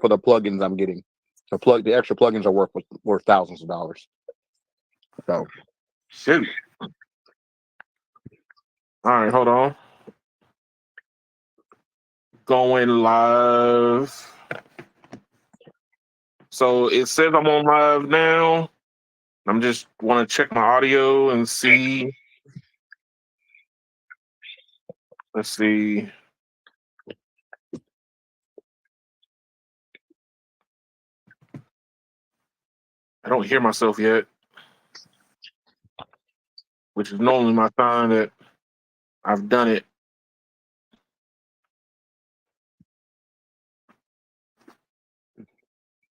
for the plugins I'm getting. The extra plugins are worth thousands of dollars. So shoot. All right, hold on. Going live. So it says I'm on live now. I'm just want to check my audio and see. Let's see. I don't hear myself yet, which is normally my sign that I've done it.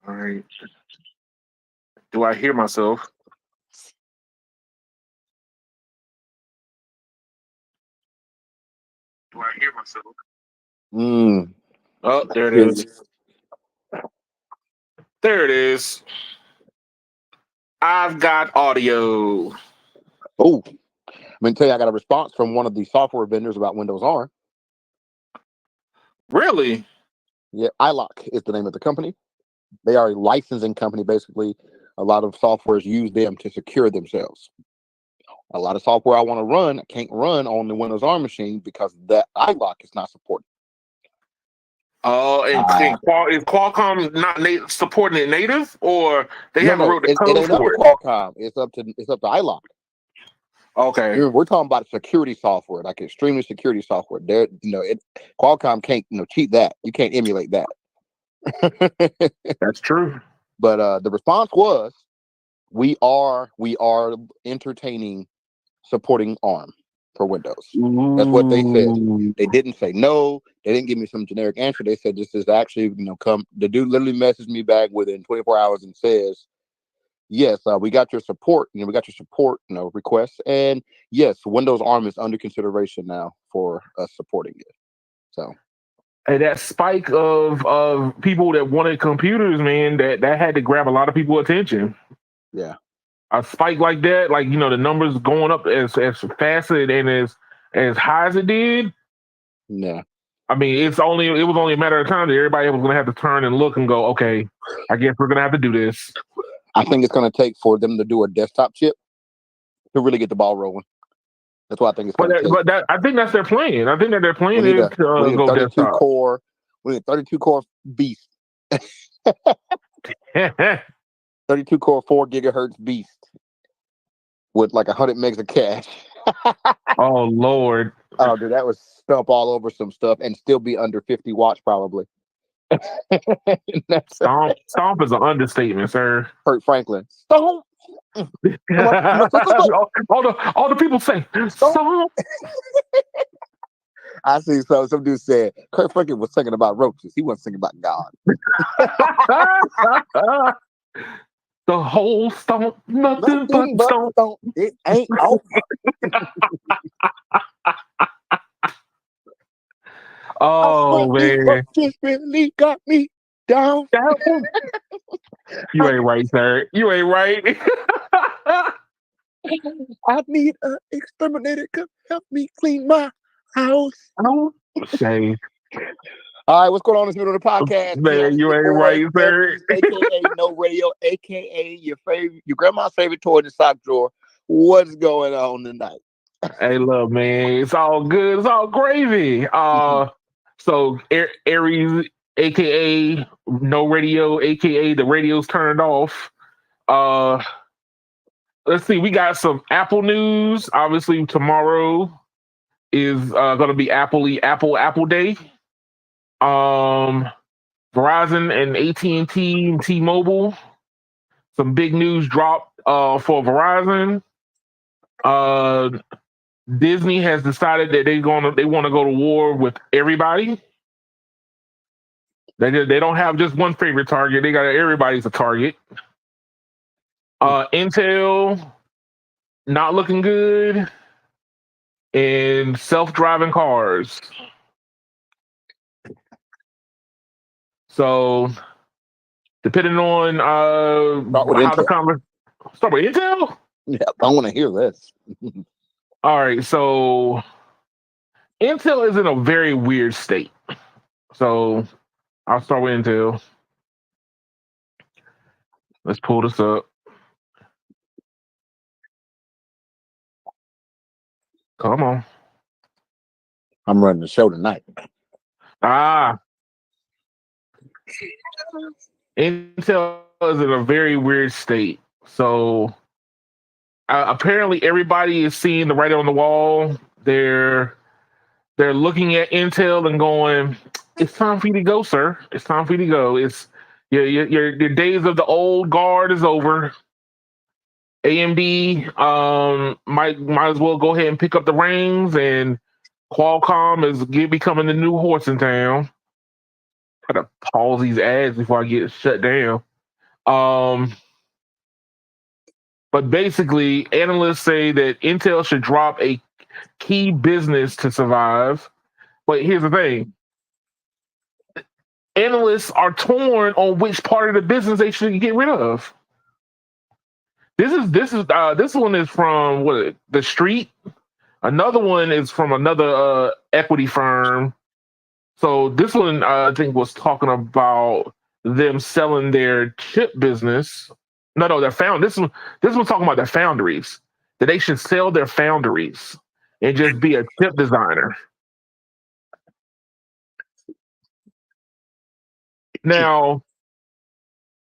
All right. Do I hear myself? Do I hear myself? Oh, there it is. There it is. I've got audio. Oh, I'm going to tell you, I got a response from one of the software vendors about Windows ARM. Really? Yeah, iLock is the name of the company. They are a licensing company, basically. A lot of softwares use them to secure themselves. A lot of software I want to run, I can't run on the Windows ARM machine because that iLock is not supported. Oh, and is Qualcomm not supporting it native, or they haven't wrote the code it ain't up to Qualcomm. It's up to iLock. Okay, we're talking about security software, like extremely security software. There, Qualcomm can't cheat that. You can't emulate that. That's true. But the response was, we are entertaining supporting ARM for Windows. That's what they said. They didn't say no. They didn't give me some generic answer. They said this is actually, come. The dude literally messaged me back within 24 hours and says, yes, we got your support. We got your support, requests, and yes, Windows ARM is under consideration now for us supporting it. So, and that spike of people that wanted computers, man, that had to grab a lot of people's attention. Yeah. A spike like that, the numbers going up as fast and as high as it did. Yeah. I mean, it was only a matter of time that everybody was going to have to turn and look and go, okay, I guess we're going to have to do this. I think it's going to take for them to do a desktop chip to really get the ball rolling. That's what I think it's going to take. But I think that's their plan. I think that their plan is to go 32 desktop. Core. We need a 32 core beast. 32 core 4 gigahertz beast with like 100 megs of cache. Oh Lord! Oh, dude, that would stomp all over some stuff and still be under 50 watts probably. Stomp is an understatement, sir. Kurt Franklin. Stomp. All the people say stomp. I see. So some dude said Kurt Franklin was singing about roaches. He wasn't singing about God. The whole stomp, nothing but stomp. It ain't over. Oh man, just really got me down. You ain't right, sir. You ain't right. I need an exterminator to help me clean my house. Shame. All right, what's going on in the middle of the podcast? Man, you ain't right, sir. AKA No Radio, AKA your grandma's favorite toy in the sock drawer. What's going on tonight? Hey, look, man, it's all good. It's all gravy. So Aries, AKA No Radio, AKA the radio's turned off. Let's see. We got some Apple news. Obviously, tomorrow is going to be Apple Day. Verizon and AT&T and T-Mobile. Some big news dropped for Verizon. Disney has decided that they want to go to war with everybody. They don't have just one favorite target. They got everybody's a target. Intel not looking good, and self-driving cars. So, depending on how the conversation start with Intel. Yeah, I want to hear this. All right, so Intel is in a very weird state. So I'll start with Intel. Let's pull this up. Come on. I'm running the show tonight. Intel is in a very weird state. So apparently everybody is seeing the writing on the wall. They're looking at Intel and going, "It's time for you to go, sir. It's time for you to go. It's your days of the old guard is over. AMD might as well go ahead and pick up the reins, and Qualcomm is becoming the new horse in town." Try to pause these ads before I get shut down. But basically, analysts say that Intel should drop a key business to survive. But here's the thing: analysts are torn on which part of the business they should get rid of. This one is from the Street. Another one is from another equity firm. So this one I think was talking about them selling their chip business. No, this one's talking about their foundries. That they should sell their foundries and just be a chip designer. Now,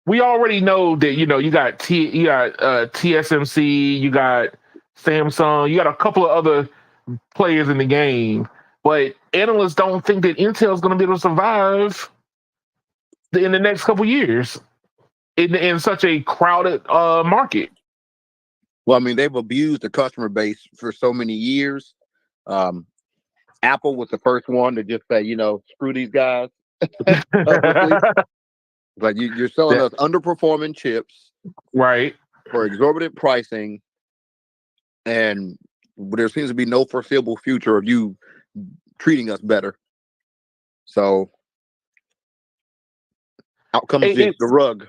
we already know that you got TSMC, you got Samsung, you got a couple of other players in the game, but analysts don't think that Intel is going to be able to survive in the next couple years in such a crowded market. Well, I mean, they've abused the customer base for so many years. Apple was the first one to just say, screw these guys. But you're selling us underperforming chips, right, for exorbitant pricing, and there seems to be no foreseeable future of you treating us better. So out comes the rug.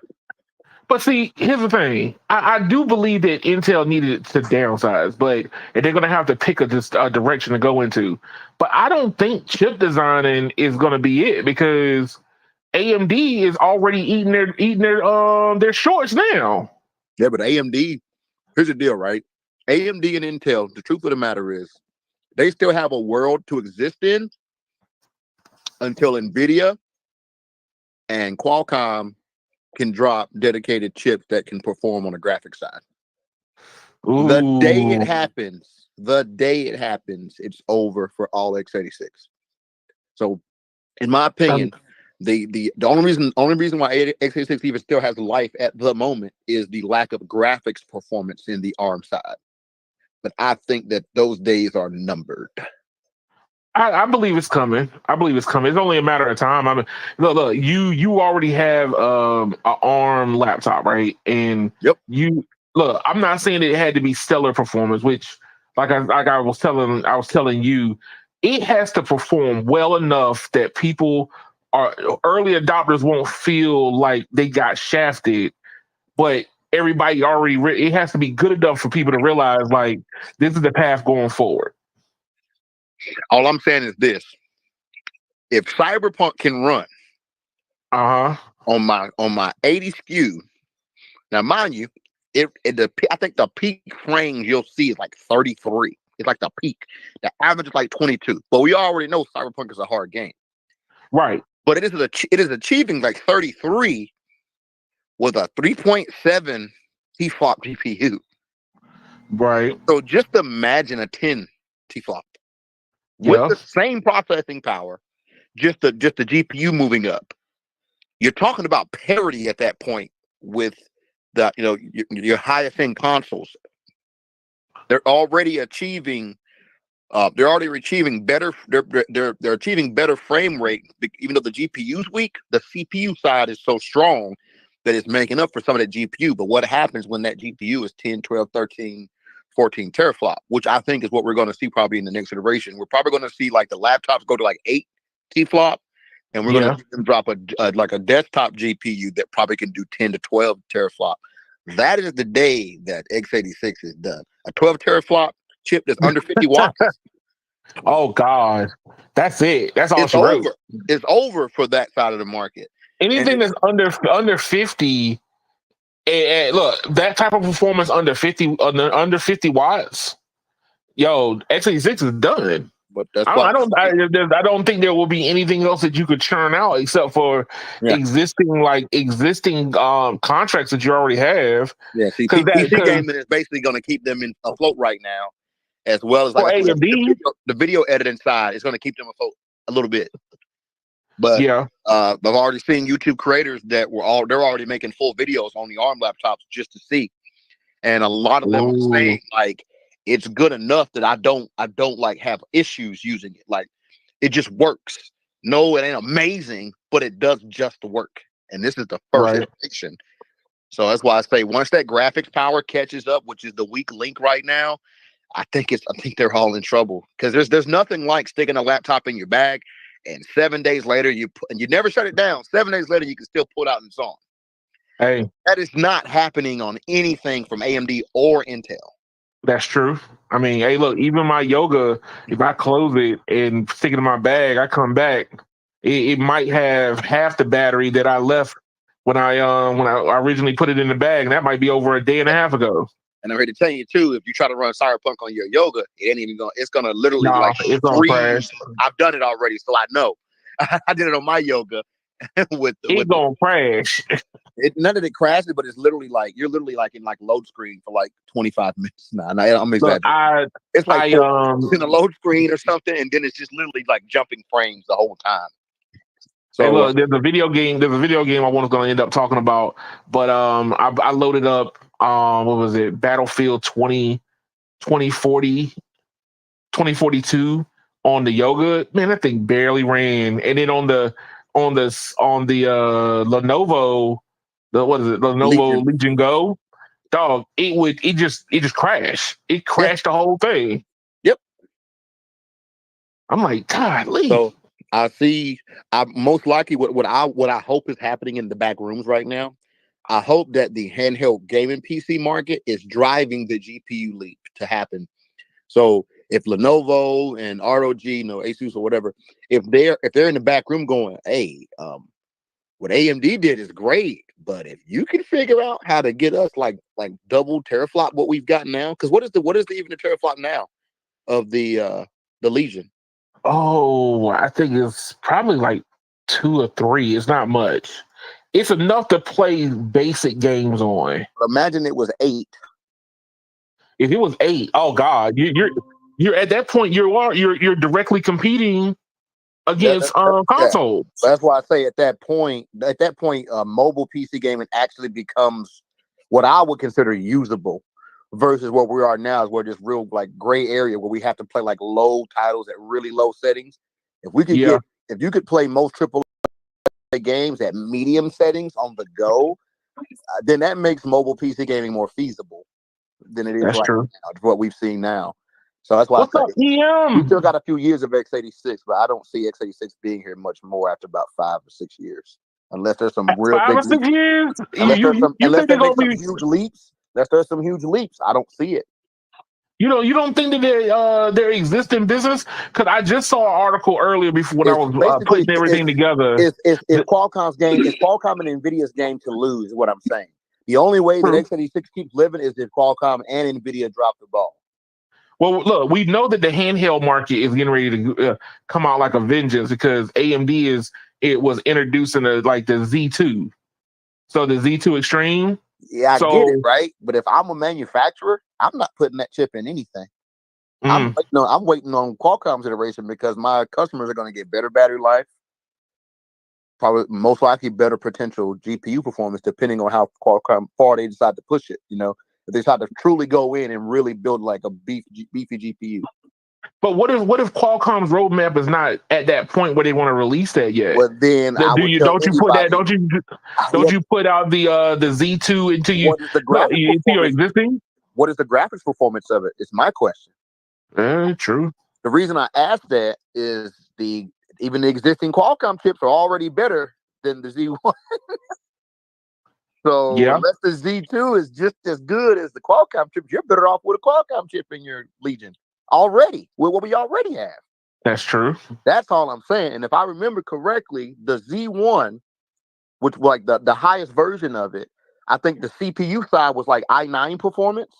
But see, here's the thing. I do believe that Intel needed to downsize, but they're going to have to pick a direction to go into. But I don't think chip designing is going to be it, because AMD is already eating their shorts now. Yeah, but AMD, here's the deal, right? AMD and Intel, the truth of the matter is, they still have a world to exist in until NVIDIA and Qualcomm can drop dedicated chips that can perform on the graphics side. Ooh. The day it happens, it's over for all x86. So, in my opinion, the only reason why x86 even still has life at the moment is the lack of graphics performance in the ARM side. But I think that those days are numbered. I believe it's coming. It's only a matter of time. I mean, look, you already have an ARM laptop, right? And yep. I'm not saying it had to be stellar performance, which like I was telling you, it has to perform well enough that people early adopters won't feel like they got shafted, but everybody already it has to be good enough for people to realize like this is the path going forward. All I'm saying is this: if Cyberpunk can run on my 80 SKU, now mind you, I think the peak frames you'll see is like 33. It's like the peak. The average is like 22. But we already know Cyberpunk is a hard game, right? But it is achieving like 33 with a 3.7 T-flop GPU, right? So just imagine a 10 T-flop. With the same processing power, just the GPU moving up. You're talking about parity at that point with the your highest end consoles. They're already achieving better. They're achieving better frame rate, even though the GPU's weak. The CPU side is so strong that it's making up for some of that GPU. But what happens when that GPU is 10, 12, 13, 14 teraflop, which I think is what we're going to see probably in the next iteration. We're probably going to see like the laptops go to like 8 T-flop, and we're going to see them drop a desktop GPU that probably can do 10 to 12 teraflop. That is the day that x86 is done. A 12 teraflop chip that's under 50 watts. Oh God, that's it. That's all it's over. It's over for that side of the market. Anything that's under 50 And look, that type of performance under 50 watts, yo, x86 is done. But that's I, why I don't. I don't think there will be anything else that you could churn out except for yeah. existing contracts that you already have. Yeah, see, Because PC gaming is basically going to keep them afloat right now, as well as like for I said, AMD, the video editing side is going to keep them afloat a little bit. But yeah, I've already seen YouTube creators that they're already making full videos on the ARM laptops just to see, and a lot of them are saying like it's good enough that I don't like have issues using it. Like it just works. No, it ain't amazing, but it does just work. And this is the first iteration. So that's why I say once that graphics power catches up, which is the weak link right now, I think they're all in trouble because there's nothing like sticking a laptop in your bag and 7 days later you never shut it down. 7 days later you can still pull it out and it's on. Hey, that is not happening on anything from AMD or Intel. That's true. I mean, hey, look, even my yoga, if I close it and stick it in my bag, I come back, it might have half the battery that I left when I originally put it in the bag, and that might be over a day and a half ago. And I'm here to tell you too, if you try to run Cyberpunk on your yoga, it ain't even gonna. It's gonna literally it's gonna crash. I've done it already, so I know. I did it on my yoga gonna crash. None of it crashes, but it's literally like you're literally like in like load screen for like 25 minutes. Nah, I'm exaggerating. It's like in a load screen or something, and then it's just literally like jumping frames the whole time. So hey, look, there's a video game I was going to end up talking about, but I loaded up what was it, Battlefield 2042 on the yoga. Man, that thing barely ran. And then on the Lenovo, Lenovo Legion Go, dog, it just crashed. It crashed the whole thing. Yep. I'm like, golly. So I see. I most likely what I hope is happening in the back rooms right now. I hope that the handheld gaming PC market is driving the GPU leap to happen. So if Lenovo and ROG, Asus or whatever, if they're in the back room going, hey, what AMD did is great, but if you can figure out how to get us like double teraflop what we've got now, because what is even the teraflop now of the Legion? Oh, I think it's probably like 2 or 3. It's not much. It's enough to play basic games on. Imagine it was 8. If it was 8, oh God, you're at that point. You're directly competing against consoles. That's why I say at that point, mobile PC gaming actually becomes what I would consider usable, versus what we are now is we're just real like gray area where we have to play like low titles at really low settings. If we could if you could play most AAA games at medium settings on the go, then that makes mobile PC gaming more feasible than it is now, what we've seen now. So that's why I say we still got a few years of x86, but I don't see x86 being here much more after about 5 or 6 years, unless there's some real 5 or 6 years. Unless they make some huge leaps. Unless there's some huge leaps, I don't see it. You don't think that their existing business? Because I just saw an article earlier before when I was putting everything together. It's Qualcomm's game. It's Qualcomm and Nvidia's game to lose. Is what I'm saying. The only way that x86 keeps living is if Qualcomm and Nvidia drop the ball. Well, look, we know that the handheld market is getting ready to come out like a vengeance because AMD was introducing the Z2. So the Z2 Extreme. Yeah, I get it, right? But if I'm a manufacturer, I'm not putting that chip in anything. I'm waiting on Qualcomm's iteration because my customers are going to get better battery life, probably most likely better potential GPU performance, depending on how Qualcomm far they decide to push it. If they decide to truly go in and really build like a beefy GPU. But what if Qualcomm's roadmap is not at that point where they want to release that yet? Well, then don't you put out the Z2 into your existing? What is the graphics performance of it? It's my question. True. The reason I asked that is even the existing Qualcomm chips are already better than the Z1. So unless the Z2 is just as good as the Qualcomm chip, you're better off with a Qualcomm chip in your Legion already, with what we already have. That's true. That's all I'm saying. And if I remember correctly, the Z1, which was like the highest version of it, I think the CPU side was like i9 performance.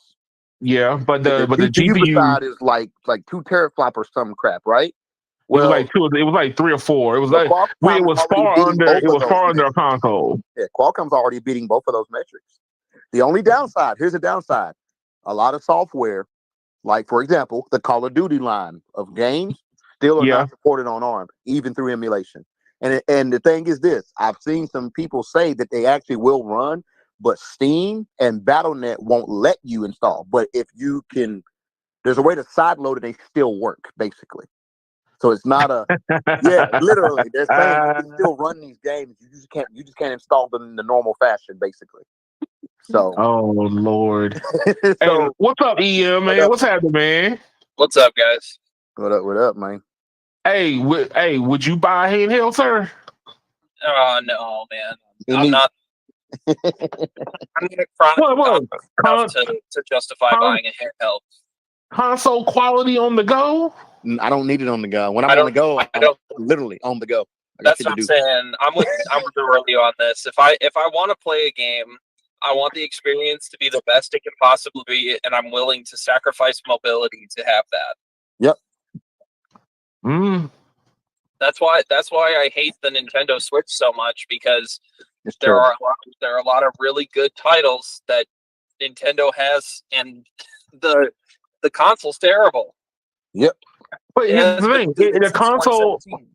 Yeah, but The the GPU GPU, side is like 2 teraflop or some crap, right? it was Well, like two. It was like 3 or 4. It was well, like it Qualcomm is was already far beating under. both It of was those far under a metrics. console. Yeah, Qualcomm's already beating both of those metrics. The only downside, here's the downside. A lot of software, like for example, the Call of Duty line of games, still are Yeah. not supported on ARM, even through emulation. And the thing is this, I've seen some people say that they actually will run, but Steam and Battle.net won't let you install. But if you can, there's a way to sideload it, they still work, basically. So it's not a yeah, literally. They're saying you can still run these games. You just can't install them in the normal fashion, basically. So Oh Lord. Hey, so what's up, EM what man? up? What's happening, man? What's up, guys? What up, man? Hey, would you buy a handheld, sir? Oh no, man. He I'm needs not. I'm not chronic What? enough Con, to justify con, buying a handheld. console quality on the go? I don't need it on the go. When I'm I on the don't. go, I I'm don't. literally on the go. I got That's shit what to I'm do. saying. I'm with Aurelio on this. If I want to play a game, I want the experience to be the best it can possibly be, and I'm willing to sacrifice mobility to have that. Yep. Mm. That's why I hate the Nintendo Switch so much, because It's there terrible. there are a lot of really good titles that Nintendo has, and the console's terrible. Yep. But It here's has the been thing: good the since console, 2017.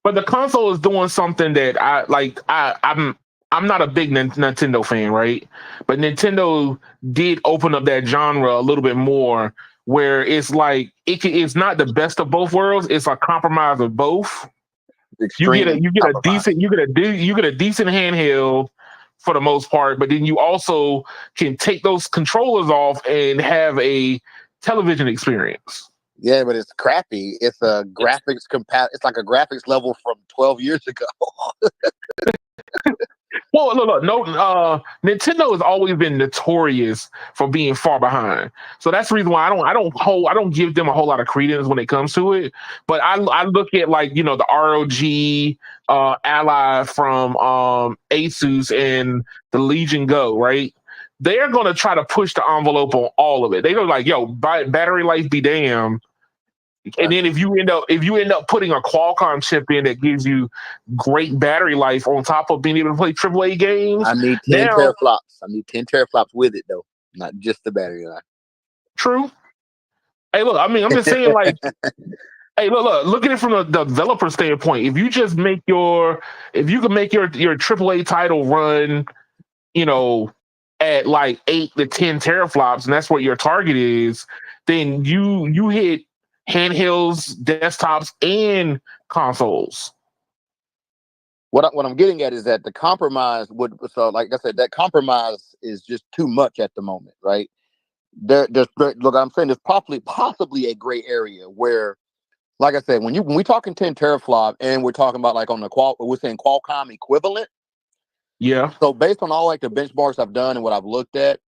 but the console is doing something that I like. I'm not a big Nintendo fan, right? But Nintendo did open up that genre a little bit more, where it's like it's not the best of both worlds. It's a compromise of both. Extremely You get a compromised. decent you get a decent handheld for the most part, but then you also can take those controllers off and have a television experience. Yeah, but it's crappy. It's a It's graphics It's like a graphics level from 12 years ago. Well, look, no, Nintendo has always been notorious for being far behind. So that's the reason why I don't give them a whole lot of credence when it comes to it. But I look at, like, the ROG Ally from Asus and the Legion Go, right? They're gonna try to push the envelope on all of it. They're like, yo, battery life be damned. And Right. then if you end up putting a Qualcomm chip in that gives you great battery life on top of being able to play AAA games, I need 10 now teraflops. I need 10 teraflops with it, though, not just the battery life. true. Hey, look, I mean, I'm just saying, like, hey, look at it from the developer standpoint. If you can make your AAA title run, you know, at like 8 to 10 teraflops, and that's what your target is, then you hit handhelds, desktops, and consoles. What I'm getting at is that the compromise would, so like I said, that compromise is just too much at the moment, right? Look, I'm saying there's possibly a gray area where, like I said, when we talking 10 teraflop and we're talking about like on the we're saying Qualcomm equivalent. Yeah. So based on all like the benchmarks I've done and what I've looked at,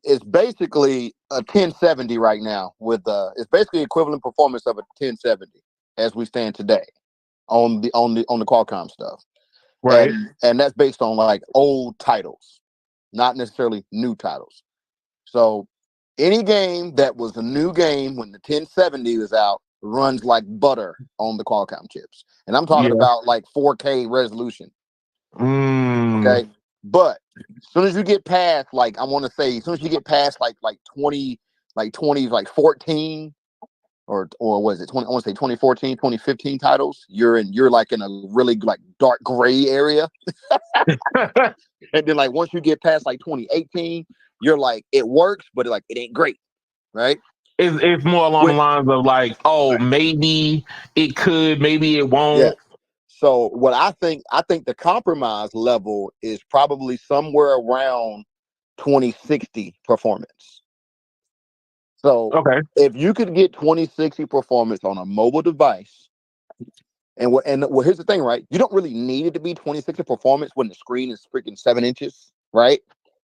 it's basically a 1070 right now it's basically equivalent performance of a 1070 as we stand today on the Qualcomm stuff. Right. And that's based on like old titles, not necessarily new titles. So any game that was a new game when the 1070 was out runs like butter on the Qualcomm chips. And I'm talking Yeah. about like 4K resolution. Mm. Okay. But as soon as you get past, like, I want to say, as soon as you get past like 20, like 14 or was it 20, I want to say 2014, 2015 titles, you're like in a really like dark gray area. And then like once you get past like 2018, you're like, it works, but it ain't great, right? It's more along the With lines of like, oh, right. maybe it could, maybe it Yeah. won't. So what I think the compromise level is probably somewhere around 2060 performance. So Okay. if you could get 2060 performance on a mobile device, and here's the thing, right? You don't really need it to be 2060 performance when the screen is freaking 7 inches, right?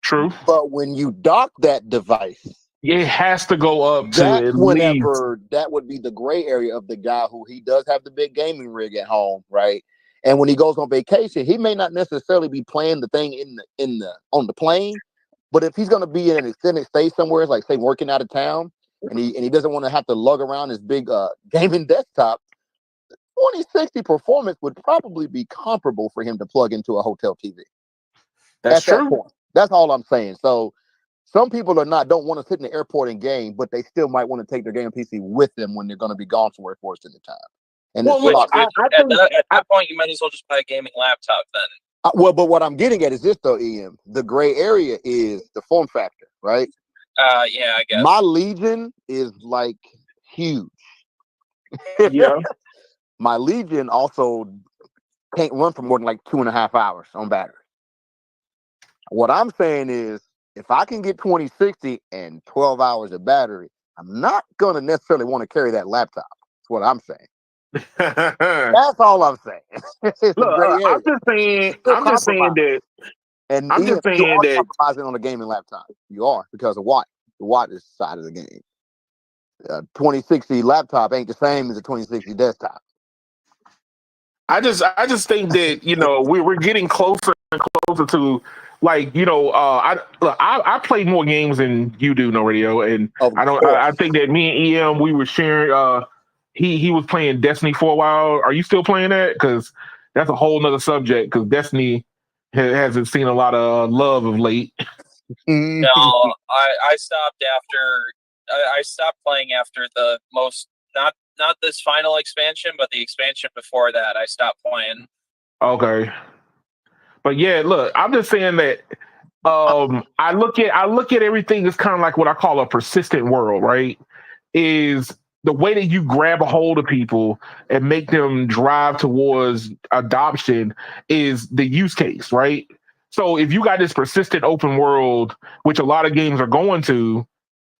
True. But when you dock that device, It has to go up to that's at least. whenever that would be the gray area of the guy who he does have the big gaming rig at home, right? And when he goes on vacation, he may not necessarily be playing the thing on the plane, but if he's going to be in an extended stay somewhere, like say working out of town, and he doesn't want to have to lug around his big gaming desktop, 2060 performance would probably be comparable for him to plug into a hotel TV. That's At true. that point, that's all I'm saying. So some people don't want to sit in the airport and game, but they still might want to take their game PC with them when they're going to be gone somewhere for a certain time. And Well, look, at that point, you might as well just buy a gaming laptop then. but what I'm getting at is this though, Ian. The gray area is the form factor, right? Yeah, I guess. My Legion is like huge. Yeah. My Legion also can't run for more than like 2.5 hours on battery. What I'm saying is, if I can get 2060 and 12 hours of battery, I'm not going to necessarily want to carry that laptop. That's what I'm saying. That's all I'm saying. It's Look, a gray area. I'm just saying that. And I'm Ian, just saying you are that. compromising on a gaming laptop. You are, because of what? The watt is side of the game. 2060 laptop ain't the same as a 2060 desktop. I just think that we're getting closer and closer to, like, I play more games than you do, No Radio, and I think that me and EM, we were sharing. He was playing Destiny for a while. Are you still playing that? Because that's a whole nother subject. Because Destiny hasn't seen a lot of love of late. No, I stopped after. I stopped playing after the most not this final expansion, but the expansion before that. I stopped playing. Okay, but yeah, look, I'm just saying that. I look at everything as kind of like what I call a persistent world, right? Is the way that you grab a hold of people and make them drive towards adoption is the use case, right? So if you got this persistent open world, which a lot of games are going to,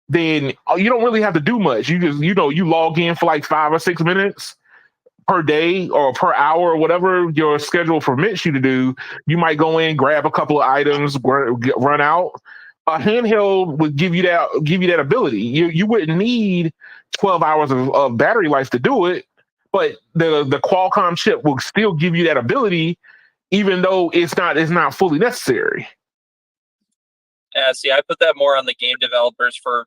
then you don't really have to do much. You just, you log in for like 5 or 6 minutes per day or per hour or whatever your schedule permits you to do. You might go in, grab a couple of items, run out. A handheld would give you that ability. You wouldn't need 12 hours of battery life to do it, but the Qualcomm chip will still give you that ability, even though it's not fully necessary. Yeah, see, I put that more on the game developers for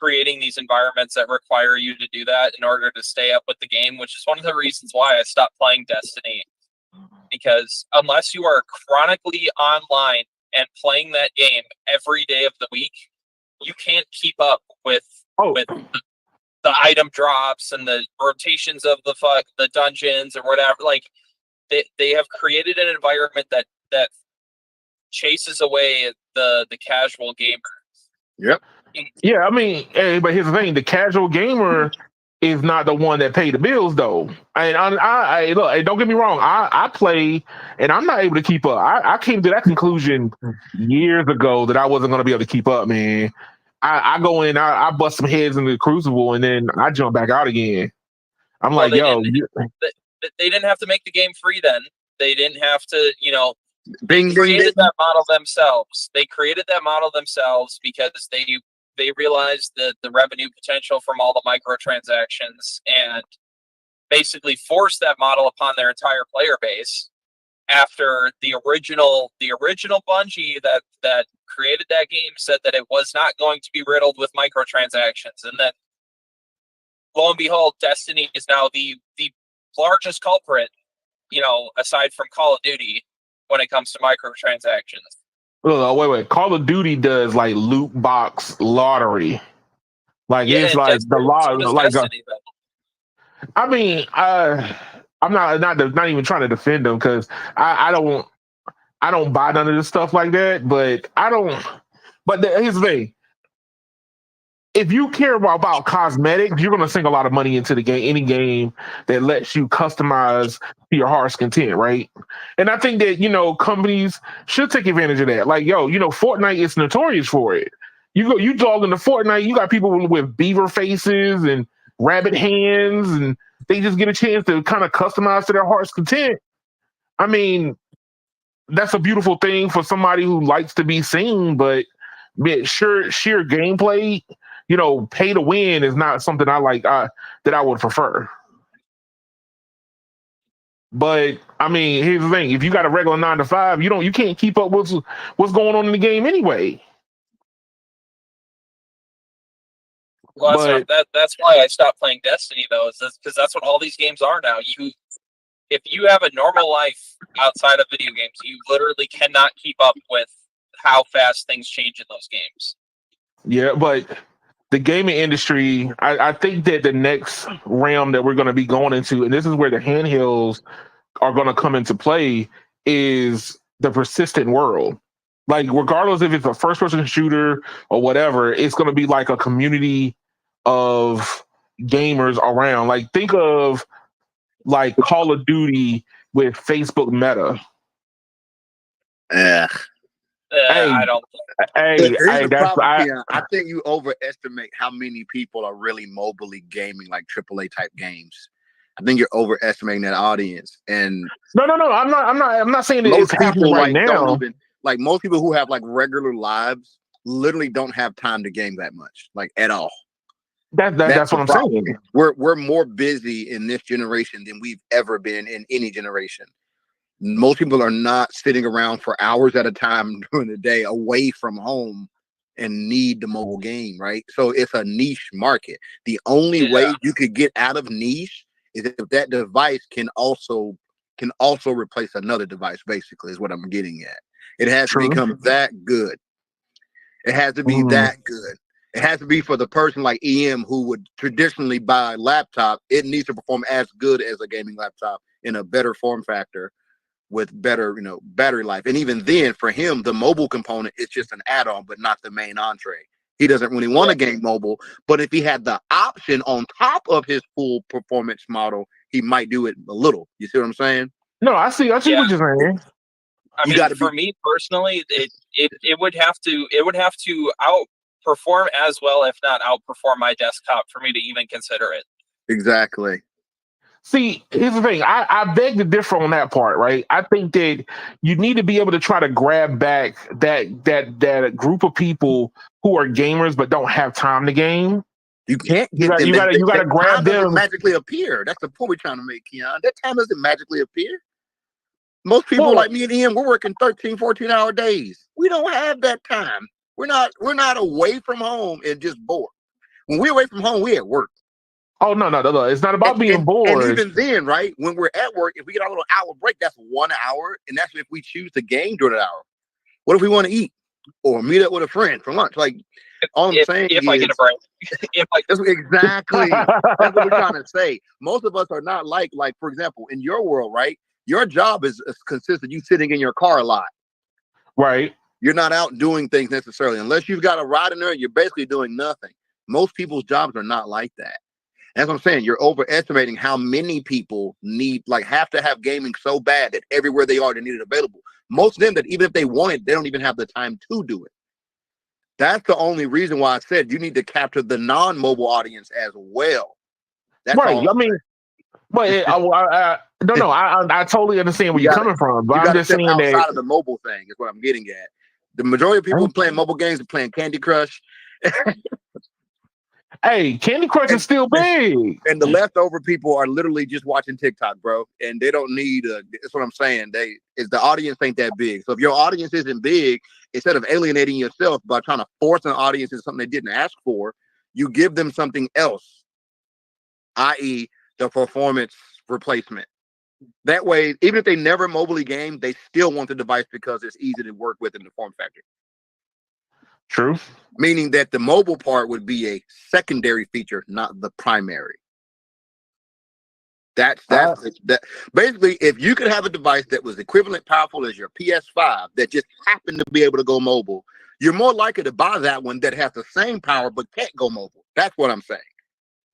creating these environments that require you to do that in order to stay up with the game, which is one of the reasons why I stopped playing Destiny. Because unless you are chronically online and playing that game every day of the week, you can't keep up with the item drops and the rotations of the dungeons or whatever. Like they have created an environment that chases away the casual gamer. Yep. Yeah, I mean, but here's the thing: the casual gamer is not the one that paid the bills, though. And I look, don't get me wrong. I play, and I'm not able to keep up. I came to that conclusion years ago that I wasn't going to be able to keep up, man. I go in, I bust some heads in the Crucible, and then I jump back out again. I'm like, yo, they didn't have to make the game free then. They didn't have to, they Ding, created ding, that model themselves. They created that model themselves because they realized the revenue potential from all the microtransactions and basically forced that model upon their entire player base after the original Bungie that created that game said that it was not going to be riddled with microtransactions. And then lo and behold, Destiny is now the largest culprit, aside from Call of Duty when it comes to microtransactions. Wait. Call of Duty does like loot box lottery. Like, Yeah, it's like the law, like Destiny, I mean, I'm not even trying to defend them because I don't buy none of this stuff like that. But here's the thing: if you care about cosmetics, you're gonna sink a lot of money into the game. Any game that lets you customize to your heart's content, right? And I think that companies should take advantage of that. Like, Fortnite is notorious for it. You log into Fortnite, you got people with beaver faces and rabbit hands, and they just get a chance to kind of customize to their heart's content. I mean, that's a beautiful thing for somebody who likes to be seen, but sheer gameplay, pay to win is not something I like that I would prefer. But I mean, here's the thing: if you got a regular 9 to 5, you can't keep up with what's going on in the game anyway. Well, But that's why I stopped playing Destiny though, is because that's what all these games are now. If you have a normal life outside of video games, you literally cannot keep up with how fast things change in those games. yeah, but the gaming industry, I think that the next realm that we're going to be going into, and this is where the handhelds are going to come into play, is the persistent world. Like, regardless if it's a first person shooter or whatever, it's going to be like a community of gamers around. Like, think of like Call of Duty with Facebook Meta. Yeah. Hey, I don't. hey, Here's the that's problem, Keon. I think you overestimate how many people are really mobilely gaming like AAA type games. I think you're overestimating that audience. And no. I'm not saying that it's most happening people right like don't now. even like most people who have like regular lives literally don't have time to game that much, like at all. That's the what I'm problem. saying. We're more busy in this generation than we've ever been in any generation. Most people are not sitting around for hours at a time during the day away from home and need the mobile game, right? So it's a niche market. The only way you could get out of niche is if that device can also replace another device, basically, is what I'm getting at. It has to become that good. It has to be that good. It has to be for the person like EM who would traditionally buy a laptop. It needs to perform as good as a gaming laptop in a better form factor with better, battery life. And even then, for him, the mobile component is just an add-on, but not the main entree. He doesn't really want to game mobile, but if he had the option on top of his full performance model, he might do it a little. You see what I'm saying? No, I see what you're saying. I mean, for me personally, it would have to outperform as well, if not outperform my desktop for me to even consider it. Exactly. See, here's the thing. I beg to differ on that part, right? I think that you need to be able to try to grab back that group of people who are gamers but don't have time to game. You can't get them. You gotta grab them. Doesn't magically appear. That's the point we're trying to make, Keon. That time doesn't magically appear. Most people like me and Ian, we're working 13, 14-hour days. We don't have that time. We're not away from home and just bored. When we're away from home, we're at work. Oh, no. It's not about being bored. And even then, right, when we're at work, if we get our little hour break, that's 1 hour. And that's if we choose to game during that hour. What if we want to eat or meet up with a friend for lunch? Like, all I'm saying is, I get a break. Exactly. That's what we're trying to say. Most of us are not like, for example, in your world, right? Your job consists of you sitting in your car a lot. Right. You're not out doing things necessarily. Unless you've got a ride in there, you're basically doing nothing. Most people's jobs are not like that. That's what I'm saying. You're overestimating how many people have to have gaming so bad that everywhere they are, they need it available. Most of them that even if they want it, they don't even have the time to do it. That's the only reason why I said you need to capture the non-mobile audience as well. That's right. I mean, but I totally understand where you're coming from. But I'm just saying outside of the mobile thing is what I'm getting at. The majority of people playing mobile games are playing Candy Crush. Hey, Candy Crush is still big. And the leftover people are literally just watching TikTok, bro. And they don't need that's what I'm saying. The audience ain't that big. So if your audience isn't big, instead of alienating yourself by trying to force an audience into something they didn't ask for, you give them something else, i.e. the performance replacement. That way, even if they never mobilely game, they still want the device because it's easy to work with in the form factor. True. Meaning that the mobile part would be a secondary feature, not the primary. That's that. Basically, if you could have a device that was equivalent powerful as your PS5 that just happened to be able to go mobile, you're more likely to buy that one that has the same power but can't go mobile. That's what I'm saying.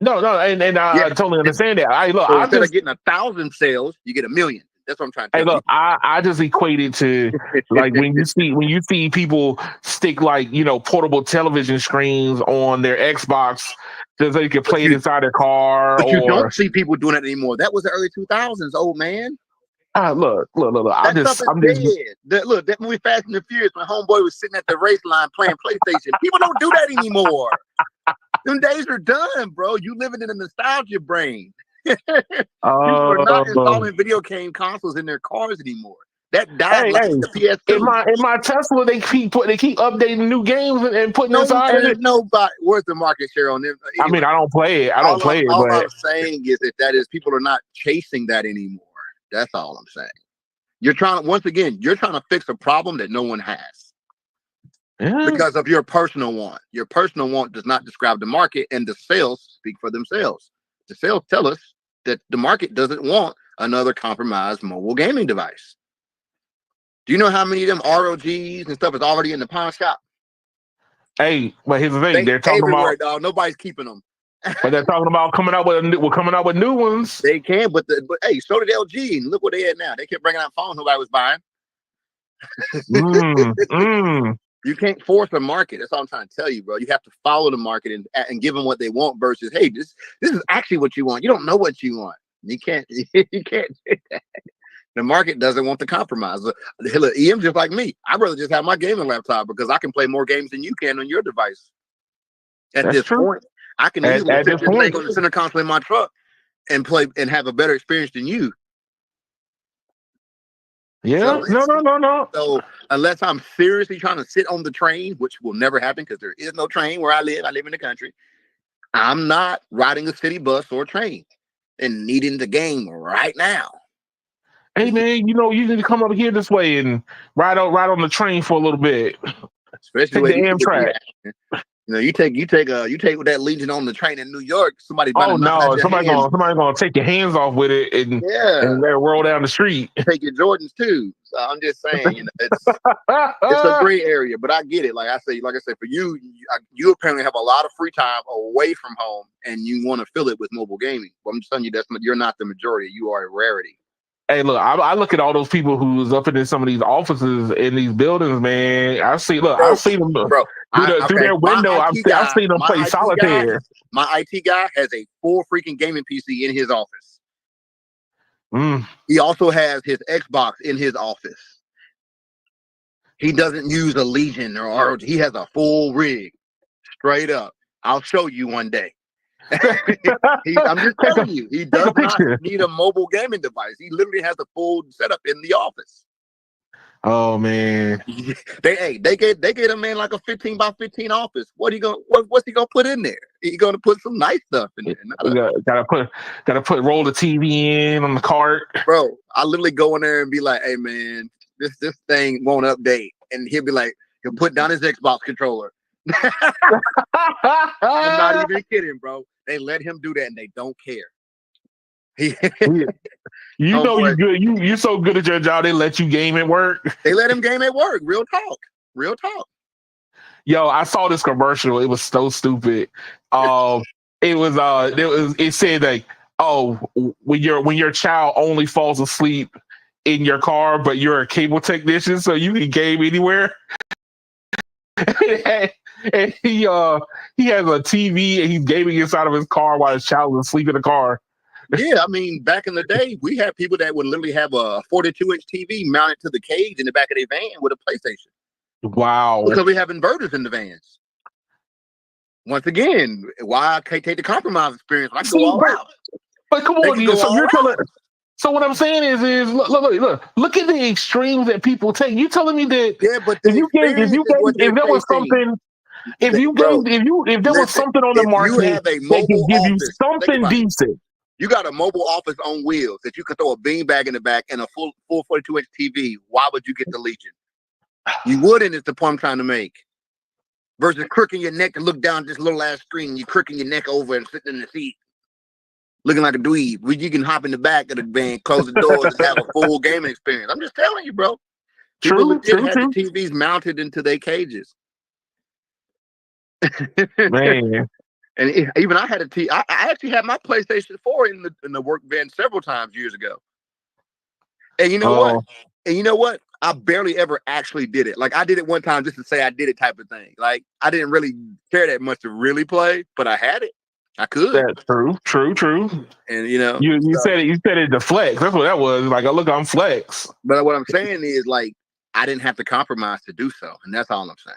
No, and I totally understand that. Instead of getting 1,000 sales, you get 1 million. That's what I'm trying to tell you. I just equate it to like when you see people stick portable television screens on their Xbox so they can play it inside their car. But you don't see people doing it anymore. That was the early 2000s, old man. Look. That movie Fast and the Furious, when homeboy was sitting at the race line playing PlayStation. People don't do that anymore. Them days are done, bro. You living in a nostalgia brain. People are not Uh, installing video game consoles in their cars anymore. That died hey, like hey, the PS2. in my Tesla, they keep updating new games and putting No, inside of it. and nobody. Where's the market share on them? I mean, Anyway, I don't play it. I don't play it, all but I'm saying is that is people are not chasing that anymore. That's all I'm saying. You're trying to fix a problem that no one has yeah, because of your personal want. Your personal want does not describe the market, and the sales speak for themselves. The sales tell us that the market doesn't want another compromised mobile gaming device. Do you know how many of them ROGs and stuff is already in the pawn shop? hey, but here's the thing: They they're talking everywhere, about, dog. Nobody's keeping them. but they're talking about coming out with new ones. They can, but hey, so did LG, and look what they had now. They kept bringing out phones nobody was buying. You can't force the market. That's all I'm trying to tell you, bro. You have to follow the market and give them what they want versus, hey, this is actually what you want. You don't know what you want. You can't you can't do that. The market doesn't want the compromise. Look, EM just like me. I'd rather just have my gaming laptop because I can play more games than you can on your device. At this point, I can easily At this point, leg on the center console in my truck and play and have a better experience than you. Yeah, no. So unless I'm seriously trying to sit on the train, which will never happen because there is no train where I live in the country, I'm not riding a city bus or train and needing the game right now. Hey man, you need to come over here this way and ride on the train for a little bit. Especially take the Amtrak. You take that Legion on the train in New York. Somebody oh no, somebody gonna take your hands off with it and let it roll down the street. Take your Jordans too. So I'm just saying, it's a gray area, but I get it. Like I said, for you apparently have a lot of free time away from home, and you want to fill it with mobile gaming. But I'm just telling you, you're not the majority. You are a rarity. Hey, look, I look at all those people who's up in some of these offices in these buildings, man. I've seen them through their window. I've seen them play solitaire. My IT guy has a full freaking gaming PC in his office. He also has his Xbox in his office. He doesn't use a Legion or he has a full rig, straight up. I'll show you one day. I'm just telling you, he does not need a mobile gaming device. He literally has a full setup in the office. Oh man, they get a man like a 15 by 15 office. What's he gonna put in there? He's gonna put some nice stuff in there. Gotta roll the TV in on the cart, bro. I literally go in there and be like, "Hey man, this thing won't update," and he'll put down his Xbox controller. I'm not even kidding, bro. They let him do that and they don't care. You're good. You're so good at your job. They let you game at work. They let him game at work. Real talk. Yo, I saw this commercial. It was so stupid. It said like, oh, when your child only falls asleep in your car, but you're a cable technician, so you can game anywhere. And he has a TV and he's gaming inside of his car while his child is asleep in the car. Yeah, I mean, back in the day, we had people that would literally have a 42-inch TV mounted to the cage in the back of their van with a PlayStation. Wow. Because we have inverters in the vans. Once again, why I can't take the compromise experience? I go all out. But come on, so what I'm saying is look at the extremes that people take. You telling me that if there was something on the market you have a mobile that can give office, you something decent. You got a mobile office on wheels that you can throw a beanbag in the back and a full 42-inch TV. Why would you get the Legion? You wouldn't. It's the point I'm trying to make. Versus crooking your neck to look down at this little ass screen. You crooking your neck over and sitting in the seat, looking like a dweeb. Where you can hop in the back of the van, close the doors, and have a full gaming experience. I'm just telling you, bro. People legit had the TVs mounted into their cages. Man. And even I had a TV. I actually had my PlayStation 4 in the work van several times years ago. And you know what? And you know what? I barely ever actually did it. Like I did it one time just to say I did it, type of thing. Like I didn't really care that much to really play, but I had it. I could. That's true. And you said it to flex. That's what that was. Like, look, I'm flex. But what I'm saying is, like, I didn't have to compromise to do so, and that's all I'm saying.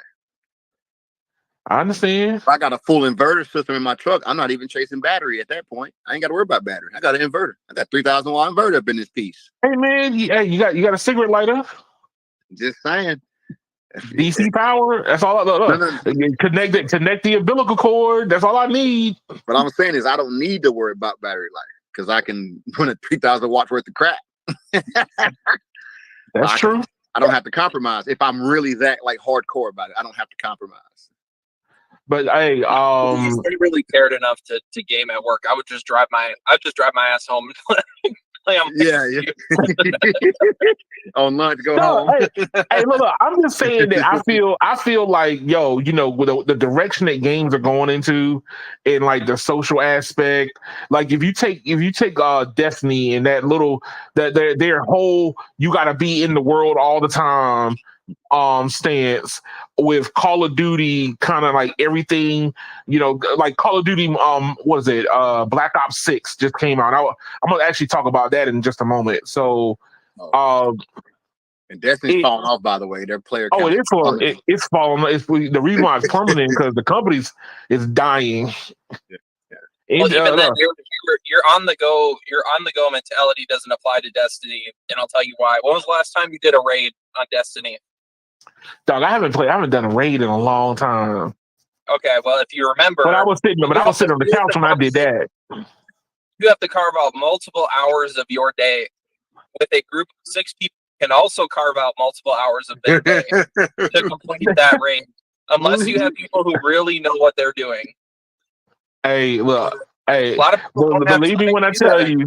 I understand. If I got a full inverter system in my truck, I'm not even chasing battery at that point. I ain't got to worry about battery. I got an inverter. I got 3,000 watt inverter up in this piece. Hey man, you got a cigarette lighter? Just saying. DC power. That's all. No. Connect the umbilical cord. That's all I need. What I'm saying is, I don't need to worry about battery life because I can run a 3,000 watts worth of crap. That's true. I don't have to compromise if I'm really that like hardcore about it. I don't have to compromise. But hey, if I really cared enough to game at work, I'd just drive my ass home. Yeah. On lunch, go home. Hey, look, I'm just saying that I feel like, with the direction that games are going into, and like the social aspect, like if you take Destiny and that little that their whole you got to be in the world all the time stance with Call of Duty, kind of like everything, like Call of Duty, what is it? Black Ops 6 just came out. I'm gonna actually talk about that in just a moment. So, and Destiny's falling off, by the way. Their player count it's falling. The reason why it's plummeting because the company's is dying. Well, even then, you're on the go. Your on the go mentality doesn't apply to Destiny, and I'll tell you why. When was the last time you did a raid on Destiny? Dog, I haven't done a raid in a long time. Okay, well, if you remember, but I was sitting on the couch when I did that. You have to carve out multiple hours of your day. With a group of 6 people, can also carve out multiple hours of their day to complete that raid, unless you have people who really know what they're doing. Hey, look, a lot of people believe me when I tell you.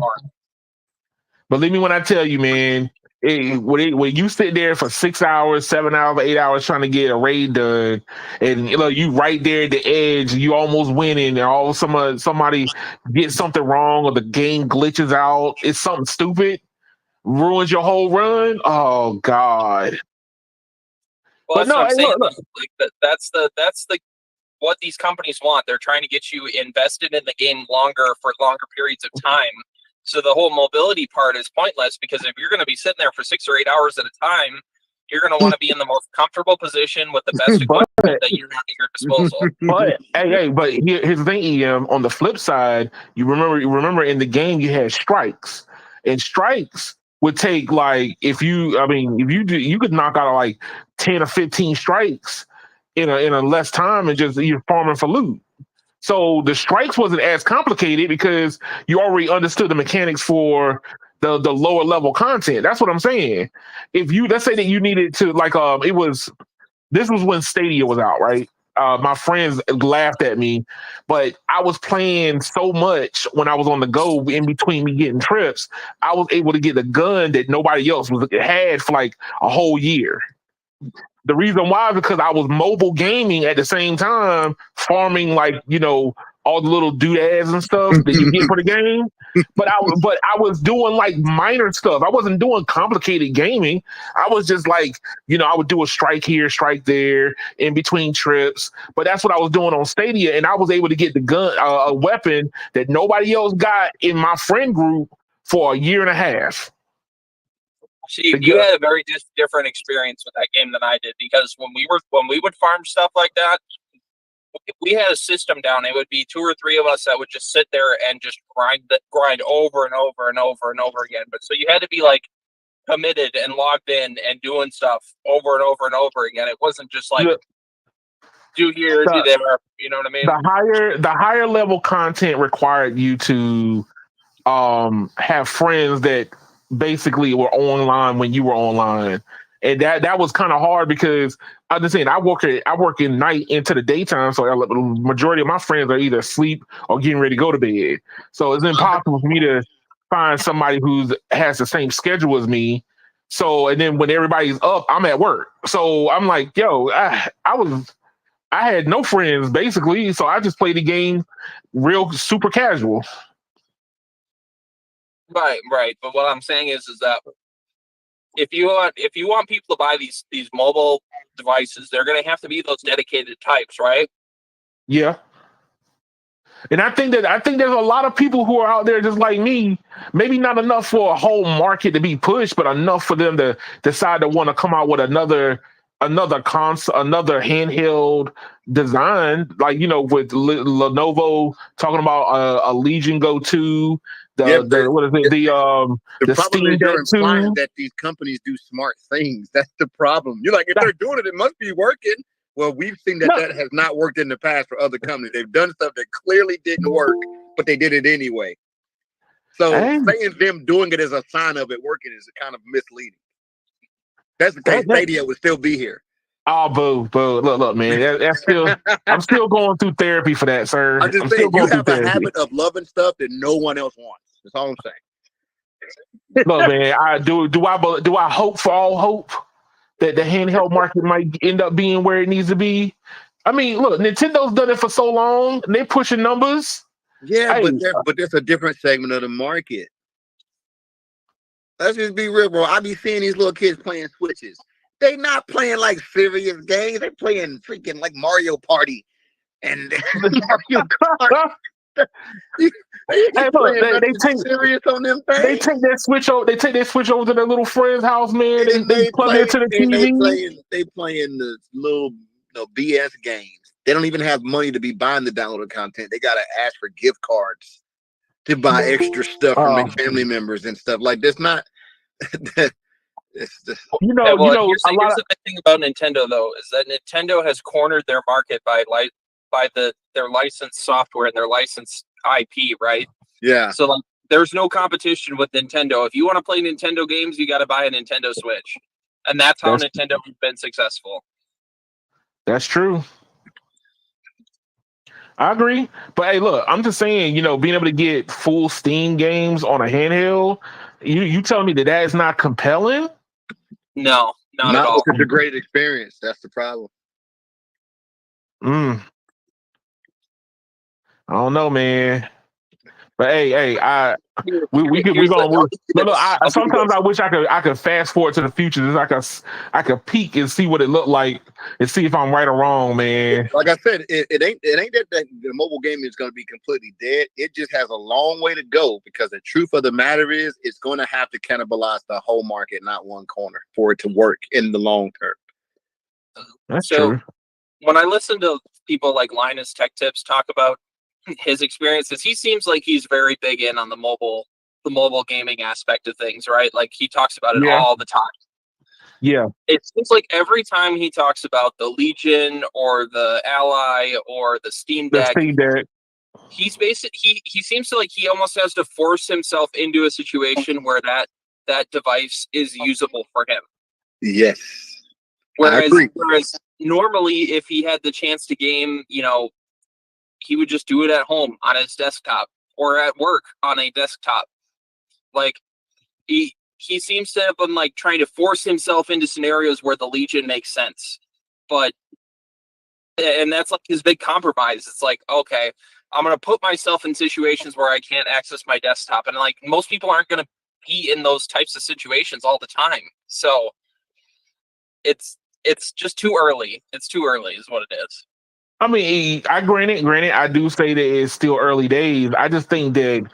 Believe me when I tell you, man. When you sit there for 6 hours, 7 hours, 8 hours trying to get a raid done, and you right there at the edge, you almost winning, and all of a sudden somebody gets something wrong or the game glitches out, it's something stupid, ruins your whole run. Oh God! Well, that's what I'm saying. Like that's the what these companies want. They're trying to get you invested in the game for longer periods of time. So the whole mobility part is pointless because if you're going to be sitting there for 6 or 8 hours at a time, you're going to want to be in the most comfortable position with the best equipment that you have at your disposal. But here's the thing, EM. On the flip side, you remember in the game you had strikes, and strikes would take like you could knock out like 10 or 15 strikes in a less time and just you're farming for loot. So the strikes wasn't as complicated because you already understood the mechanics for the lower level content. That's what I'm saying. Let's say that you needed to this was when Stadia was out, right? My friends laughed at me, but I was playing so much when I was on the go in between me getting trips. I was able to get a gun that nobody else had for like a whole year. The reason why is because I was mobile gaming at the same time, farming all the little doodads and stuff that you get for the game. But I was doing like minor stuff. I wasn't doing complicated gaming. I was just I would do a strike here, strike there, in between trips. But that's what I was doing on Stadia, and I was able to get the gun, a weapon that nobody else got in my friend group for a year and a half. See, you had a very different experience with that game than I did because when we would farm stuff like that, we had a system down. It would be 2 or 3 of us that would just sit there and just grind over and over and over and over again. But so you had to be like committed and logged in and doing stuff over and over and over again. It wasn't just like do here, do there. You know what I mean? The higher level content required you to have friends that basically were online when you were online, and that was kind of hard because I'm just saying I work in night into the daytime, so the majority of my friends are either asleep or getting ready to go to bed. So it's impossible for me to find somebody who has the same schedule as me. So and then when everybody's up, I'm at work. So I'm like, I had no friends basically, so I just played the game real super casual. Right. But what I'm saying is that if you want people to buy these mobile devices, they're going to have to be those dedicated types, right? Yeah. And I think there's a lot of people who are out there just like me, maybe not enough for a whole market to be pushed, but enough for them to decide to want to come out with another another handheld design, like with Lenovo talking about a Legion Go 2, what is it, the the problem Steam is you're Deck implying 2. that these companies do smart things. That's the problem. You're like, if they're doing it, it must be working. Well, we've seen that has not worked in the past for other companies. They've done stuff that clearly didn't work, but they did it anyway. So saying them doing it as a sign of it working is kind of misleading. That's the case. Stadia would still be here. Oh, boo. Look, man. That's still. I'm still going through therapy for that, sir. I'm just saying, you have a habit of loving stuff that no one else wants. That's all I'm saying. Look, man. Do I hope for all hope that the handheld market might end up being where it needs to be? I mean, look, Nintendo's done it for so long, and they're pushing numbers. Yeah, but there's a different segment of the market. Let's just be real, bro. I be seeing these little kids playing Switches. They not playing like serious games. They playing freaking like Mario Party and Mario Kart. They take serious on them things. They take their Switch over. They take their Switch over to their little friend's house, man. They plug it to the TV. They playing the little BS games. They don't even have money to be buying the downloaded content. They gotta ask for gift cards to buy extra stuff from their family members and stuff. Like that's not. Here's the thing about Nintendo though is that Nintendo has cornered their market by their licensed software and their licensed IP, right? Yeah. So like, there's no competition with Nintendo. If you want to play Nintendo games, you got to buy a Nintendo Switch, and that's how Nintendo has been successful. That's true. I agree, but hey, look, I'm just saying, being able to get full Steam games on a handheld, you telling me that is not compelling? No, not at all. It's a great experience. That's the problem. I don't know, man. But hey, sometimes I wish I could fast forward to the future. I could peek and see what it looked like and see if I'm right or wrong, man. Like I said, it ain't that the mobile gaming is going to be completely dead. It just has a long way to go because the truth of the matter is it's going to have to cannibalize the whole market, not one corner, for it to work in the long term. That's true. When I listen to people like Linus Tech Tips talk about his experiences, he seems like he's very big in on the mobile gaming aspect of things, right? Like he talks about it all the time. Yeah. It seems like every time he talks about the Legion or the Ally or the Steam Deck, he's he seems to like he almost has to force himself into a situation where that device is usable for him. Yes. Whereas normally if he had the chance to game, he would just do it at home on his desktop or at work on a desktop. Like he seems to have been like trying to force himself into scenarios where the Legion makes sense. And that's like his big compromise. It's like, okay, I'm going to put myself in situations where I can't access my desktop. And like most people aren't going to be in those types of situations all the time. So it's just too early. It's too early is what it is. I mean, granted, I do say that it's still early days. I just think that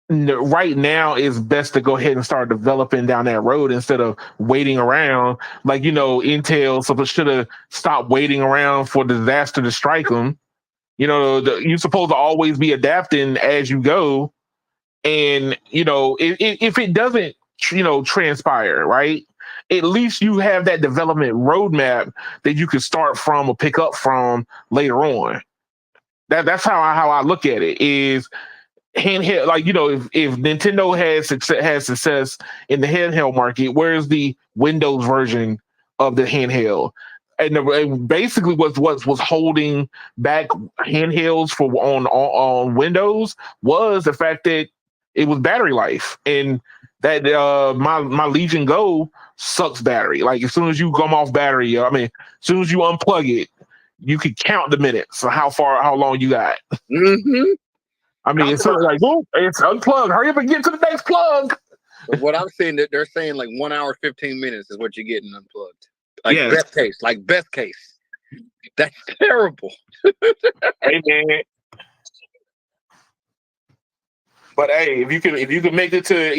right now it's best to go ahead and start developing down that road instead of waiting around. Like, Intel should have stopped waiting around for disaster to strike them. You're supposed to always be adapting as you go. And, if it doesn't, transpire, right? At least you have that development roadmap that you can start from or pick up from later on. That's how I look at it. Is handheld, like if Nintendo has success in the handheld market, where's the Windows version of the handheld? And basically, what was holding back handhelds on Windows was the fact that it was battery life, and that my Legion Go sucks battery. Like as soon as you come off battery, as soon as you unplug it, you can count the minutes of how long you got. Mm-hmm. It's sort of like, well, it's unplugged. Hurry up and get to the next plug. But what I'm saying that they're saying like 1 hour 15 minutes is what you're getting unplugged. Like best case. That's terrible. Hey man. But hey, if you can make it to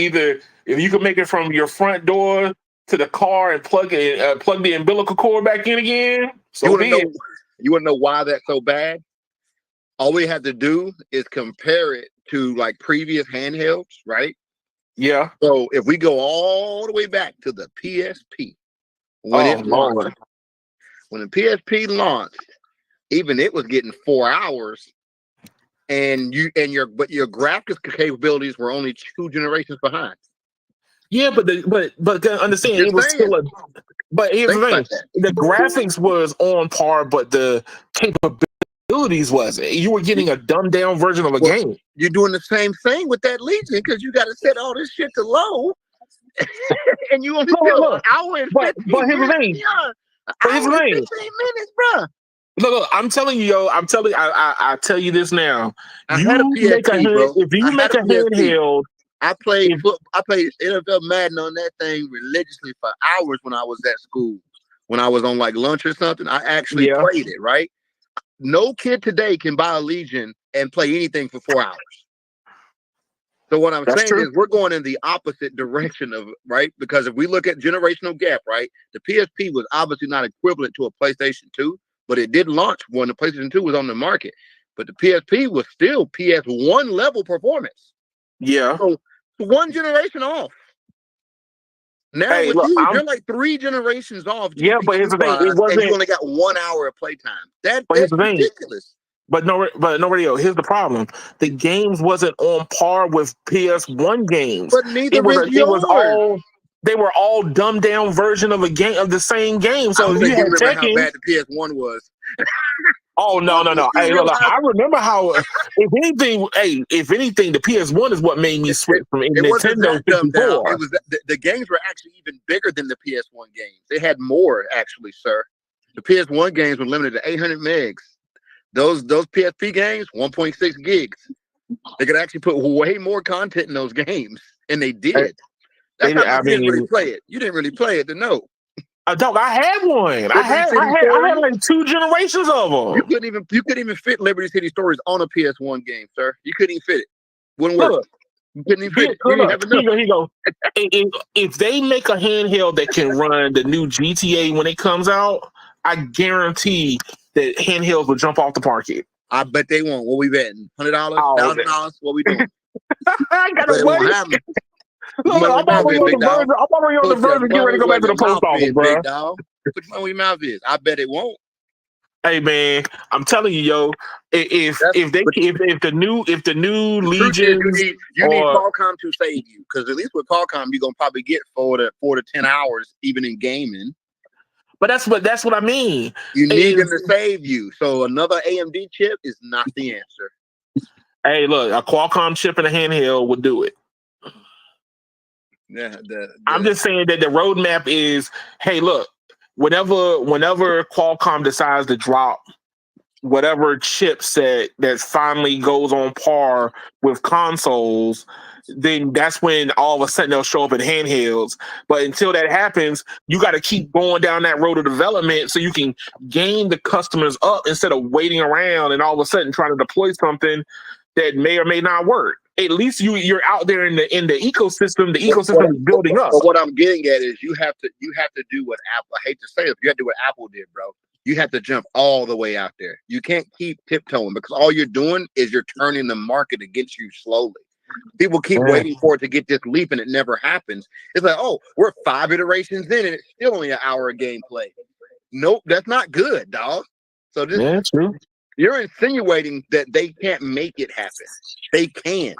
if you can make it from your front door to the car and plug the umbilical cord back in again. You want to know why that's so bad? All we had to do is compare it to like previous handhelds, right? Yeah. So if we go all the way back to the PSP, when it launched, when the PSP launched, even it was getting 4 hours, and your graphics capabilities were only 2 generations behind. Yeah, but understand it was still a. But here's the thing: the graphics was on par, but the capabilities wasn't. You were getting a dumbed down version of a game. You're doing the same thing with that Legion because you got to set all this shit to low, and you only feel an hour and 15 but here's the thing. But here's the thing. 15 minutes, bro. Look, I'm telling you, yo. I tell you this now. If you make a handheld. I played NFL Madden on that thing religiously for hours when I was at school. When I was on like lunch or something, I actually played it, right? No kid today can buy a Legion and play anything for 4 hours. So what I'm saying is we're going in the opposite direction of, right? Because if we look at generational gap, right? The PSP was obviously not equivalent to a PlayStation 2, but it did launch when the PlayStation 2 was on the market. But the PSP was still PS1 level performance. Yeah. So one generation off. Now you're like 3 generations off. Yeah, but here's the thing: it wasn't. And you only got 1 hour of playtime. That's ridiculous. But no, radio. Here's the problem: the games wasn't on par with PS1 games. But neither was yours. They were all dumbed down version of the same game. So you had remember how bad the PS1 was. Oh no! Hey, look, I remember how. If anything, the PS1 is what made me switch from Nintendo 64. It was the games were actually even bigger than the PS1 games. They had more, actually, sir. The PS1 games were limited to 800 megs. Those PSP games, 1.6 gigs. They could actually put way more content in those games, and they did. That's how you didn't really play it. You didn't really play it to know. Dog, I had one. I had like 2 generations of them. You couldn't even fit Liberty City Stories on a PS1 game, sir. You couldn't even fit it. Wouldn't work. You couldn't even fit it. Here you go. If they make a handheld that can run the new GTA when it comes out, I guarantee that handhelds will jump off the parket. I bet they won't. What we betting? $100, $1,000? What we doing? I got to wait. Look, I'm already on the verge of getting ready to go back to the post office, bro. Put your money where your mouth is. I bet it won't. Hey man, I'm telling you, yo, if the new Legion, you need Qualcomm to save you, because at least with Qualcomm you're gonna probably get 4 to 10 hours even in gaming. But that's what I mean. You need them to save you. So another AMD chip is not the answer. Hey, look, a Qualcomm chip in a handheld would do it. Yeah, I'm just saying that the roadmap is, hey, look, whenever Qualcomm decides to drop whatever chipset that finally goes on par with consoles, then that's when all of a sudden they'll show up in handhelds. But until that happens, you got to keep going down that road of development so you can gain the customers up instead of waiting around and all of a sudden trying to deploy something that may or may not work. At least you're out there in the ecosystem. The ecosystem is building up. But what I'm getting at is you have to do what Apple. I hate to say it, but you have to do what Apple did, bro. You have to jump all the way out there. You can't keep tiptoeing, because all you're doing is you're turning the market against you slowly. People keep waiting for it to get this leap, and it never happens. It's like, oh, we're 5 iterations in, and it's still only an hour of gameplay. Nope, that's not good, dog. So this, true. You're insinuating that they can't make it happen. They can.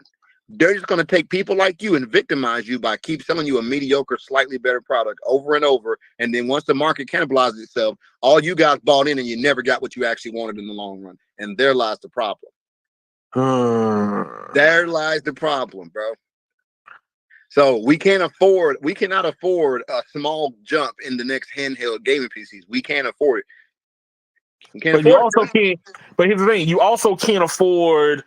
They're just going to take people like you and victimize you by keep selling you a mediocre, slightly better product over and over. And then once the market cannibalizes itself, all you guys bought in and you never got what you actually wanted in the long run. And there lies the problem. There lies the problem, bro. So we cannot afford a small jump in the next handheld gaming PCs. We can't afford it. But here's the thing: you also can't afford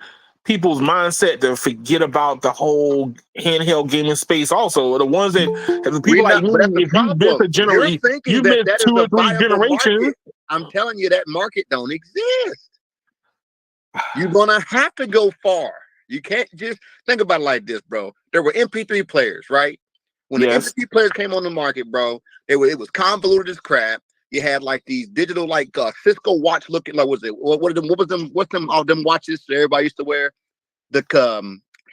people's mindset to forget about the whole handheld gaming space. Also, the ones that people like me, if you miss a generation, you miss 2 or 3 generations. Market. I'm telling you, that market don't exist. You're gonna have to go far. You can't just think about it like this, bro. There were MP3 players, right? When the MP3 players came on the market, bro, it was convoluted as crap. You had like these digital, like Cisco watch looking, like what's them all them watches that everybody used to wear? The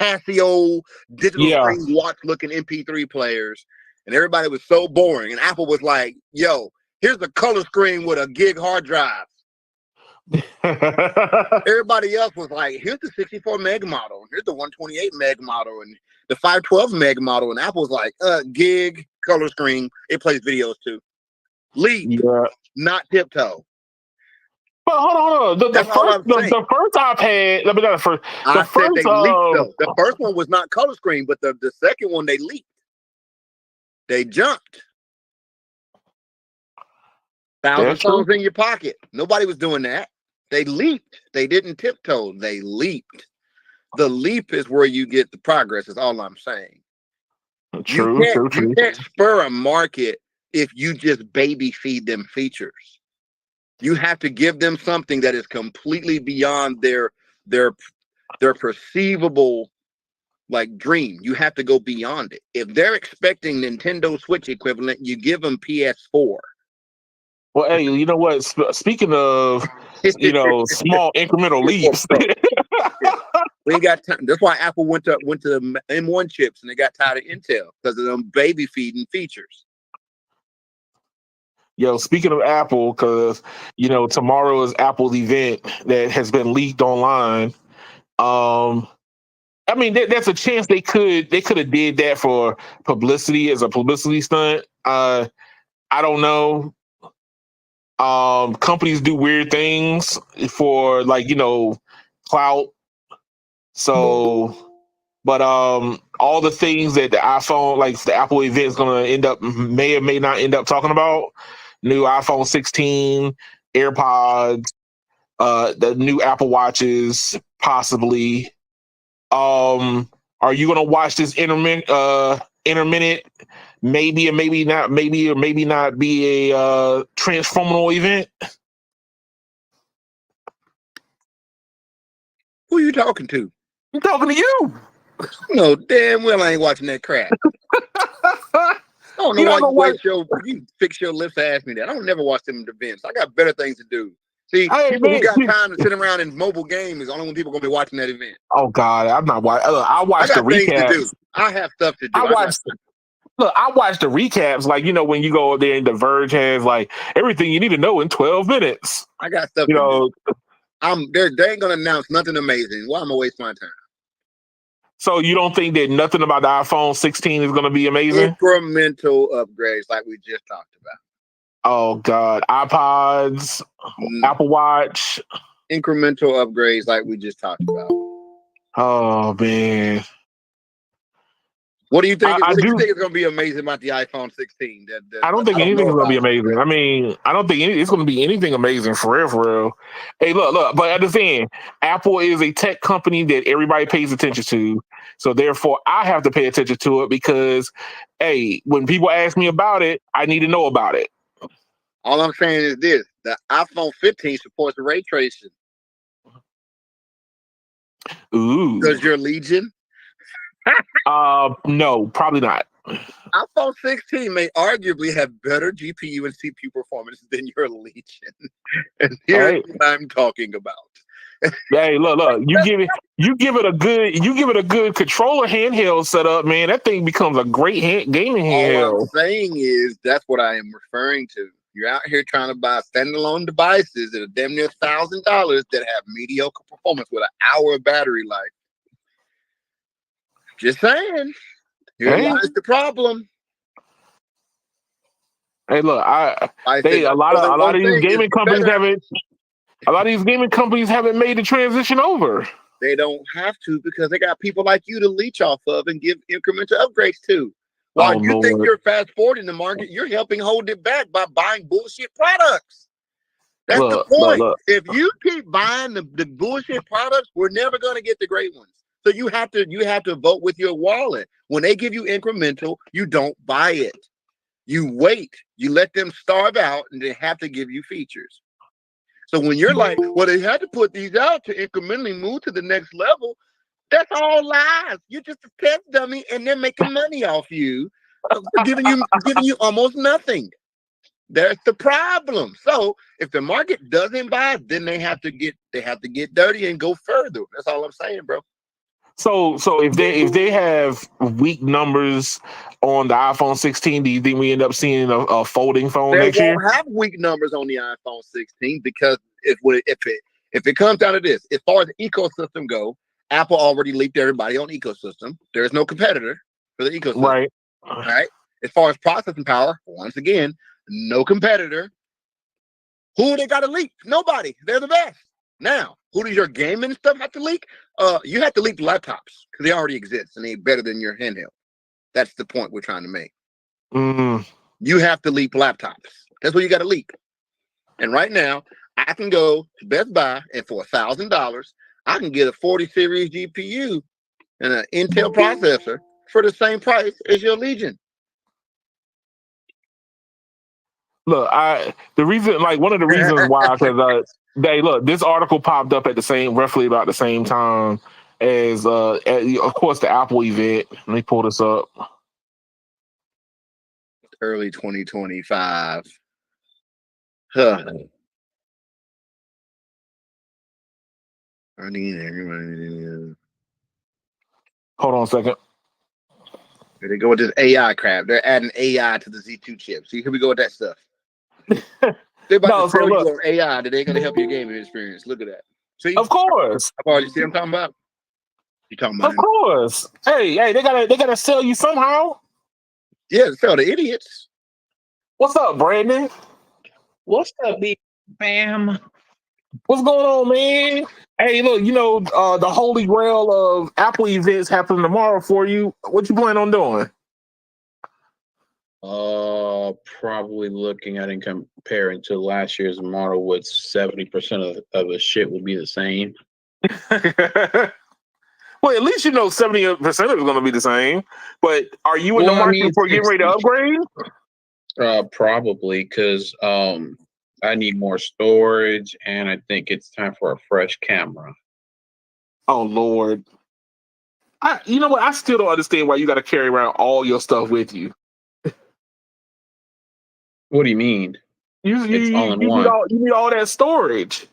Casio digital screen watch looking MP3 players, and everybody was so boring. And Apple was like, "Yo, here's the color screen with a gig hard drive." Everybody else was like, "Here's the 64 meg model, here's the 128 meg model, and the 512 meg model." And Apple's like, "Gig color screen. It plays videos too." Leap, not tiptoe. But hold on. The first iPad. I mean, not the first. I said they leaked though. The first one was not color screen, but the second one they leaked. They jumped. 1,000 songs in your pocket. Nobody was doing that. They leaped. They didn't tiptoe. They leaped. The leap is where you get the progress. Is all I'm saying. True. You can't spur a market if you just baby feed them features. You have to give them something that is completely beyond their perceivable like dream. You have to go beyond it. If they're expecting Nintendo Switch equivalent, you give them PS4. Well, hey, you know what? Speaking of, small incremental leaps. We ain't got time. That's why Apple went to the M1 chips and they got tired of Intel because of them baby feeding features. Yo, speaking of Apple, because tomorrow is Apple's event that has been leaked online. I mean, that's a chance they could have did that for publicity as a publicity stunt. I don't know. Companies do weird things for clout. So, but all the things that the iPhone, like the Apple event, is going to may or may not end up talking about. New iPhone 16, AirPods, the new Apple Watches, possibly. Are you gonna watch this intermittent, maybe or maybe not be a transformational event? Who are you talking to? I'm talking to you. No, damn well I ain't watching that crap. I don't know why you fix your lips to ask me that. I don't never watch them events. I got better things to do. See, people who got time to sit around and mobile game is only when people gonna be watching that event. Oh God, I'm not watching. I watch the recaps. I have stuff to do. I watch the recaps, when you go there and The Verge has everything you need to know in 12 minutes. I got stuff to do. They ain't gonna announce nothing amazing. Why am I gonna waste my time? So you don't think that nothing about the iPhone 16 is gonna be amazing? Incremental upgrades like we just talked about. Oh God, iPods, Apple Watch. Incremental upgrades like we just talked about. Oh man. What do you think? What do you think is going to be amazing about the iPhone 16? I don't think anything's going to be amazing. I mean, I don't think it's going to be anything amazing for real. Hey, look. But at the end, Apple is a tech company that everybody pays attention to. So therefore, I have to pay attention to it because, hey, when people ask me about it, I need to know about it. All I'm saying is this: the iPhone 15 supports ray tracing. Ooh. Does your Legion? No, probably not. iPhone 16 may arguably have better GPU and CPU performance than your Legion, and here's what I'm talking about. Hey, look! You give it a good controller handheld setup, man. That thing becomes a great gaming handheld. All I'm saying is that's what I am referring to. You're out here trying to buy standalone devices that are damn near $1,000 that have mediocre performance with an hour of battery life. Just saying. Here lies the problem. Hey, look, a lot of these gaming companies haven't made the transition over. They don't have to because they got people like you to leech off of and give incremental upgrades to. While you think you're fast forwarding the market, you're helping hold it back by buying bullshit products. That's the point. Look. If you keep buying the bullshit products, we're never going to get the great ones. So you have to vote with your wallet. When they give you incremental, you don't buy it. You wait. You let them starve out, and they have to give you features. So when you're like, well, they had to put these out to incrementally move to the next level, that's all lies. You're just a test dummy, and they're making money off you giving you almost nothing. That's the problem. So if the market doesn't buy, then they have to get dirty and go further. That's all I'm saying, bro. So if they have weak numbers on the iPhone 16, do you think we end up seeing a folding phone They next year? won't have weak numbers on the iPhone 16 because if it comes down to this, as far as the ecosystem go, Apple already leaked everybody on ecosystem. There is no competitor for the ecosystem. Right. All right. As far as processing power, once again, no competitor. Who they got to leak? Nobody. They're the best. Now, who does your gaming stuff have to leak? You have to leak laptops because they already exist and they're better than your handheld. That's the point we're trying to make. You have to leak laptops. That's what you got to leak. And right now, I can go to Best Buy and for $1,000, I can get a 40 series GPU and an Intel processor for the same price as your Legion. Look, one of the reasons why, because this article popped up at roughly about the same time as, of course, the Apple event. Let me pull this up. Early 2025. Huh. Hold on a second. Here they go with this AI crap. They're adding AI to the Z2 chip. See, here we go with that stuff. They're about to sell you on AI that they're going to help your gaming experience. Look at that. See? Of course. I've already see what I'm talking about. You talking about? Of course. Hey, they gotta sell you somehow. Yeah, sell the idiots. What's up, Brandon? What's up, big Bam? What's going on, man? Hey, look, the holy grail of Apple events happening tomorrow for you. What you plan on doing? Probably looking at and comparing to last year's model, with 70% of the shit will be the same. Well, at least 70% of it's going to be the same. But are you in the market for getting ready to upgrade? Probably, because I need more storage, and I think it's time for a fresh camera. Oh Lord! You know what? I still don't understand why you got to carry around all your stuff with you. What do you mean? It's all in one. You need all that storage.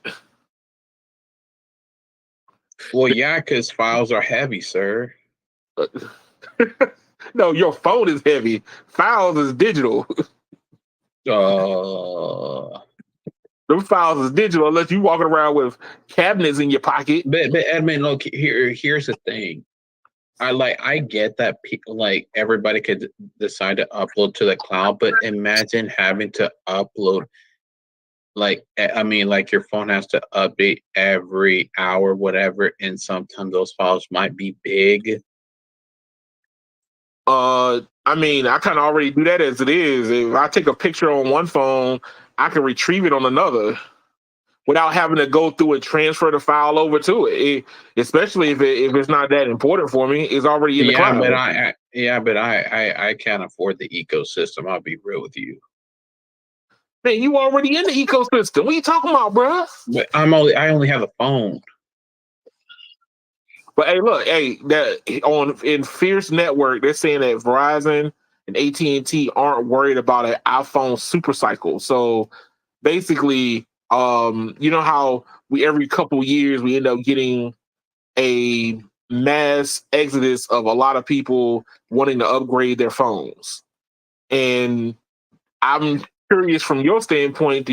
Well, yeah, because files are heavy, sir. No, your phone is heavy. Files is digital. Them files is digital unless you walking around with cabinets in your pocket. But Edmund, look, here's the thing. I get that everybody could decide to upload to the cloud, but imagine having to upload your phone has to update every hour, whatever, and sometimes those files might be big. I kind of already do that as it is. If I take a picture on one phone, I can retrieve it on another without having to go through and transfer the file over to it. Especially if it's not that important for me, it's already in the cloud. But I can't afford the ecosystem. I'll be real with you. Man, you already in the ecosystem. What are you talking about, bro? But I only have a phone. But hey, look, in Fierce Network, they're saying that Verizon and AT&T aren't worried about an iPhone super cycle. So basically, you know how every couple years we end up getting a mass exodus of a lot of people wanting to upgrade their phones. And I'm curious from your standpoint,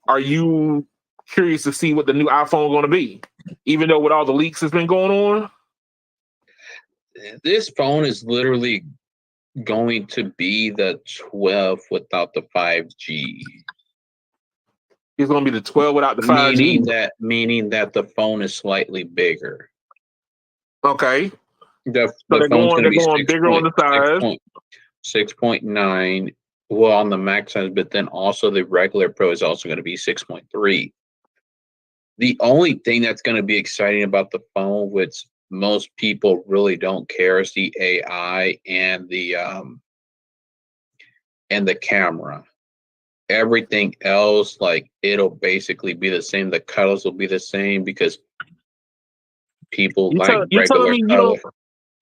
are you curious to see what the new iPhone is going to be? Even though with all the leaks that's been going on? This phone is literally going to be the 12 without the 5G. It's going to be the 12 without the 5G. Meaning that the phone is slightly bigger. Okay. The phone's going to be bigger on the size. 6.9, well, on the max size, but then also the regular Pro is also going to be 6.3. The only thing that's going to be exciting about the phone, which most people really don't care, is the AI and the camera. Everything else, it'll basically be the same. The colors will be the same because people like regular color.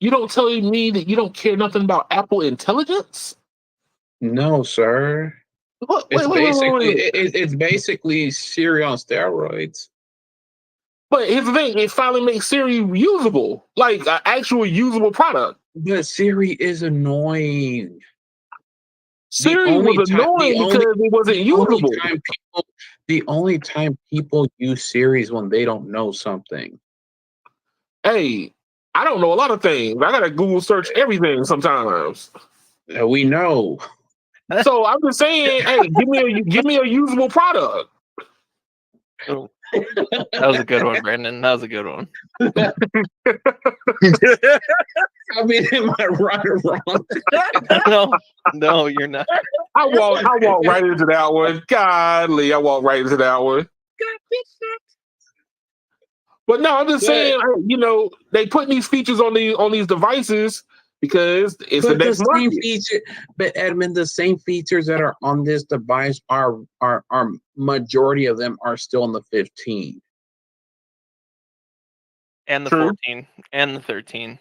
You don't tell me that you don't care nothing about Apple Intelligence? No, sir. What? It's Wait. it's basically Siri on steroids. But here's the thing: it finally makes Siri usable, like an actual usable product. But Siri is annoying. Siri was annoying because it wasn't usable. The only time people use Siri is when they don't know something. Hey, I don't know a lot of things. I gotta Google search everything sometimes. We know. So I'm just saying, hey, give me a usable product. Oh, that was a good one, Brandon. That was a good one. I mean, am I right or wrong? No, you're not. I walk right into that one. Godly, I walk right into that one. But no, I'm just saying, you know, they put these features on these devices because it's the next market. Feature, but Edmund, the same features that are on this device are majority of them are still in the 15 and the 14 and the 13.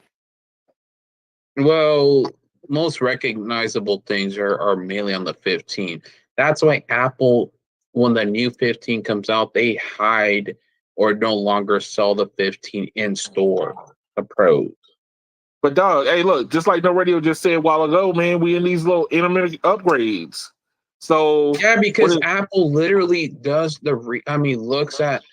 Well, most recognizable things are mainly on the 15. That's why Apple, when the new 15 comes out, they hide or no longer sell the 15 in store, the Pros. But dog, hey, look, just like No Radio just said a while ago, man, we in these little intermittent upgrades. So yeah, because Apple literally does looks at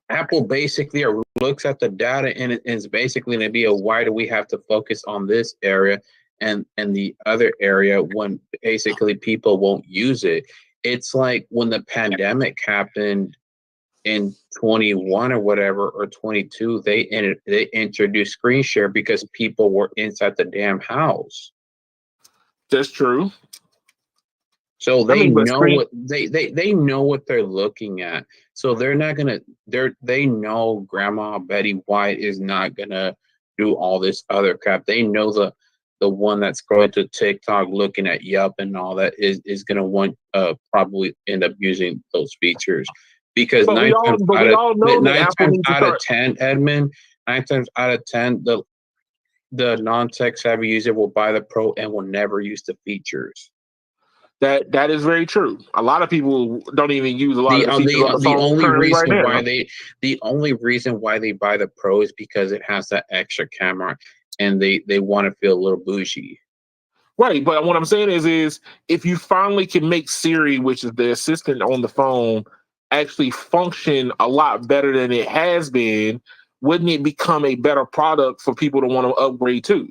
Apple basically looks at the data and it's basically going to be why do we have to focus on this area and the other area when basically people won't use it. It's like when the pandemic happened in 21 or whatever, or 22, they introduced screen share because people were inside the damn house. That's true. So they they know what they're looking at. So they're not gonna. They know Grandma Betty White is not gonna do all this other crap. They know the one that's going to TikTok looking at Yup and all that is gonna want probably end up using those features because nine times out of 10, Edmund, 9 times out of 10, the non-tech savvy user will buy the Pro and will never use the features. That is very true. A lot of people don't even use a lot of the features on the phone. The only reason why they buy the Pro is because it has that extra camera and they want to feel a little bougie. Right, but what I'm saying is if you finally can make Siri, which is the assistant on the phone, actually function a lot better than it has been, wouldn't it become a better product for people to want to upgrade to?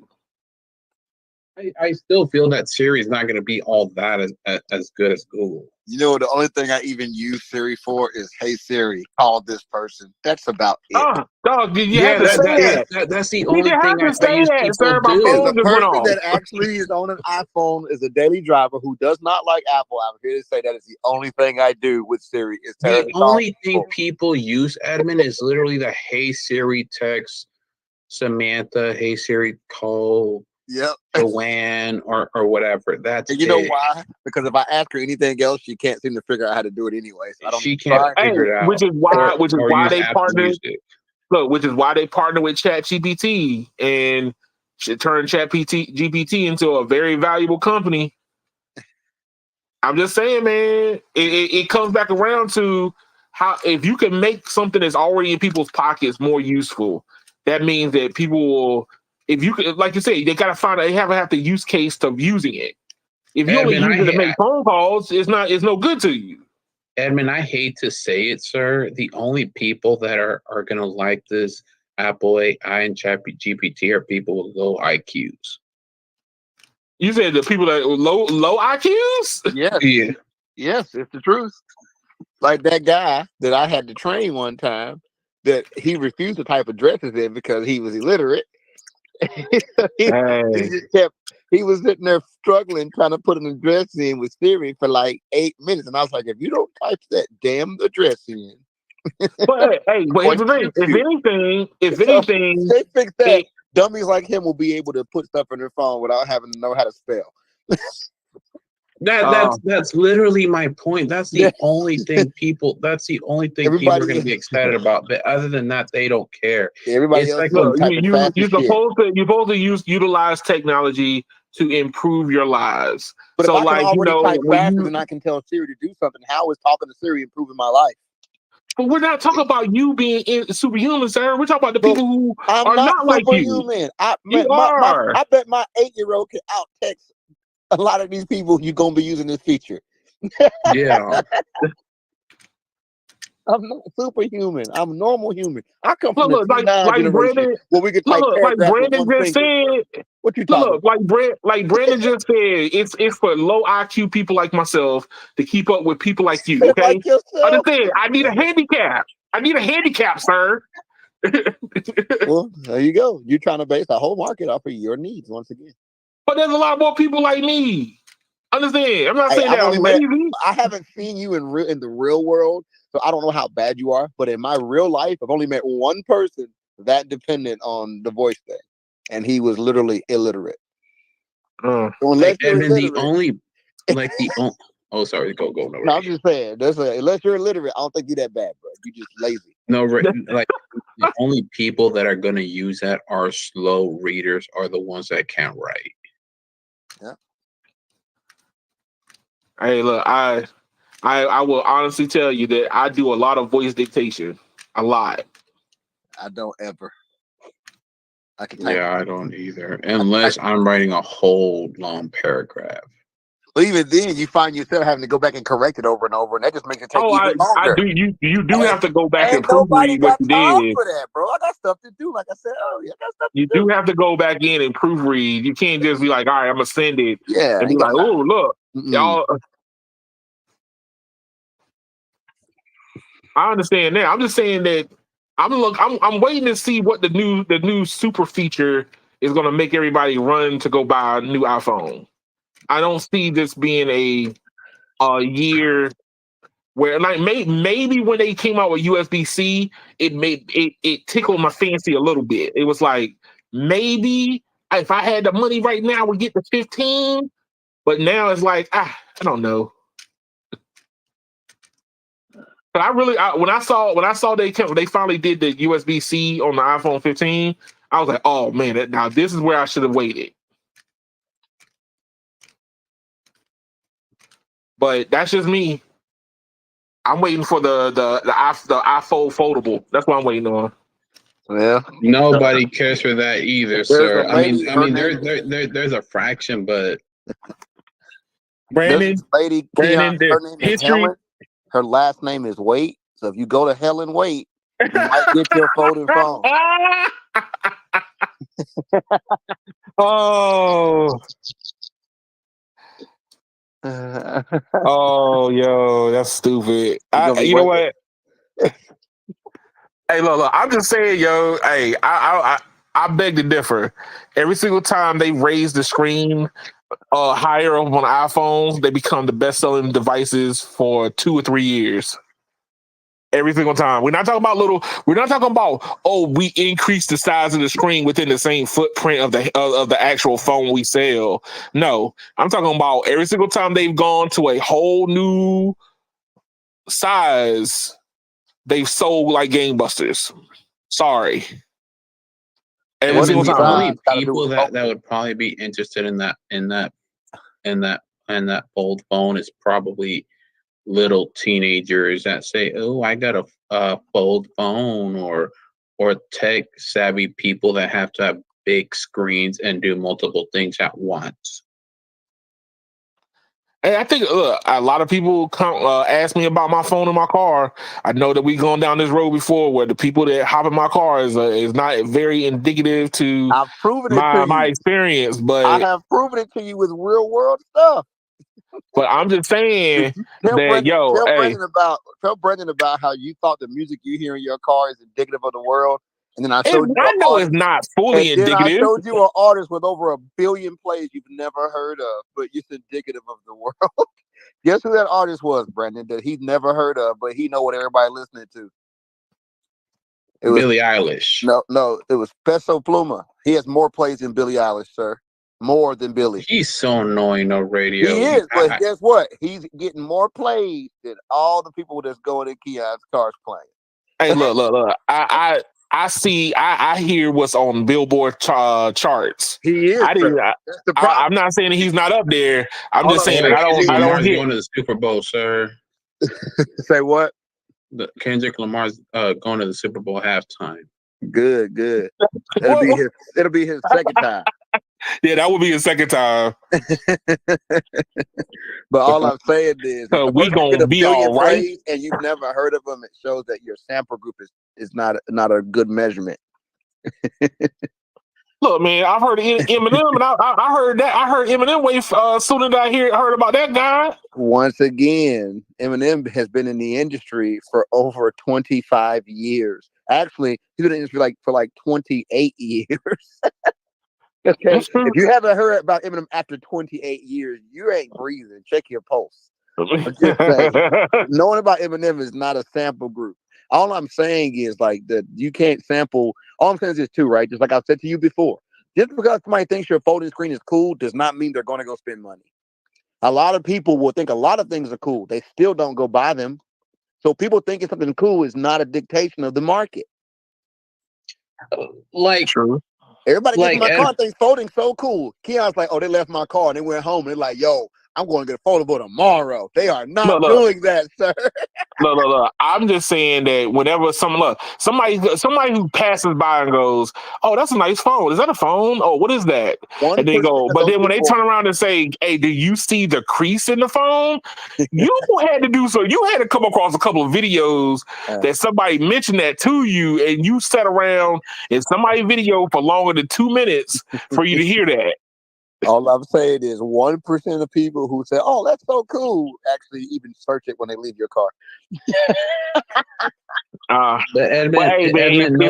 I still feel that Siri is not going to be all that as good as Google. You know, the only thing I even use Siri for is, "Hey Siri, call this person." That's about it. Dog, you have to say that. That's the only thing I use people do. The person that actually is on an iPhone is a daily driver who does not like Apple. I'm here to say that is the only thing I do with Siri. Is the only thing people use, Edmund, is literally the "Hey Siri" text Samantha, "Hey Siri, call." Yep. Joanne or whatever. That's and you know why? Because if I ask her anything else, she can't seem to figure out how to do it anyway. So I don't. She can't figure it out. Which is why they partnered. Look, which is why they partnered with ChatGPT and turned ChatGPT into a very valuable company. I'm just saying, man, it comes back around to how if you can make something that's already in people's pockets more useful, that means that people will. If you could, like you say, they gotta find. They have the use case of using it. If you only use it to make phone calls, it's no good to you. Edmund, I hate to say it, sir. The only people that are gonna like this Apple AI and ChatGPT are people with low IQs. You said the people that low IQs? Yeah. Yes, it's the truth. Like that guy that I had to train one time, that he refused to type addresses in because he was illiterate. He was sitting there struggling trying to put an address in with Siri for like 8 minutes, and I was like, "If you don't type that damn address in." But here's the thing: if anything, they fix that. Dummies like him will be able to put stuff in their phone without having to know how to spell. That's literally my point. That's the only thing people. That's the only thing people are going to be excited about. But other than that, they don't care. Everybody It's else like is typing fast as shit. You're supposed to utilize technology to improve your lives. But so if I can already type faster you, than I can tell Siri to do something, how is talking to Siri improving my life? But we're not talking about you being superhuman, sir. We're talking about the But people who I'm are not like you. superhuman. I bet my 8-year-old can out text a lot of these people you're gonna be using this feature. Yeah. I'm not superhuman. I'm normal human. I come from Look, the T9 generation Brandon, where we could type like paragraphs with Brandon one just finger. said. What you talking about? Like Brandon just said, it's for low IQ people like myself to keep up with people like you. Okay, Like yourself? understand? I need a handicap. I need a handicap, sir. Well, there you go. You're trying to base the whole market off of your needs once again. But there's a lot more people like me. Understand? I'm not saying that I'm lazy. I haven't seen you in the real world, so I don't know how bad you are. But in my real life, I've only met one person that dependent on the voice thing, and he was literally illiterate. So unless you're illiterate, oh, sorry, go. No, I'm just saying. Unless you're illiterate, I don't think you're that bad, bro. You just lazy. No, like the only people that are going to use that are slow readers, are the ones that can't write. Yeah. Hey, look, I will honestly tell you that I do a lot of voice dictation. A lot. I don't ever. I don't either. Unless I'm writing a whole long paragraph. But even then, you find yourself having to go back and correct it over and over, and that just makes it take even longer. You do have to go back and nobody proofread what got you time did. for that, bro. I got stuff to do. Like I said earlier, You do have to go back in and proofread. You can't just be like, all right, I'm gonna send it. Yeah, and be like, oh, look, y'all. I understand that. I'm just saying that I'm waiting to see what the new super feature is going to make everybody run to go buy a new iPhone. I don't see this being a year where, like, maybe when they came out with USB-C, it tickled my fancy a little bit. It was like, maybe if I had the money right now, I would get the 15. But now it's like, I don't know. But when I saw they finally did the USB-C on the iPhone 15, I was like, oh man, now this is where I should have waited. But that's just me. I'm waiting for the iPhone foldable. That's what I'm waiting on. Well, nobody cares for that either, sir. There's a fraction, but Brandon, her name is history. Helen. Her last name is Wait. So if you go to Helen Wait, you might get your folding phone. Oh. Oh, yo, that's stupid. You know what? Hey, look, I'm just saying, yo. Hey, I beg to differ. Every single time they raise the screen higher up on iPhones, they become the best-selling devices for 2 or 3 years. Every single time. We're not talking about we increase the size of the screen within the same footprint of the actual phone we sell. No, I'm talking about every single time they've gone to a whole new size, they've sold like gangbusters. Sorry. Every single time. The only people that would probably be interested in that fold phone is probably little teenagers that say, "Oh, I got a fold phone," or tech savvy people that have to have big screens and do multiple things at once. And I think a lot of people ask me about my phone in my car. I know that we've gone down this road before where the people that hop in my car is not very indicative to my experience. But I have proven it to you with real world stuff. But I'm just saying tell Brendan about how you thought the music you hear in your car is indicative of the world. And then I showed you it's not fully indicative. Then I showed you an artist with over 1 billion plays you've never heard of, but it's indicative of the world. Guess who that artist was, Brendan, that he's never heard of, but he know what everybody listening to? It was Billie Eilish. No, it was Peso Pluma. He has more plays than Billie Eilish, sir. more than Billy. He's so annoying on radio. He is, but guess what? He's getting more plays than all the people that's going in Keon's cars playing. Hey, look. I hear what's on Billboard charts. He is. That's the problem. I'm not saying that he's not up there. I'm just saying that I don't hear. Going to the Super Bowl, sir. Say what? Kendrick Lamar's going to the Super Bowl halftime. Good. It'll be his second time. Yeah, that would be his second time. But all I'm saying is, we gonna be all right. And you've never heard of them. It shows that your sample group is not a good measurement. Look, man, I've heard Eminem, and I heard that. I heard Eminem way sooner than I heard about that guy. Once again, Eminem has been in the industry for over 25 years. Actually, he's been in the industry for 28 years. Okay, if you haven't heard about Eminem after 28 years, you ain't breathing. Check your pulse. I'm just saying, knowing about Eminem is not a sample group. All I'm saying is that you can't sample. All I'm saying is this too, right? Just like I said to you before, just because somebody thinks your folding screen is cool does not mean they're going to go spend money. A lot of people will think a lot of things are cool. They still don't go buy them. So people thinking something cool is not a dictation of the market. True. Everybody gets in my car thinks folding so cool. Keon's like, oh, they left my car and they went home. And they're like, yo, I'm going to get a foldable tomorrow. They are not doing that, sir. Look. I'm just saying that whenever somebody who passes by and goes, oh, that's a nice phone. Is that a phone? Oh, what is that? And they go, but then when they turn around and say, hey, do you see the crease in the phone? You had to do so. You had to come across a couple of videos that somebody mentioned that to you, and you sat around and somebody video for longer than 2 minutes for you to hear that. All I'm saying is 1% of people who say, oh, that's so cool, actually even search it when they leave your car. It's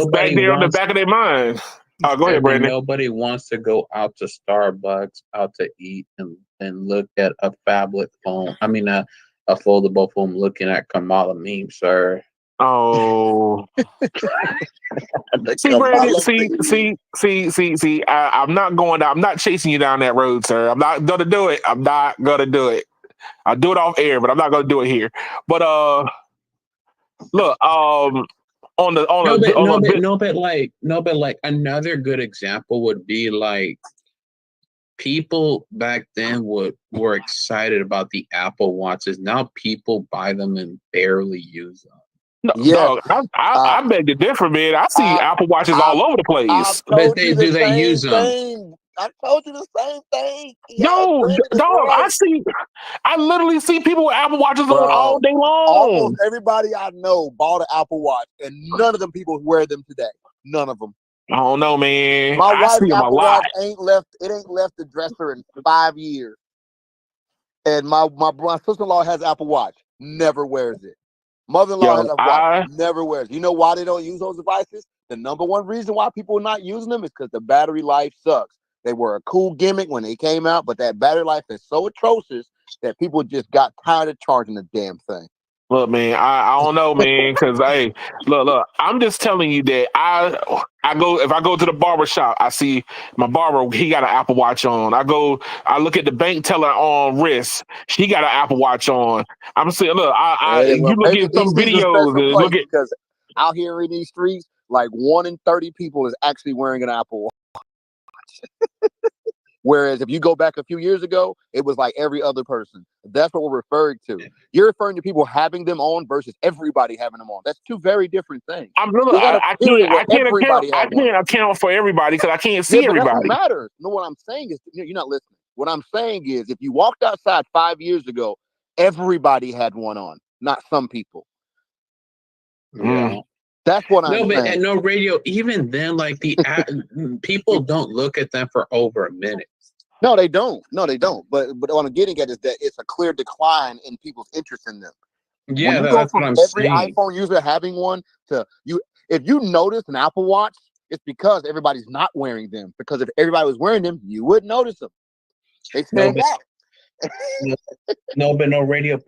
back there on the back of their mind. Go ahead, Brandon. Nobody wants to go out to Starbucks, out to eat, and look at a phablet phone. I mean, a foldable phone looking at Kamala meme, sir. Oh, see, Brandon. See. I'm not chasing you down that road, sir. I'm not gonna do it. I'll do it off air, but I'm not gonna do it here. But look, another good example would be people back then were excited about the Apple Watches. Now people buy them and barely use them. No, I beg to differ, man. I see Apple Watches all over the place. But do they use them? I told you the same thing. No, dog, I literally see people with Apple Watches on all day long. Almost everybody I know bought an Apple Watch, and none of them people wear them today. None of them. I don't know, man. My wife's Apple Watch ain't left the dresser in 5 years. And my sister-in-law has Apple Watch, never wears it. Mother-in-law has a watch, never wears. You know why they don't use those devices? The number one reason why people are not using them is because the battery life sucks. They were a cool gimmick when they came out, but that battery life is so atrocious that people just got tired of charging the damn thing. Look, man, I don't know, man, because hey, look, I'm just telling you that if I go to the barber shop, I see my barber, he got an Apple Watch on. I look at the bank teller on wrist, she got an Apple Watch on. I'm saying, look, you look at some videos and look at, because out here in these streets, 1 in 30 people is actually wearing an Apple Watch. Whereas if you go back a few years ago, it was like every other person. That's what we're referring to. You're referring to people having them on versus everybody having them on. That's two very different things. I can't account for everybody because I can't see everybody. That matters. No, what I'm saying is, you're not listening. What I'm saying is, if you walked outside 5 years ago, everybody had one on, not some people. Yeah. That's what I'm saying. But no radio, even then, people don't look at them for over a minute. No, they don't. But what I'm getting at is that it's a clear decline in people's interest in them. Yeah, that's what I'm saying. Every iPhone user having one to you. If you notice an Apple Watch, it's because everybody's not wearing them. Because if everybody was wearing them, you would notice them. They stand out. No, but no radio.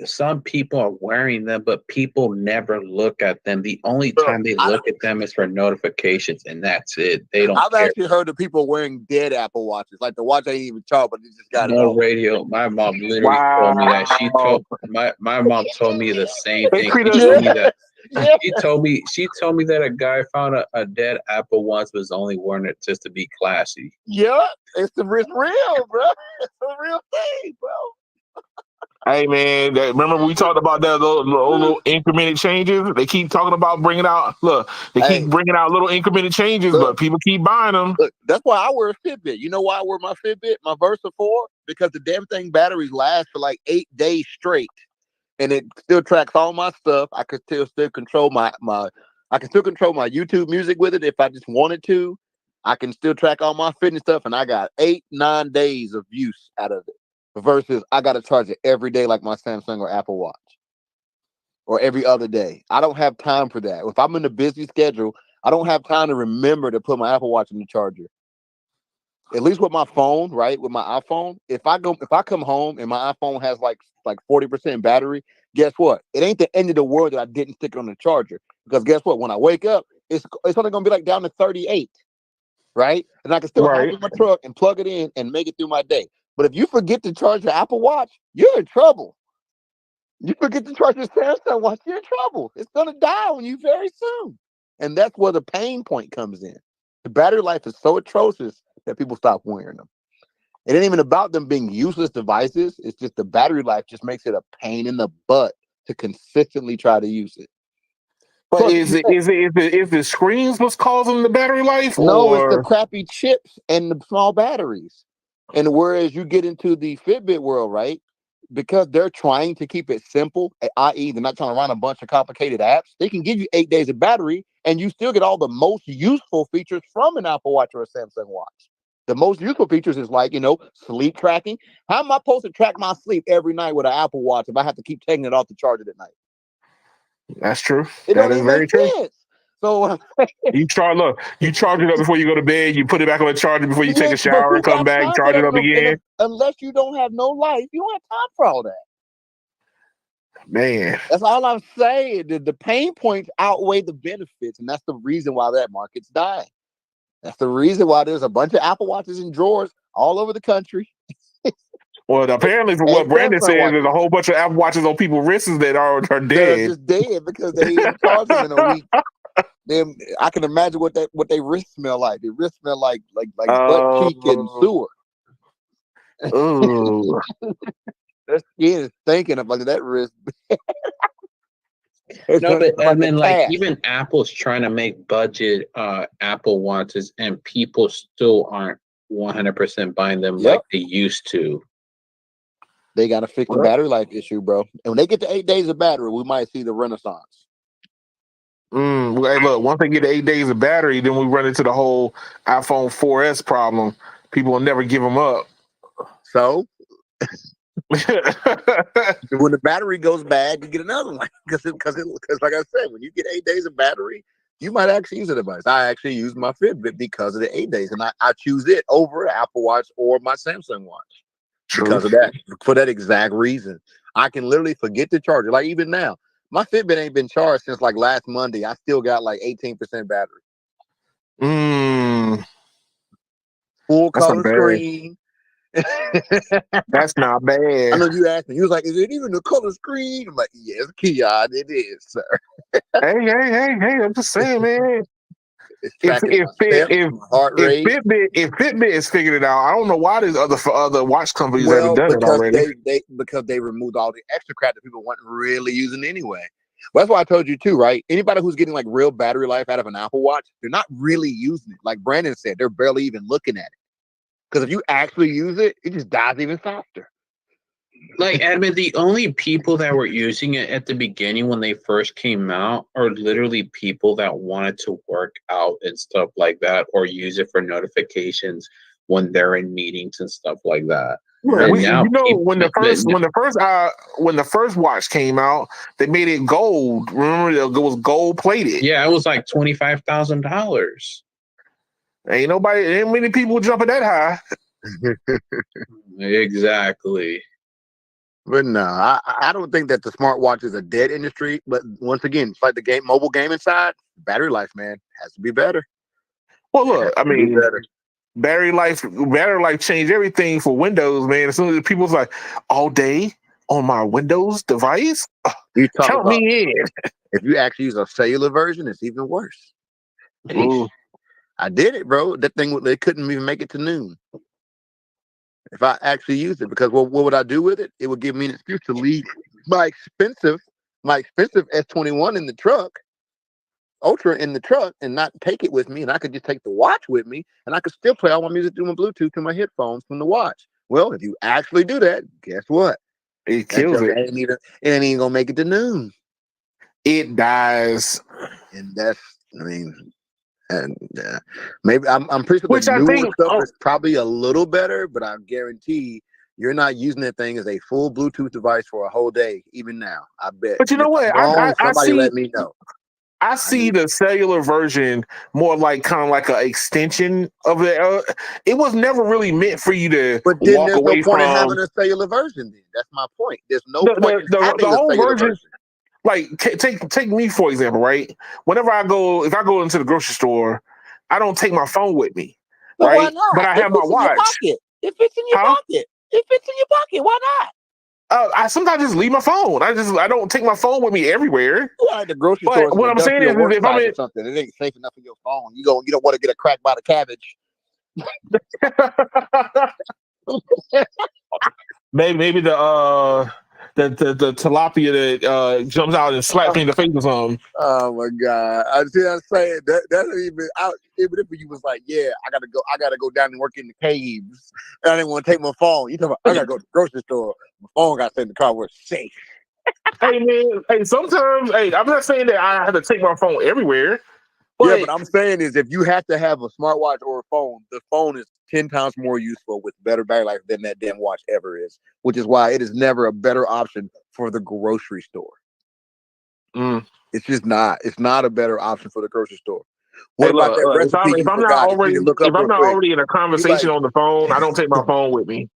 Some people are wearing them, but people never look at them. The only time they look at them is for notifications, and that's it. They don't I've care. actually heard of people wearing dead Apple Watches, like the watch ain't even charged, but they just got it No off. radio. My mom literally told me that. She told my mom told me the same thing. She told me that. She told me that a guy found a dead Apple Watch, was only wearing it just to be classy. Yeah, it's real, bro. It's a real thing, bro. Hey man, remember we talked about that little incremental changes? They keep talking about bringing out. Look, they keep bringing out little incremental changes, but people keep buying them. Look, that's why I wear a Fitbit. You know why I wear my Fitbit, my Versa 4? Because the damn thing batteries last for like 8 days straight, and it still tracks all my stuff. I could still control my I can still control my YouTube music with it if I just wanted to. I can still track all my fitness stuff, and I got 8-9 days of use out of it. Versus I got to charge it every day like my Samsung or Apple Watch, or every other day. I don't have time for that. If I'm in a busy schedule, I don't have time to remember to put my Apple Watch in the charger. At least with my phone, right? With my iPhone, if I come home and my iPhone has like 40% battery, guess what? It ain't the end of the world that I didn't stick it on the charger. Because guess what? When I wake up, it's only gonna be like down to 38, right? And I can still hop in my truck and plug it in and make it through my day. But if you forget to charge your Apple Watch, you're in trouble. You forget to charge your Samsung Watch, you're in trouble. It's gonna die on you very soon. And that's where the pain point comes in. The battery life is so atrocious that people stop wearing them. It ain't even about them being useless devices. It's just the battery life just makes it a pain in the butt to consistently try to use it. But plus, is the screens what's causing the battery life? No, or? It's the crappy chips and the small batteries. And whereas you get into the Fitbit world, right? Because they're trying to keep it simple, i.e., they're not trying to run a bunch of complicated apps, they can give you 8 days of battery and you still get all the most useful features from an Apple Watch or a Samsung Watch. The most useful features is like, sleep tracking. How am I supposed to track my sleep every night with an Apple Watch if I have to keep taking it off the charger at night? That's true. That is very true. So you charge it up before you go to bed. You put it back on the charger before you take a shower and come back, charge it up again. Unless you don't have no life, you don't have time for all that. Man, that's all I'm saying. The pain points outweigh the benefits, and that's the reason why that market's dying. That's the reason why there's a bunch of Apple Watches in drawers all over the country. Well, apparently, from what Brandon said, there's a whole bunch of Apple Watches on people's wrists that are dead. They're just dead because they didn't charge them in a week. I can imagine what they wrists smell like. They wrists smell like butt cheek and sewer. Ooh. Their skin is thinking about that wrist. No, but I mean, like even Apple's trying to make budget Apple Watches, and people still aren't 100% buying them like they used to. They got to fix the battery life issue, bro. And when they get to 8 days of battery, we might see the renaissance. Hey, look, once they get to 8 days of battery, then we run into the whole iPhone 4S problem. People will never give them up. So when the battery goes bad, you get another one. Because like I said, when you get 8 days of battery, you might actually use a device. I actually use my Fitbit because of the 8 days, and I choose it over Apple Watch or my Samsung Watch. True. Because of that, for that exact reason. I can literally forget to charge it. Like even now, my Fitbit ain't been charged since like last Monday. I still got like 18% battery. Full color screen. That's not bad. I know you asked me. You was like, "Is it even a color screen?" I'm like, "Yes, Keon, it is, sir." Hey! I'm just saying, man. If Fitbit is figured it out, I don't know why these other watch companies haven't done it already. Because they removed all the extra crap that people weren't really using anyway. Well, that's why I told you too, right? Anybody who's getting like real battery life out of an Apple Watch, they're not really using it. Like Brandon said, they're barely even looking at it. Because if you actually use it, it just dies even faster. Like, Edmund, the only people that were using it at the beginning when they first came out are literally people that wanted to work out and stuff like that, or use it for notifications when they're in meetings and stuff like that. Yeah, when the first watch came out, they made it gold. Remember, it was gold plated. Yeah, it was like $25,000. Ain't many people jumping that high. Exactly. But no, I don't think that the smartwatch is a dead industry. But once again, it's like the mobile gaming side, battery life, man, has to be better. Well, look, I Has to be mean, better. battery life changed everything for Windows, man. As soon as people's like all day on my Windows device, You talk count about me in. if you actually use a cellular version, it's even worse. Ooh. I did it, bro. That thing they couldn't even make it to noon. If I actually used it, because what would I do with it? It would give me an excuse to leave my expensive S21 in the truck, Ultra in the truck, and not take it with me. And I could just take the watch with me, and I could still play all my music through my Bluetooth to my headphones from the watch. Well, if you actually do that, guess what? It kills it. It ain't even gonna make it to noon. It dies. And that's, I mean, and maybe I'm pretty sure Which the I newer think stuff is probably a little better, but I guarantee you're not using that thing as a full Bluetooth device for a whole day, even now. I bet. But you know what? Somebody let me know. I see the cellular version more like kind of like an extension of it. It was never really meant for you to But then walk there's no away point in from having a cellular version. Then that's my point. There's no point in having the a whole cellular version. version. Like take me for example, right? Whenever if I go into the grocery store, I don't take my phone with me, But right? why not? But I have my watch. It fits in your Huh? pocket. It fits in your pocket. Why not? I sometimes just leave my phone. I don't take my phone with me everywhere. You are at the grocery But store. what I'm saying is if I'm or something, it ain't safe enough for your phone. You don't want to get a crack by the cabbage. maybe the tilapia that jumps out and slaps me in the face or something. Oh my god! I see. I'm saying that doesn't even out. Even if you was like, yeah, I gotta go down and work in the caves. And I didn't want to take my phone. You talking about? I gotta go to the grocery store. My phone got to stay in the car where it's safe. Hey man, sometimes I'm not saying that I have to take my phone everywhere. Yeah, but I'm saying is if you have to have a smartwatch or a phone, the phone is 10 times more useful with better battery life than that damn watch ever is. Which is why it is never a better option for the grocery store. It's just not. It's not a better option for the grocery store. What about that recipe if I'm not already in a conversation on the phone, I don't take my phone with me.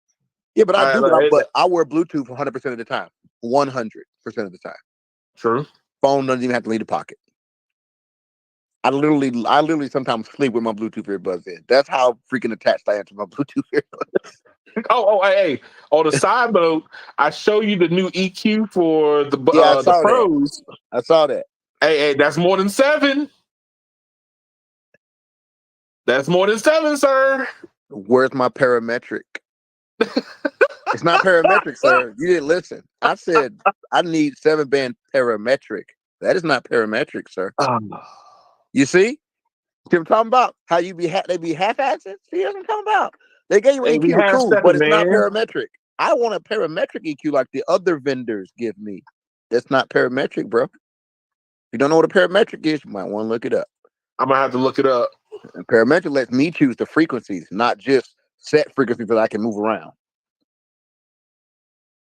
Yeah, but I do. But I wear Bluetooth 100% of the time. 100% of the time. True. Phone doesn't even have to leave the pocket. I literally sometimes sleep with my Bluetooth earbuds in. That's how freaking attached I am to my Bluetooth earbuds. Hey. On the side note, I show you the new EQ for the Pros. I saw that. Hey, that's more than 7. That's more than 7, sir. Where's my parametric? It's not parametric, sir. You didn't listen. I said I need 7-band parametric. That is not parametric, sir. You see? See what I'm talking about? How you they be half-assed? See what I'm talking about? They gave you an EQ, cool, but it's not parametric. I want a parametric EQ like the other vendors give me. That's not parametric, bro. If you don't know what a parametric is, you might want to look it up. I'm gonna have to look it up. And parametric lets me choose the frequencies, not just set frequencies that I can move around.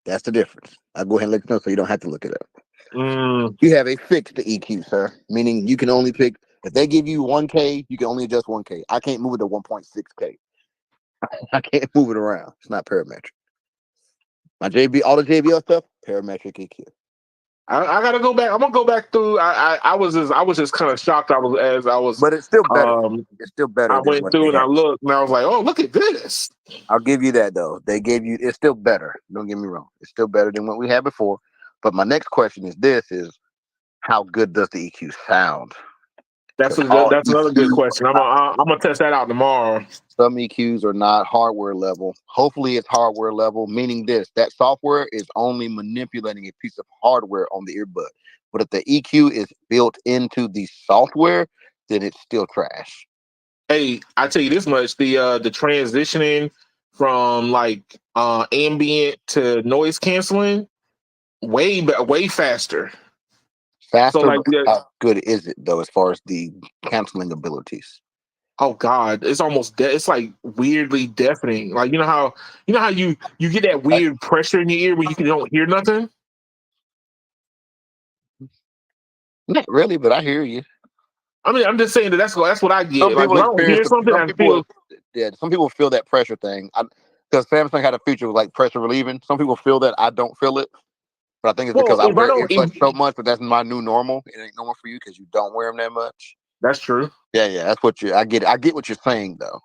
That's the difference. I'll go ahead and let you know so you don't have to look it up. You have a fixed EQ, sir, meaning you can only pick, if they give you 1K, you can only adjust 1K. I can't move it to 1.6K. I can't move it around. It's not parametric. My all the JBL stuff, parametric EQ. I gotta go back. I'm gonna go back through. I was just kind of shocked. But it's still better. It's still better. I went through and I looked and I was like, oh, look at this. I'll give you that though. It's still better. Don't get me wrong. It's still better than what we had before. But my next question is how good does the EQ sound? That's another good question. I'm gonna test that out tomorrow. Some EQs are not hardware level. Hopefully it's hardware level, meaning that software is only manipulating a piece of hardware on the earbud. But if the EQ is built into the software, then it's still trash. Hey, I tell you this much: the transitioning from like ambient to noise canceling, way faster. Faster, so how good is it though, as far as the canceling abilities? Oh God, it's almost it's like weirdly deafening. Like you know how you get that weird pressure in your ear where you don't hear nothing. Not really, but I hear you. I mean, I'm just saying that's what I get. Like when I don't hear something, I feel Yeah, some people feel that pressure thing. Because Samsung had a feature with like pressure relieving. Some people feel that. I don't feel it. But I think it's because I If I wear don't, earbuds so much, but that's my new normal. It ain't normal for you because you don't wear them that much. that's true. Yeah, that's what I get. I get what you're saying though.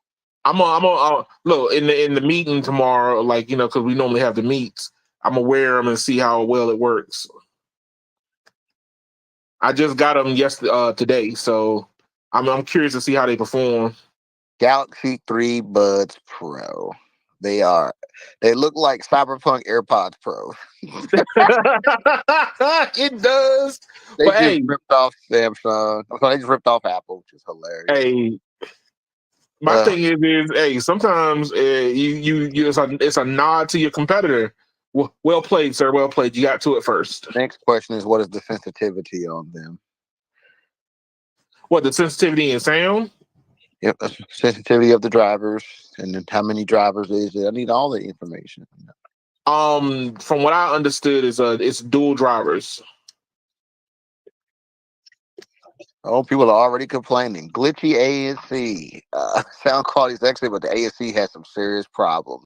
I'm on look in the meeting tomorrow, like because we normally have the meets. I'm gonna wear them and see how well it works. I just got them today, so I'm curious to see how they perform. Galaxy 3 Buds Pro. They look like Cyberpunk AirPods Pro. It does. They But just ripped off Samsung. They just ripped off Apple, which is hilarious. hey, my thing is, hey, sometimes it's a nod to your competitor. Well played, sir. Well played. You got to it first. Next question is, what is the sensitivity on them? What, the sensitivity in sound? Yep, that's sensitivity of the drivers, and then how many drivers is it? I need all the information. From what I understood, is it's dual drivers. Oh, people are already complaining. Glitchy ANC. Sound quality is excellent, but the ANC has some serious problems.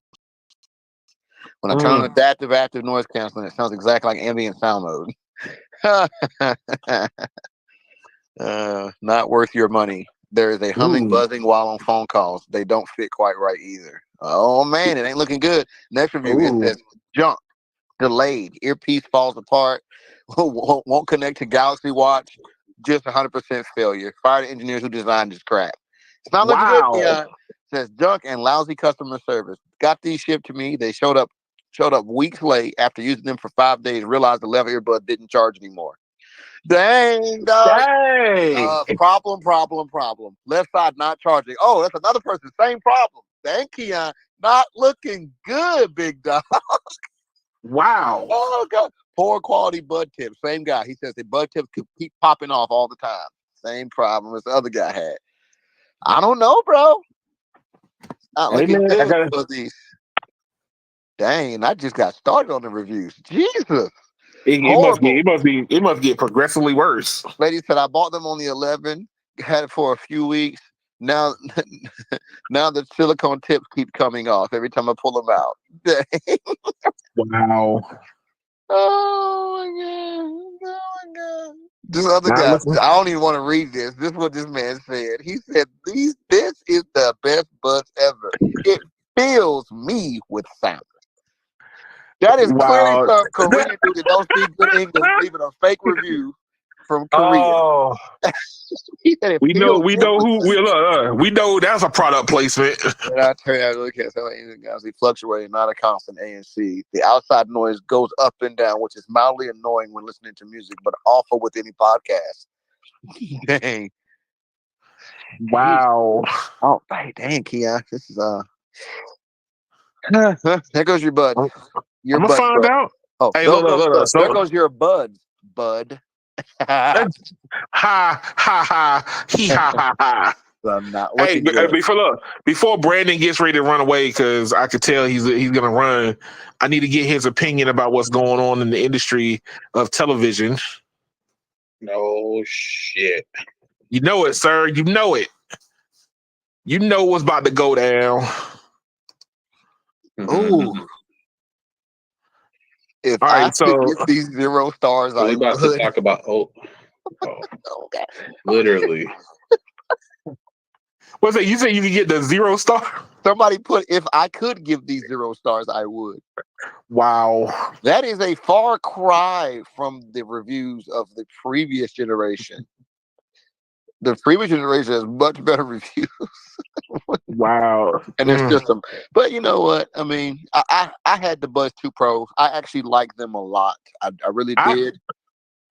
When I turn on adaptive active noise canceling, it sounds exactly like ambient sound mode. Not worth your money. There is a humming, buzzing while on phone calls. They don't fit quite right either. Oh man, it ain't looking good. Next review, it says junk, delayed, earpiece falls apart, won't connect to Galaxy Watch, just 100% failure. Fire the engineers who designed this crap. It's not looking good, Keon. It says junk and lousy customer service. Got these shipped to me. They showed up weeks late after using them for 5 days. Realized the leather earbud didn't charge anymore. Dang, dog. Dang. Problem. Left side not charging. Oh, that's another person. Same problem. Dang, Keon. Not looking good, big dog. Wow. Oh, God. Poor quality bud tips. Same guy. He says the bud tips could keep popping off all the time. Same problem as the other guy had. I don't know, bro. Not looking good for these. Dang, I just got started on the reviews. Jesus. It must get progressively worse. Lady said I bought them on the 11, had it for a few weeks. Now the silicone tips keep coming off every time I pull them out. Wow. Oh my god. This other guy, I don't even want to read this. This is what this man said. He said, this is the best buds ever. It fills me with sound. That is clearly some Korean dude that don't speak good English leaving a fake review from Korea. Oh. We know that's a product placement. And I tell you, I look at some guys, they fluctuate, not a constant ANC. The outside noise goes up and down, which is mildly annoying when listening to music, but awful with any podcast. Dang. Wow. Oh, dang, Keon. This is there goes your bud. I'm gonna find out. Oh, hey, look. There goes your bud. Ha ha ha. He ha ha ha. I'm not looking hey, good. Before Brandon gets ready to run away, because I could tell he's gonna run. I need to get his opinion about what's going on in the industry of television. No shit. You know it, sir. You know it. You know what's about to go down. Ooh. If all right, could get these 0 stars, we're about to talk about okay. Literally. What's that? You say you can get the 0 star? Somebody put, if I could give these 0 stars, I would. Wow. That is a far cry from the reviews of the previous generation. The previous generation has much better reviews. Wow. And there's just some, but you know what? I mean, I had the Buds 2 Pro. I actually like them a lot. I really did.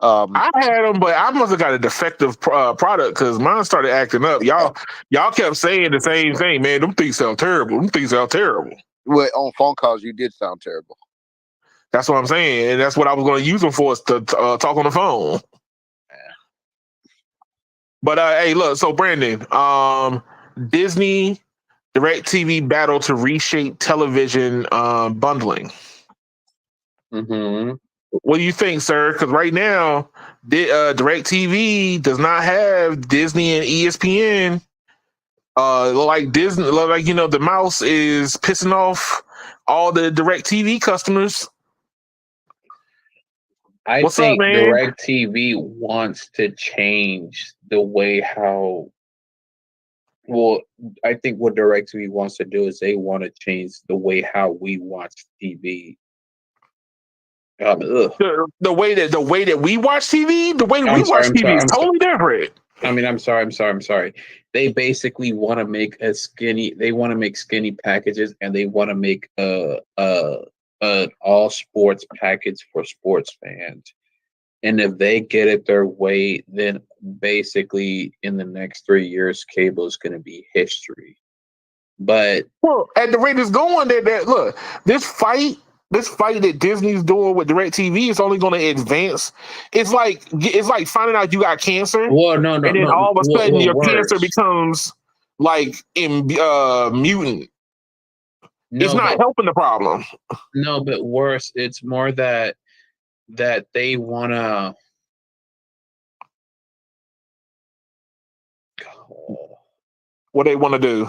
I had them, but I must have got a defective product because mine started acting up. Y'all kept saying the same thing, man. Them things sound terrible. Well, on phone calls, you did sound terrible. That's what I'm saying, and that's what I was going to use them for, is to talk on the phone. Yeah. But hey, look. So Brandon, Disney DirecTV battle to reshape television bundling. Mm-hmm. What do you think, sir? Because right now, DirecTV does not have Disney and ESPN Like Disney, like the mouse is pissing off all the DirecTV customers. I What's think up, man? DirecTV wants to change the way how. Well, I think what DirecTV wants to do is they want to change the way how we watch TV. The way that we watch TV, the way that we I'm sorry, watch I'm TV sorry, is I'm sorry. totally different. I mean, I'm sorry. They basically want to make they want to make skinny packages, and they want to make a all sports package for sports fans. And if they get it their way, then basically in the next 3 years, cable is going to be history. But Well, at the rate it's going, that look, this fight that Disney's doing with DirecTV is only going to advance. It's like finding out you got cancer, well, no, and then all of a sudden your cancer worse. becomes like mutant. No, It's not helping the problem. No, but worse, it's more that they wanna. What they want to do.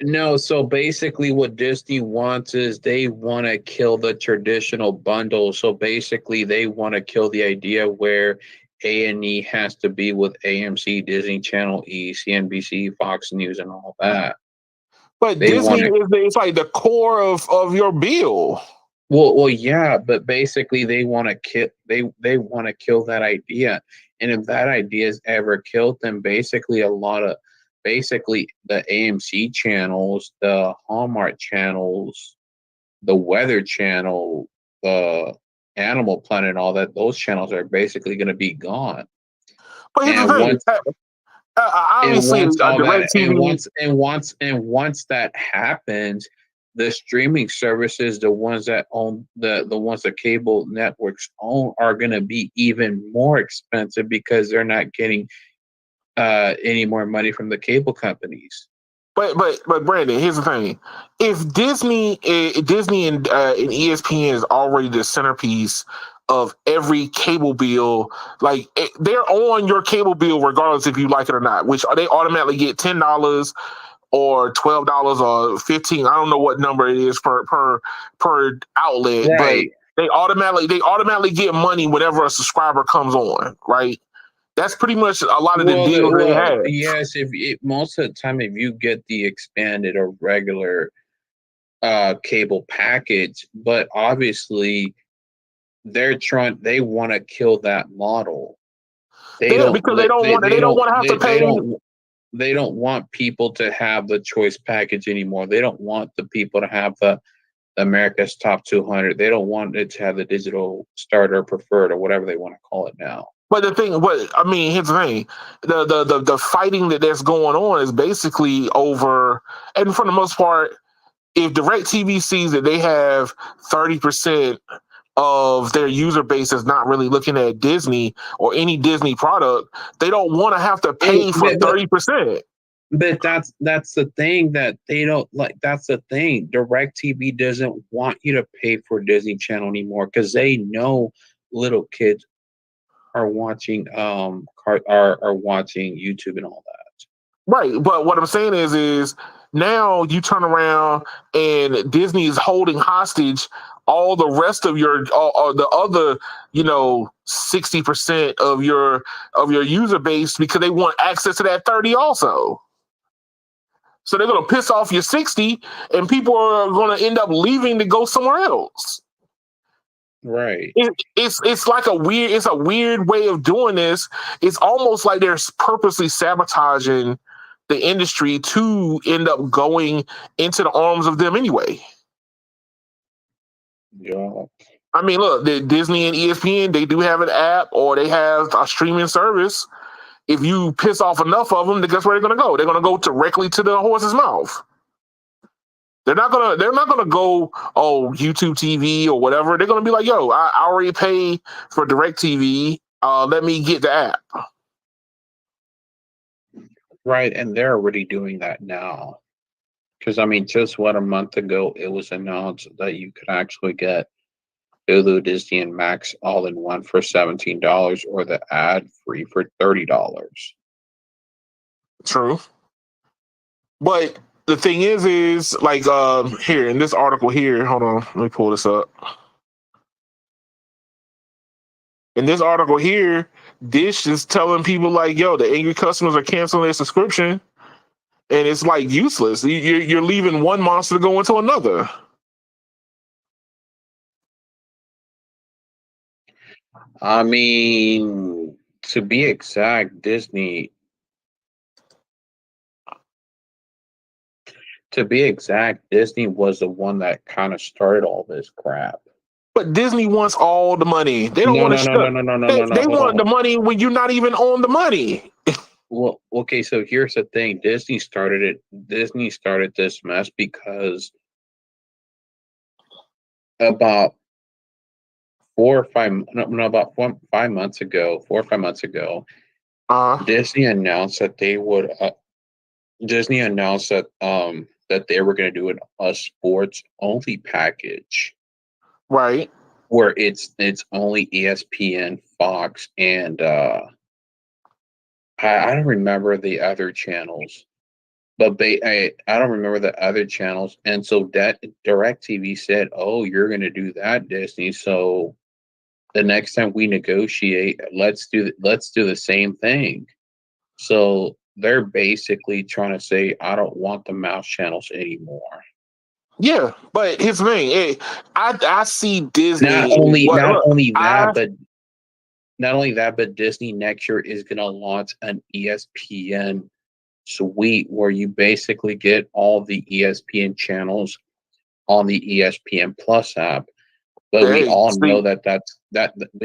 No, so basically what Disney wants is they want to kill the traditional bundle. So basically they want to kill the idea where A&E has to be with AMC, Disney Channel, E, CNBC, Fox News, and all that. But Disney is like the core of your bill. Well, yeah, but basically they want to kill they want to kill that idea, and if that idea is ever killed, then basically the AMC channels, the Hallmark channels, the Weather Channel, the Animal Planet, and all that, those channels are basically going to be gone. But here's the thing. Obviously, once that happens, the streaming services, the ones that own the ones that cable networks own, are going to be even more expensive because they're not getting any more money from the cable companies. But Brandon, here's the thing: if Disney and ESPN is already the centerpiece of every cable bill, like they're on your cable bill regardless if you like it or not, which they automatically get $10 or $12 or 15. I don't know what number it is per outlet, right. But they automatically get money whenever a subscriber comes on, right? That's pretty much a lot of the deals they have. Yes, most of the time, if you get the expanded or regular cable package, but obviously they want to kill that model. They don't want people to have the choice package anymore. They don't want the people to have the America's Top 200. They don't want it to have the digital starter preferred or whatever they want to call it now. But here's the thing: the fighting that's going on is basically over, and for the most part, if DirecTV sees that they have 30% of their user base is not really looking at Disney or any Disney product, they don't want to have to pay for 30%. But that's the thing that they don't like. That's the thing. DirecTV doesn't want you to pay for Disney Channel anymore because they know little kids are watching are watching YouTube and all that. Right, but what I'm saying is now you turn around and Disney is holding hostage all the rest of your the other 60% of your user base because they want access to that 30 also. So they're going to piss off your 60, and people are going to end up leaving to go somewhere else. Right. It's like a weird way of doing this. It's almost like they're purposely sabotaging the industry to end up going into the arms of them anyway. Yeah. I mean, look, the Disney and ESPN, they do have an app or they have a streaming service. If you piss off enough of them, then guess where they're going to go? They're going to go directly to the horse's mouth. They're not gonna go, YouTube TV or whatever. They're gonna be like, yo, I already pay for DirecTV. Let me get the app. Right, and they're already doing that now. Because I mean, just a month ago, it was announced that you could actually get Hulu, Disney, and Max all in one for $17, or the ad free for $30. True. But the thing is like here in this article here, hold on, let me pull this up. In this article here, Dish is telling people like, yo, the angry customers are canceling their subscription, and it's like useless. You're leaving one monster to go into another. I mean, to be exact, Disney was the one that kind of started all this crap. But Disney wants all the money. They don't No, want no, to no, shut. no, no, no, no, They, no, no. they Hold want on. the money when you're not even on the money. Well, okay, so here's the thing. Disney started it. Disney started this mess because about 5 months ago, 4 or 5 months ago, Disney announced that they would. Disney announced that that they were going to do a sports only package, Right. where it's only ESPN, Fox, and I don't remember the other channels, but I don't remember the other channels, and so that DirecTV said, "Oh, you're going to do that, Disney. So the next time we negotiate, let's do the same thing." So they're basically trying to say, "I don't want the mouse channels anymore." Yeah, but here's the thing. I see Disney. Not only I that, but Disney next year is going to launch an ESPN suite where you basically get all the ESPN channels on the ESPN Plus app. But we all know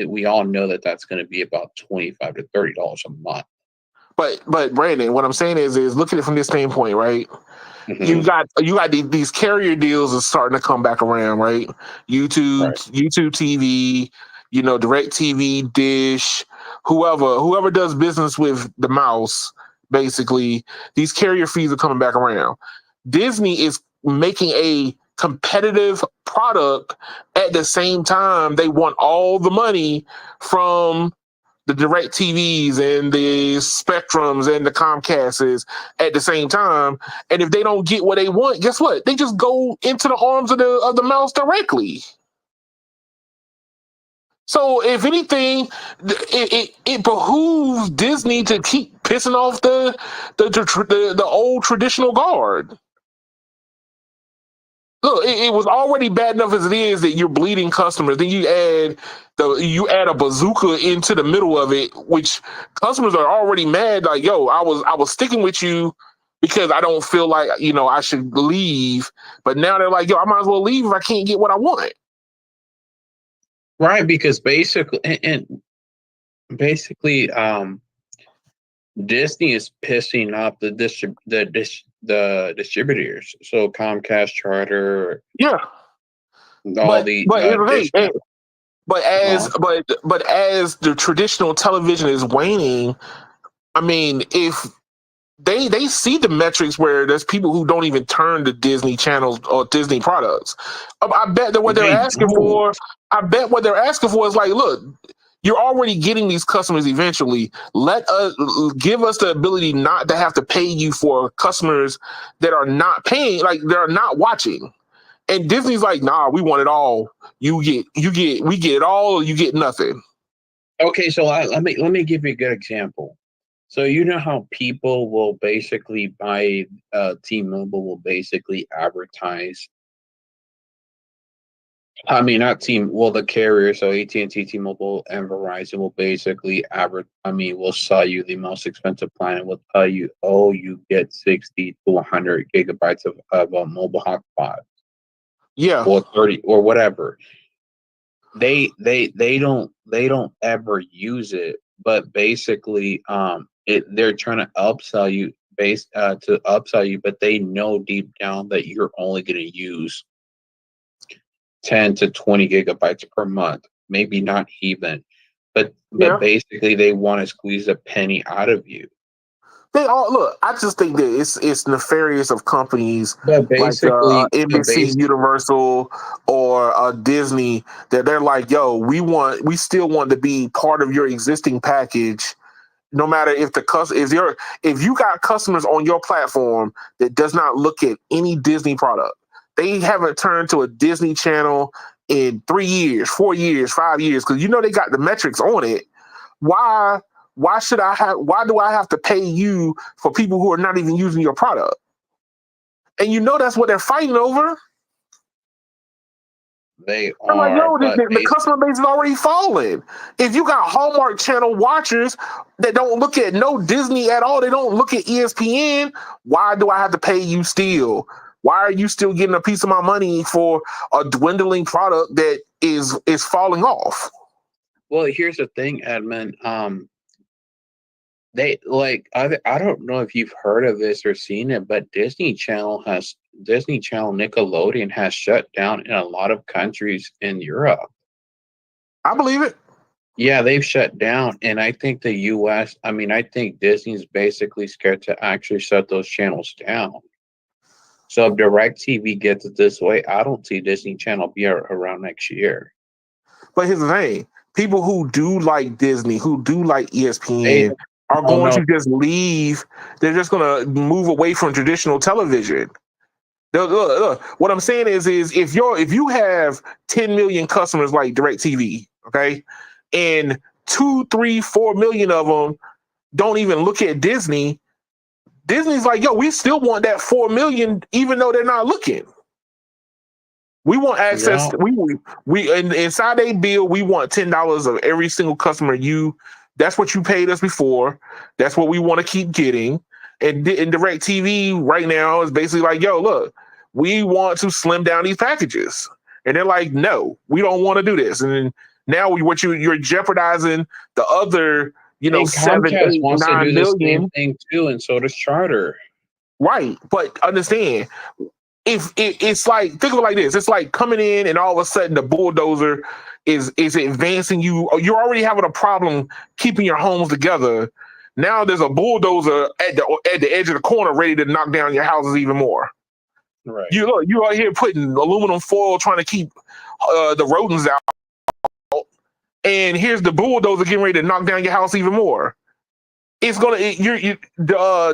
we all know that that's going to be about $25 to $30 a month. But Brandon, what I'm saying is look at it from this standpoint, right? Mm-hmm. You got these carrier deals are starting to come back around, right? YouTube TV, Direct TV, Dish, whoever does business with the mouse, basically, these carrier fees are coming back around. Disney is making a competitive product at the same time they want all the money from the Direct TVs and the Spectrums and the Comcasts at the same time. And if they don't get what they want, guess what? They just go into the arms of the mouse directly. So if anything, it behooves Disney to keep pissing off the old traditional guard. Look, it was already bad enough as it is that you're bleeding customers. Then you add a bazooka into the middle of it, which customers are already mad. Like, yo, I was sticking with you because I don't feel like I should leave. But now they're like, yo, I might as well leave if I can't get what I want. Right, because basically, Disney is pissing off the distributors. So Comcast, Charter, But as the traditional television is waning, I mean, if they see the metrics where there's people who don't even turn to Disney channels or Disney products. I bet that what they're asking for is like, look, you're already getting these customers eventually. Give us the ability not to have to pay you for customers that are not paying, like they're not watching. And Disney's like, nah, we want it all. We get it all, or you get nothing. Okay, so let me give you a good example. So you know how people will basically buy T-Mobile will basically advertise. I mean, not the carrier. So AT&T, T-Mobile, and Verizon will basically will sell you the most expensive plan and will tell you, oh, you get 60 to 100 gigabytes of a mobile hotspot. Yeah. Or 30 or whatever. They don't ever use it, but basically, they're trying to upsell you but they know deep down that you're only going to use 10 to 20 gigabytes per month, maybe not even, but basically they want to squeeze a penny out of you. They all look. I just think that it's nefarious of companies like NBC, Universal, or Disney that they're like, yo, we still want to be part of your existing package, no matter if if you got customers on your platform that does not look at any Disney product, they haven't turned to a Disney channel in 3 years, 4 years, 5 years, because they got the metrics on it. Why do I have to pay you for people who are not even using your product? And that's what they're fighting over. They I'm like, are, but the customer base is already falling. If you got Hallmark Channel watchers that don't look at no Disney at all, they don't look at ESPN, why do I have to pay you still? Why are you still getting a piece of my money for a dwindling product that is falling off? well, here's the thing, Edmund. They I don't know if you've heard of this or seen it, but Disney Channel Nickelodeon has shut down in a lot of countries in Europe. I believe it. Yeah, they've shut down, and I think the U.S. I think Disney's basically scared to actually shut those channels down. So if DirecTV gets it this way, I don't see Disney Channel be around next year. But here's the thing: people who do like Disney, who do like ESPN, are going to just leave. They're just going to move away from traditional television. Look, what I'm saying is if you have 10 million customers like DirecTV, okay, and 2, 3, 4 million of them don't even look at Disney, Disney's like, yo, we still want that 4 million, even though they're not looking. We want access. Yeah. We inside a bill, we want $10 of every single customer. That's what you paid us before. That's what we want to keep getting. And DirecTV right now is basically like, yo, look, we want to slim down these packages. And they're like, no, we don't want to do this. And now you're jeopardizing the other, And 7, Comcast 8, wants to 9 do the million. same thing too, and so does Charter. Right. But understand, if it's like, think of it like this, it's like coming in and all of a sudden the bulldozer is advancing you. You're already having a problem keeping your homes together. Now there's a bulldozer at the edge of the corner ready to knock down your houses even more. Right. You out here putting aluminum foil trying to keep the rodents out, and here's the bulldozer getting ready to knock down your house even more. It's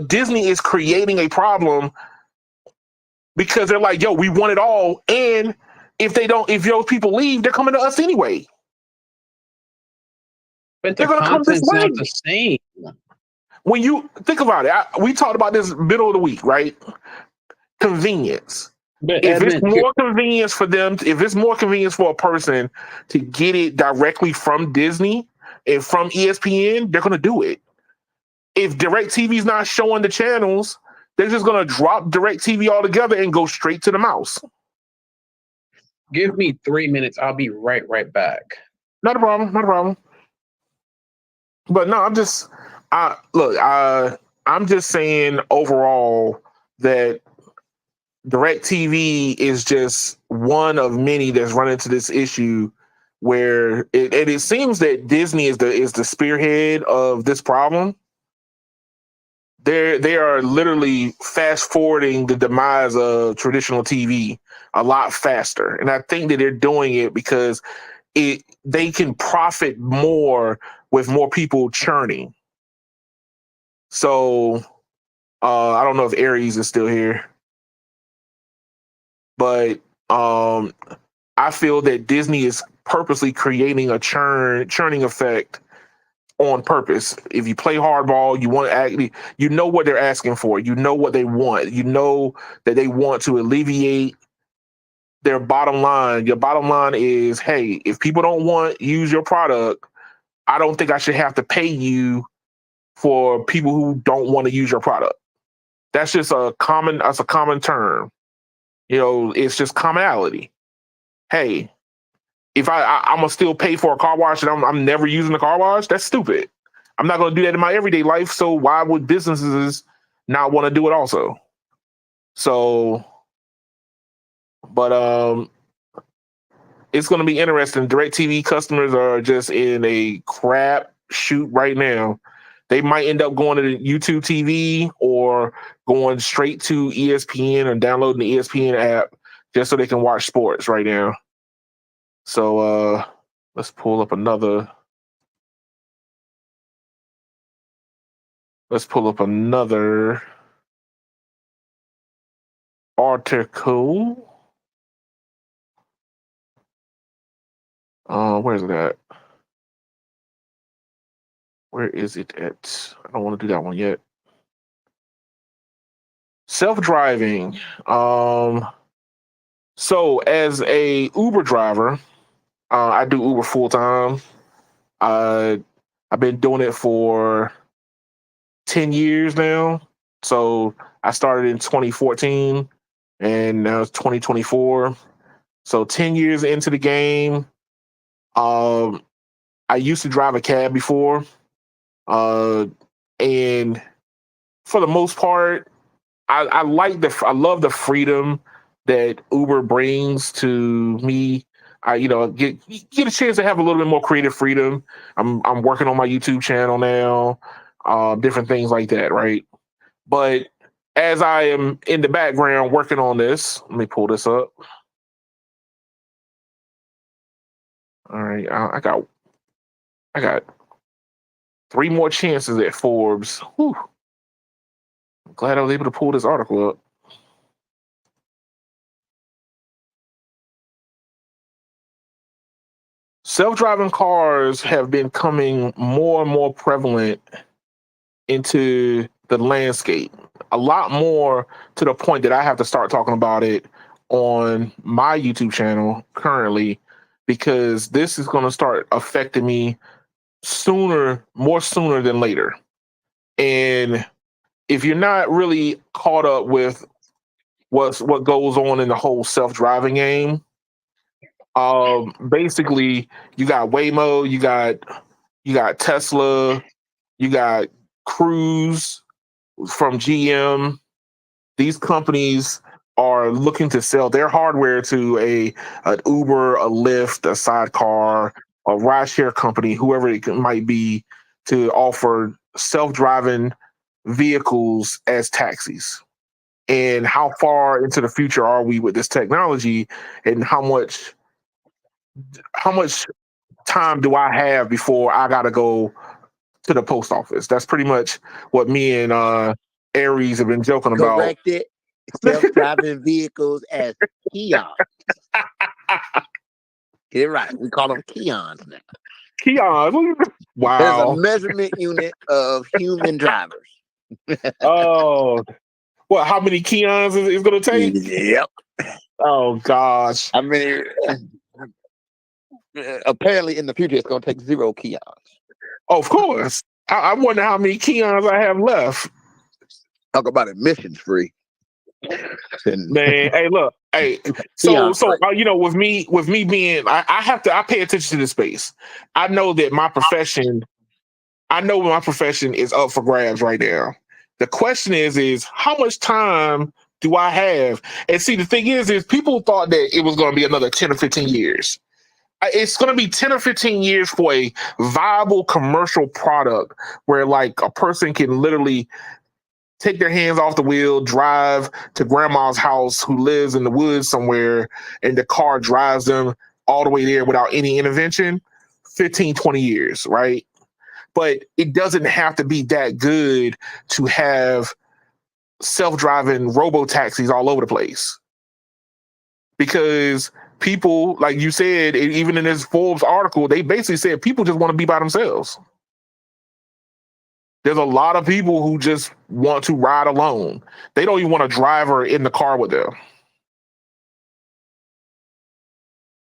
Disney is creating a problem because they're like, yo, we want it all, and if those people leave, they're coming to us anyway. But the content's not the same. When you think about it, we talked about this middle of the week, right? Convenience. But If it's more convenience for them, if it's more convenience for a person to get it directly from Disney and from ESPN, they're going to do it. If DirecTV is not showing the channels, they're just going to drop DirecTV altogether and go straight to the mouse. Give me 3 minutes. I'll be right back. Not a problem. But no, I'm just saying overall that DirecTV is just one of many that's run into this issue where it seems that Disney is the spearhead of this problem. They are literally fast forwarding the demise of traditional TV a lot faster, and I think that they're doing it because they can profit more with more people churning. So I don't know if Aries is still here, but I feel that Disney is purposely creating a churning effect on purpose. If you play hardball, you want to actually, what they're asking for. You know what they want. You know that they want to alleviate their bottom line. Your bottom line is, hey, if people don't use your product, I don't think I should have to pay you for people who don't want to use your product. That's just a common term. It's just commonality. Hey, if I'm gonna still pay for a car wash and I'm never using the car wash, that's stupid. I'm not gonna do that in my everyday life. So why would businesses not want to do it also? So, but it's gonna be interesting. DirecTV customers are just in a crap shoot right now. They might end up going to the YouTube TV or going straight to ESPN or downloading the ESPN app just so they can watch sports right now. So let's pull up another Let's pull up another article. Where's it at? Where is it at? I don't want to do that one yet. Self-driving. So as a Uber driver, I do Uber full time. I've been doing it for 10 years now. So I started in 2014 and now it's 2024. So 10 years into the game. I used to drive a cab before. And for the most part, I love the freedom that Uber brings to me. I get a chance to have a little bit more creative freedom. I'm working on my YouTube channel now, different things like that, right? But as I am in the background working on this, let me pull this up. All right, I got 3 more chances at Forbes. Whew. I'm glad I was able to pull this article up. Self-driving cars have been coming more and more prevalent into the landscape. A lot more to the point that I have to start talking about it on my YouTube channel currently, because this is going to start affecting me more sooner than later. And if you're not really caught up with what goes on in the whole self-driving game, basically you got Waymo, you got Tesla, you got Cruise from GM. These companies are looking to sell their hardware to an Uber, a Lyft, a sidecar, a rideshare company, whoever it might be, to offer self-driving vehicles as taxis. And how far into the future are we with this technology, and how much time do I have before I gotta go to the post office? That's pretty much what me and Aries have been joking about. Corrected self-driving vehicles as kiosks. Get it right. We call them kiosks now. Kiosks. Wow. There's a measurement unit of human drivers. Oh, what? How many kiosks is going to take? Yep. Oh gosh. I mean, apparently in the future it's going to take 0 kiosks. Of course. I wonder how many kiosks I have left. Talk about emissions free. Man, hey, look, hey. So with me being, I pay attention to the space. I know that my profession is up for grabs right now. The question is how much time do I have? And see, the thing is people thought that it was going to be another 10 or 15 years. It's going to be 10 or 15 years for a viable commercial product where like a person can literally take their hands off the wheel, drive to grandma's house who lives in the woods somewhere, and the car drives them all the way there without any intervention. 15, 20 years, right? But it doesn't have to be that good to have self-driving robo-taxis all over the place. Because people, like you said, even in this Forbes article, they basically said people just want to be by themselves. There's a lot of people who just want to ride alone. They don't even want a driver in the car with them.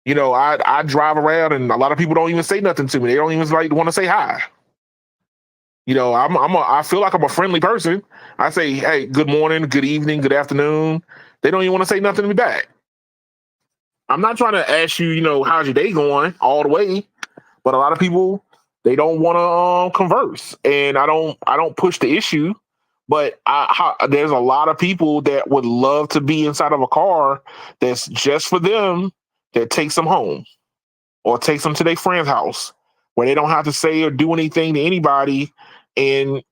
You know, I drive around and a lot of people don't even say nothing to me. They don't even want to say hi. You know, I feel like I'm a friendly person. I say, hey, good morning, good evening, good afternoon. They don't even want to say nothing to me back. I'm not trying to ask you, how's your day going all the way, but a lot of people, they don't want to converse, and I don't push the issue. But there's a lot of people that would love to be inside of a car that's just for them, that takes them home or takes them to their friend's house where they don't have to say or do anything to anybody, and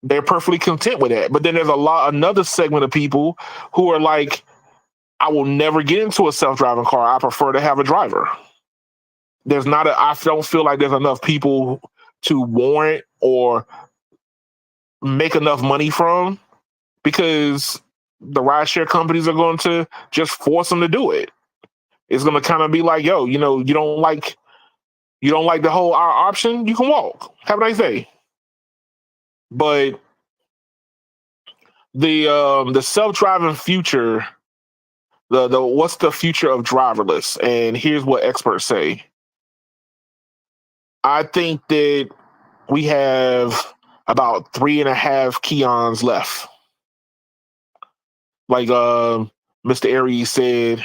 they're perfectly content with that. But then there's another segment of people who are like, I will never get into a self-driving car. I prefer to have a driver. I don't feel like there's enough people to warrant or make enough money from because the rideshare companies are going to just force them to do it. It's going to kind of be like, yo, you don't like the whole our option, you can walk. Have a nice day. But the self-driving future, the what's the future of driverless? And here's what experts say. I think that we have about 3.5 Keons left. Like Mr. Aries said,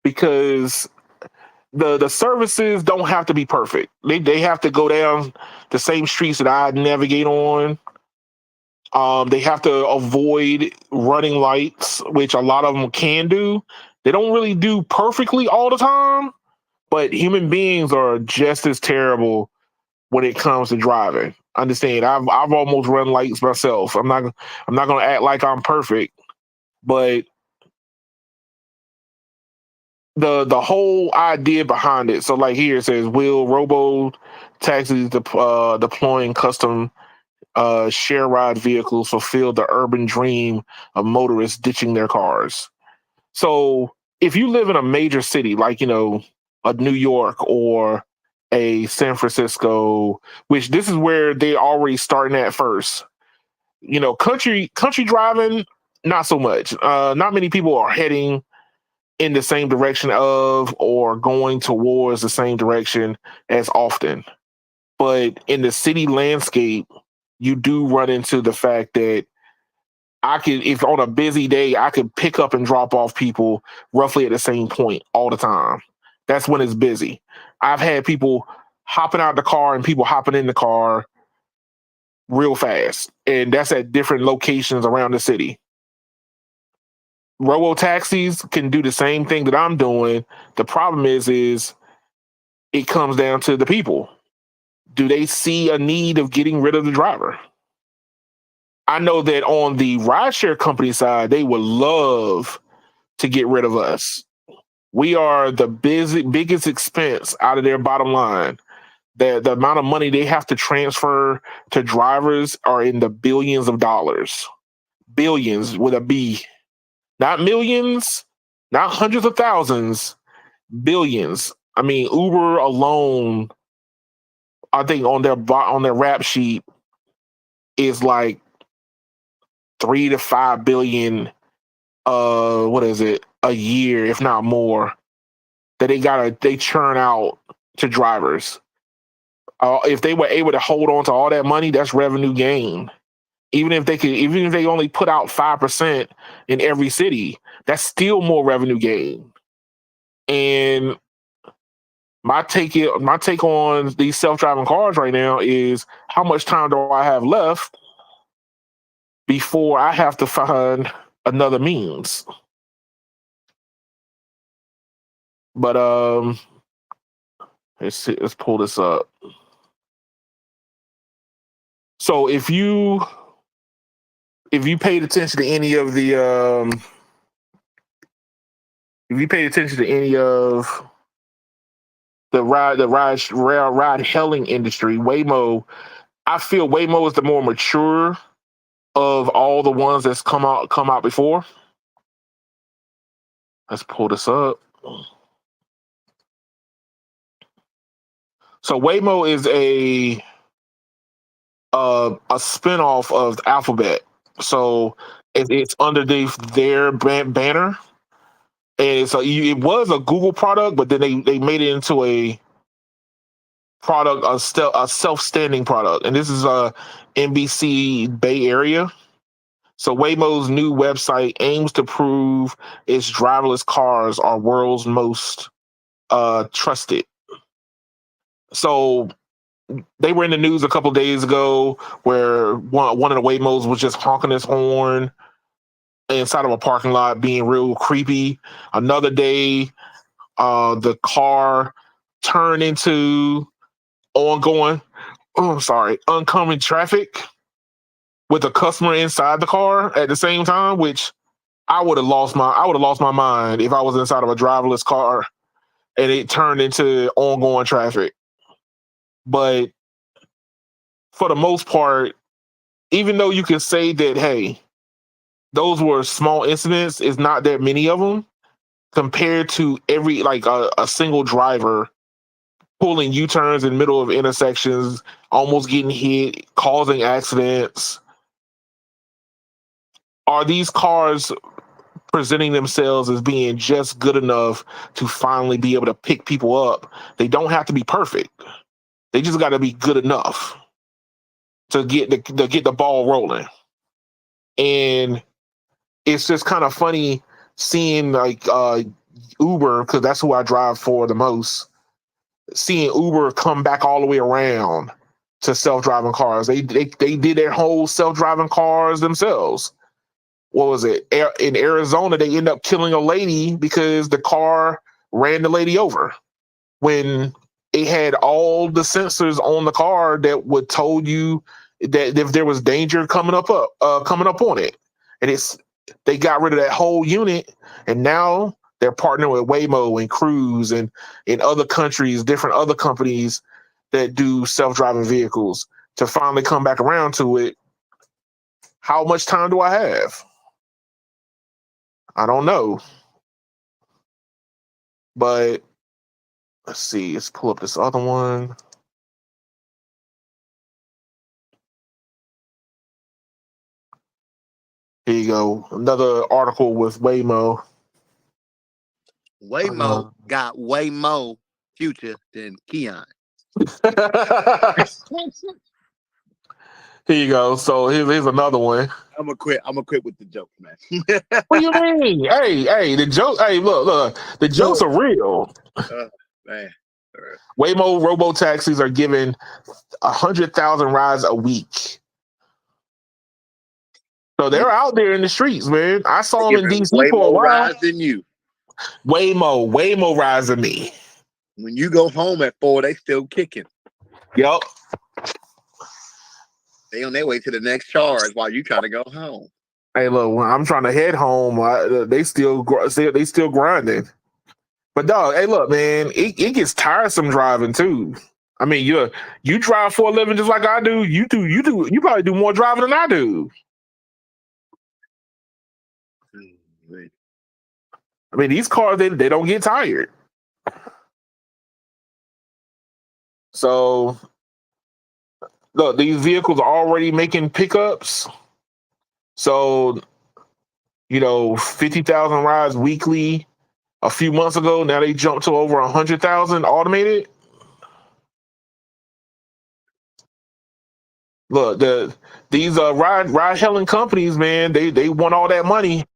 because the services don't have to be perfect. They have to go down the same streets that I navigate on. They have to avoid running lights, which a lot of them can do. They don't really do perfectly all the time, but human beings are just as terrible when it comes to driving. Understand? I've almost run lights myself. I'm not going to act like I'm perfect, but the whole idea behind it. So, like here it says, will robo taxis deploying custom share ride vehicles fulfill the urban dream of motorists ditching their cars? So, if you live in a major city like a New York or a San Francisco, which this is where they're already starting at first. Country driving, not so much. Not many people are heading in the same direction of or going towards the same direction as often. But in the city landscape, you do run into the fact that if on a busy day, I could pick up and drop off people roughly at the same point all the time. That's when it's busy. I've had people hopping out the car and people hopping in the car real fast. And that's at different locations around the city. Robo taxis can do the same thing that I'm doing. The problem is it comes down to the people. Do they see a need of getting rid of the driver? I know that on the rideshare company side, they would love to get rid of us. We are the biggest expense out of their bottom line. The amount of money they have to transfer to drivers are in the billions of dollars. Billions with a B. Not millions, not hundreds of thousands, billions. I mean, Uber alone, I think on their rap sheet is like 3 to 5 billion. What is it? A year, if not more, that they churn out to drivers. If they were able to hold on to all that money, that's revenue gain. Even if they only put out 5% in every city, that's still more revenue gain. And my take on these self-driving cars right now is, how much time do I have left before I have to find another means? But let's pull this up. So if you paid attention to any of the ride hailing industry, Waymo, I feel Waymo is the more mature of all the ones that's come out before. Let's pull this up. So Waymo is a spinoff of Alphabet. So it's under their banner. And so it was a Google product, but then they made it into a product, a self-standing product. And this is NBC Bay Area. So Waymo's new website aims to prove its driverless cars are world's most trusted. So they were in the news a couple of days ago where one of the Waymos was just honking his horn inside of a parking lot, being real creepy. Another day, the car turned into oncoming traffic with a customer inside the car at the same time, which I would have lost my mind if I was inside of a driverless car and it turned into ongoing traffic. But for the most part, even though you can say that, hey, those were small incidents, it's not that many of them compared to every like a single driver pulling U-turns in the middle of intersections, almost getting hit, causing accidents. Are these cars presenting themselves as being just good enough to finally be able to pick people up? They don't have to be perfect. They just got to be good enough to get the ball rolling. And it's just kind of funny seeing like Uber, because that's who I drive for the most, seeing Uber come back all the way around to self-driving cars. They did their whole self-driving cars themselves. What was it? In Arizona, they ended up killing a lady because the car ran the lady over when it had all the sensors on the car that would told you that if there was danger coming up on it. And they got rid of that whole unit, and now they're partnering with Waymo and Cruise and in other countries, different other companies that do self-driving vehicles to finally come back around to it. How much time do I have? I don't know. But let's see. Let's pull up this other one. Here you go. Another article with Waymo. Waymo got way more future than Keon. Here you go. So here's another one. I'm gonna quit with the jokes, man. What do you mean? Hey, the joke. Hey, look. The jokes are real. Man. Waymo robo taxis are giving 100,000 rides a week. So they're out there in the streets, man. I saw them in DC for a while. Rides than you. Waymo rides than me. When you go home at 4, they still kicking. Yup. They on their way to the next charge while you trying to go home. Hey, look, when I'm trying to head home, they still grinding. But dog, hey, look, man, it gets tiresome driving too. I mean, you drive for a living just like I do. You probably do more driving than I do. I mean, these cars they don't get tired. So look, these vehicles are already making pickups. So 50,000 rides weekly. A few months ago, now they jumped to over 100,000 automated. Look, these ride hailing companies, man, they want all that money.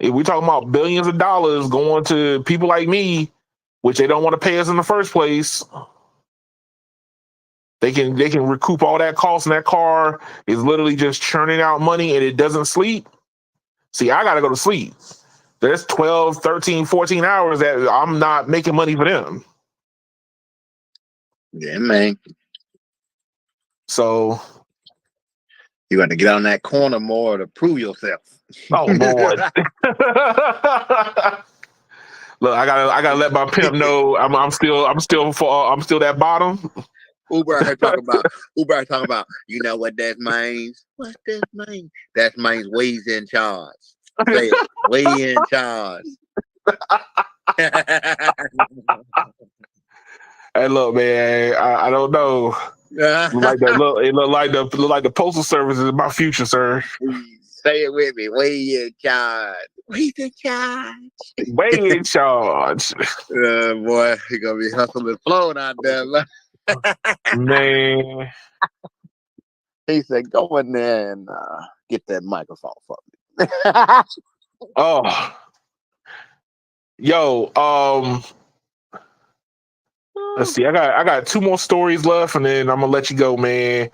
We're talking about billions of dollars going to people like me, which they don't want to pay us in the first place. They can recoup all that cost, and that car is literally just churning out money, and it doesn't sleep. See, I got to go to sleep. There's 12, 13, 14 hours that I'm not making money for them. Yeah, man. So you got to get on that corner more to prove yourself. Oh Lord. Look, I gotta let my pimp know I'm still that bottom. Uber talking about, you know what that means? What's that mean? That means we's in charge. Say it, we in charge. Hey, look, man, I don't know. It look like the postal service is my future, sir. Say it with me. We in charge. We in charge. Way in charge. Boy, he gonna be hustling flowing out there. Man. He said, go in there and get that microphone for me. Oh. Yo, let's see. I got 2 more stories left, and then I'm gonna let you go, man.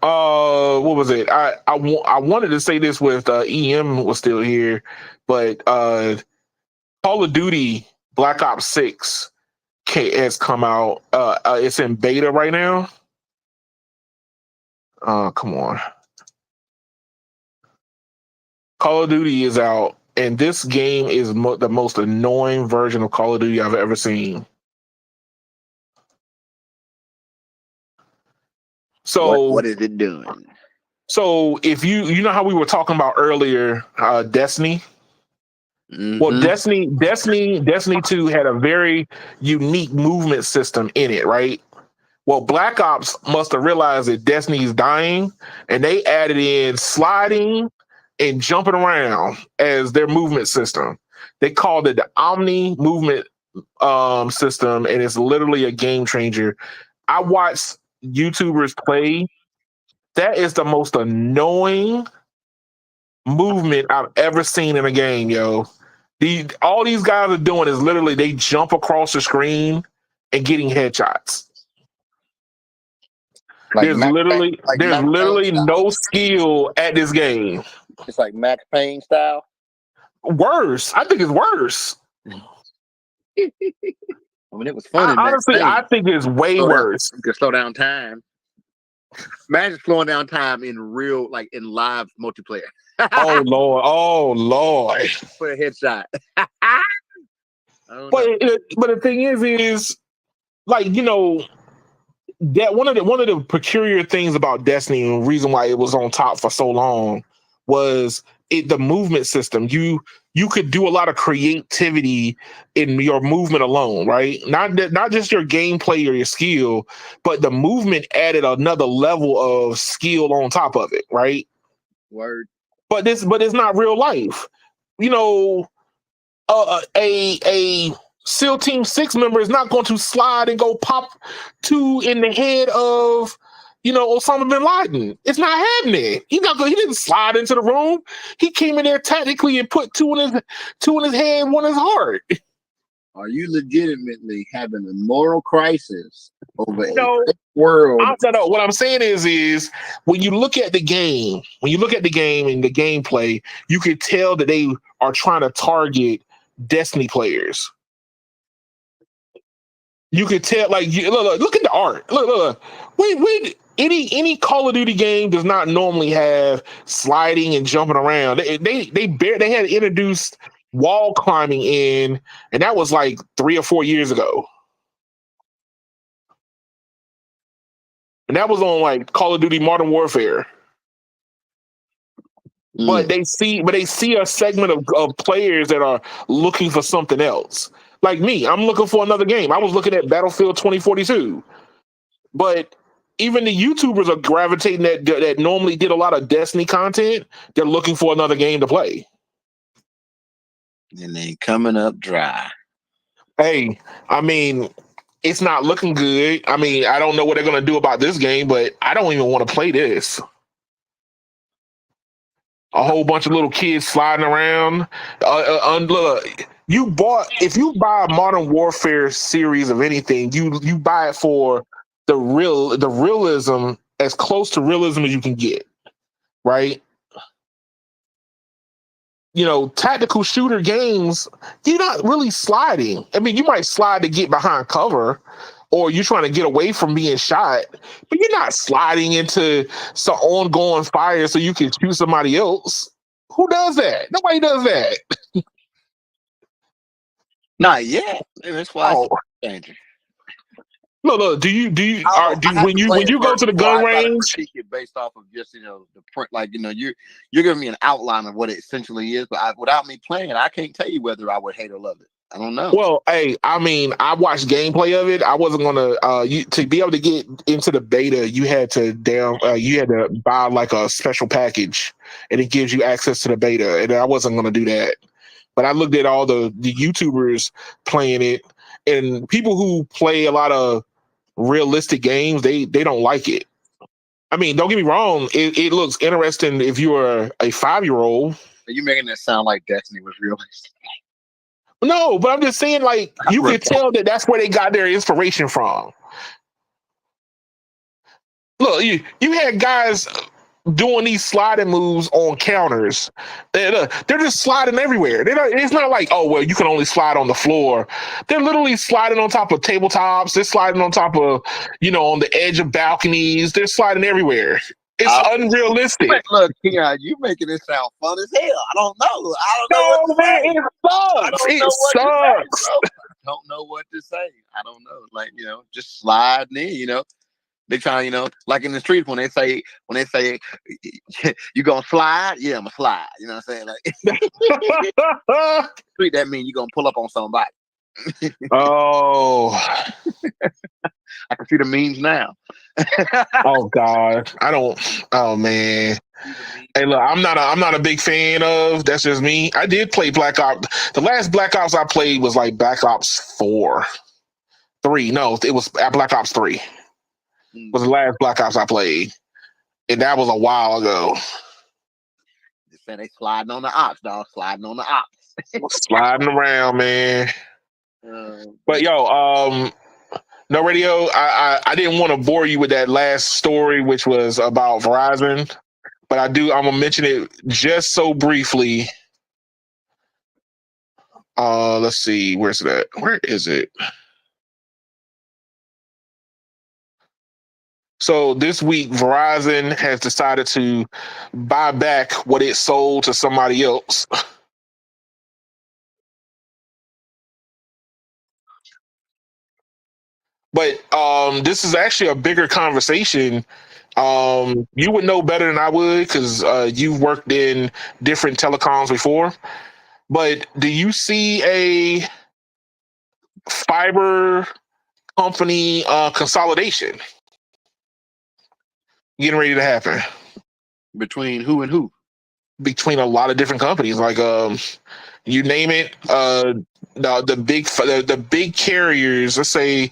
What was it? I wanted to say this with EM was still here, but Call of Duty Black Ops 6 has come out. It's in beta right now. Come on. Call of Duty is out, and this game is the most annoying version of Call of Duty I've ever seen. So what is it doing? So if you know how we were talking about earlier, Destiny. Well, Mm-hmm. Destiny 2 had a very unique movement system in it, right? Well, Black Ops must have realized that Destiny is dying, and they added in sliding and jumping around as their movement system. They called it the Omni movement system, and it's literally a game changer. I watched YouTubers play. That is the most annoying movement I've ever seen in a game, yo. All these guys are doing is literally they jump across the screen and getting headshots. Like There's literally like there's Max Payne literally style. no skill at this game. It's like Max Payne style. Worse, I think it's worse. I mean, it was fun. Honestly, I think it's way worse. You can slow down time. Imagine slowing down time in real, like in live multiplayer. Oh Lord! For a headshot. But the thing is like, you know, that one of the peculiar things about Destiny and the reason why it was on top for so long was the movement system. You could do a lot of creativity in your movement alone, right? Not just your gameplay or your skill, but the movement added another level of skill on top of it, right? Word. But it's not real life. You know, a SEAL Team 6 member is not going to slide and go pop two in the head of, you know, Osama bin Laden. It's not happening. He didn't slide into the room. He came in there tactically and put two in his head, one in his heart. Are you legitimately having a moral crisis over No, a world? What I'm saying is when you look at the game and the gameplay, you can tell that they are trying to target Destiny players. You could tell, like, look at the art. Look. Wait. Any Call of Duty game does not normally have sliding and jumping around. They had introduced wall climbing in, and that was like 3 or 4 years ago. And that was on like Call of Duty Modern Warfare. But they see a segment of players that are looking for something else. Like me, I'm looking for another game. I was looking at Battlefield 2042. But even the YouTubers are gravitating that normally did a lot of Destiny content. They're looking for another game to play. And they coming up dry. Hey, I mean, it's not looking good. I mean, I don't know what they're going to do about this game, but I don't even want to play this. A whole bunch of little kids sliding around. If you buy a Modern Warfare series of anything, you buy it for the realism, as close to realism as you can get, right? You know, tactical shooter games, you're not really sliding. I mean, you might slide to get behind cover, or you're trying to get away from being shot, but you're not sliding into some ongoing fire so you can shoot somebody else. Who does that? Nobody does that. Not yet. That's why it's danger. Look. When you go to the gun range, critique it based off of just, you know, the print. Like, you know, you're giving me an outline of what it essentially is, but without me playing it, I can't tell you whether I would hate or love it. I don't know. Well, hey, I mean, I watched gameplay of it. I wasn't gonna. To be able to get into the beta, you had to buy like a special package, and it gives you access to the beta. And I wasn't gonna do that. But I looked at all the YouTubers playing it, and people who play a lot of realistic games, they don't like it. I mean, don't get me wrong, it looks interesting if you are a 5-year-old. Are you making it sound like Destiny was realistic? No, but I'm just saying, like, you can tell that that's where they got their inspiration from. Look, you had guys doing these sliding moves on counters. They're just sliding everywhere. It's not like, oh, well, you can only slide on the floor. They're literally sliding on top of tabletops. They're sliding on top of, you know, on the edge of balconies. They're sliding everywhere. It's unrealistic. Look, Keon, you making it sound fun as hell. I don't know. No, man, it sucks. It sucks. I don't know what to say. I don't know. Like, you know, just sliding in, you know. They trying, like in the streets when they say you gonna slide, yeah, I'm gonna slide. You know what I'm saying? Like street, that means you gonna pull up on somebody. Oh, I can see the memes now. oh God, I don't. Oh man. Hey, look, I'm not a big fan of. That's just me. I did play Black Ops. The last Black Ops I played was like Black Ops 4, 3. No, it was Black Ops 3. Was the last Black Ops I played, and that was a while ago. Just saying they sliding on the ops, dog. Sliding on the ops. Sliding around, man. But yo, no radio. I didn't want to bore you with that last story, which was about Verizon, but I'm gonna mention it just so briefly. Let's see, where's it at? Where is it? So this week, Verizon has decided to buy back what it sold to somebody else. But this is actually a bigger conversation. You would know better than I would because you've worked in different telecoms before. But do you see a fiber company consolidation getting ready to happen? Between who and who? Between a lot of different companies, like you name it. The big carriers. Let's say,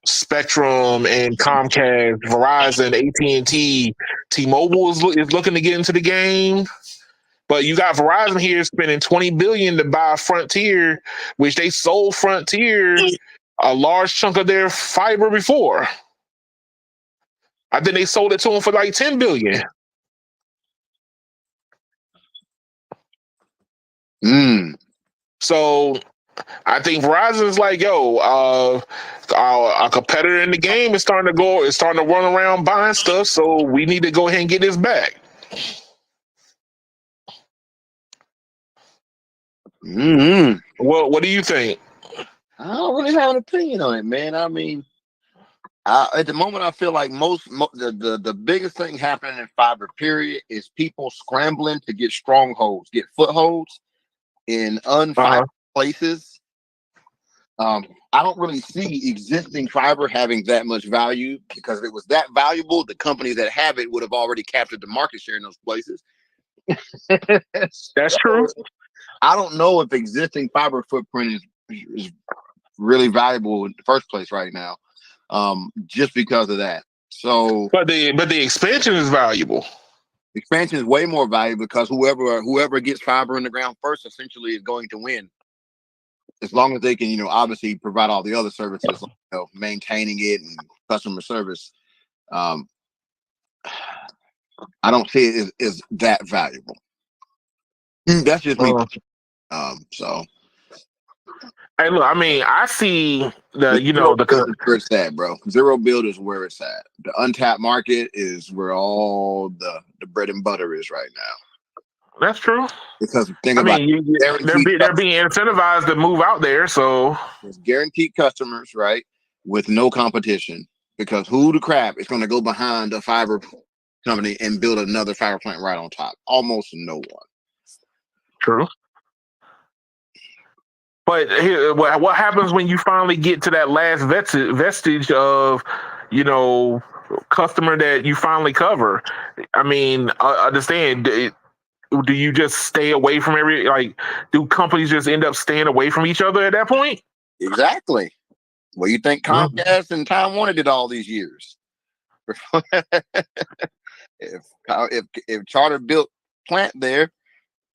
Spectrum and Comcast, Verizon, AT&T, T-Mobile is looking to get into the game. But you got Verizon here spending $20 billion to buy Frontier, which they sold Frontier a large chunk of their fiber before. I think they sold it to them for like $10 billion. So I think Verizon's like, yo, our competitor in the game is starting to run around buying stuff, so we need to go ahead and get this back. What do you think? I don't really have an opinion on it, man. I mean, at the moment, I feel like the biggest thing happening in fiber, period, is people scrambling to get strongholds, get footholds in unfibered places. I don't really see existing fiber having that much value, because if it was that valuable, the companies that have it would have already captured the market share in those places. That's true. I don't know if existing fiber footprint is really valuable in the first place right now, just because of that. So, but the expansion is valuable. Expansion is way more valuable because whoever gets fiber in the ground first essentially is going to win, as long as they can, obviously provide all the other services, maintaining it and customer service. I don't see it as that valuable. That's just me. So. Hey, look, I mean, I see where it's at, bro. Zero build is where it's at. The untapped market is where all the bread and butter is right now. That's true. Because they're being incentivized to move out there, so it's guaranteed customers, right, with no competition. Because who the crap is going to go behind a fiber company and build another fiber plant right on top? Almost no one. True. But here, what happens when you finally get to that last vestige of, customer that you finally cover? I mean, understand, do you just stay away from do companies just end up staying away from each other at that point? Exactly. Well, you think Comcast and Time Warner did all these years? if Charter built plant there,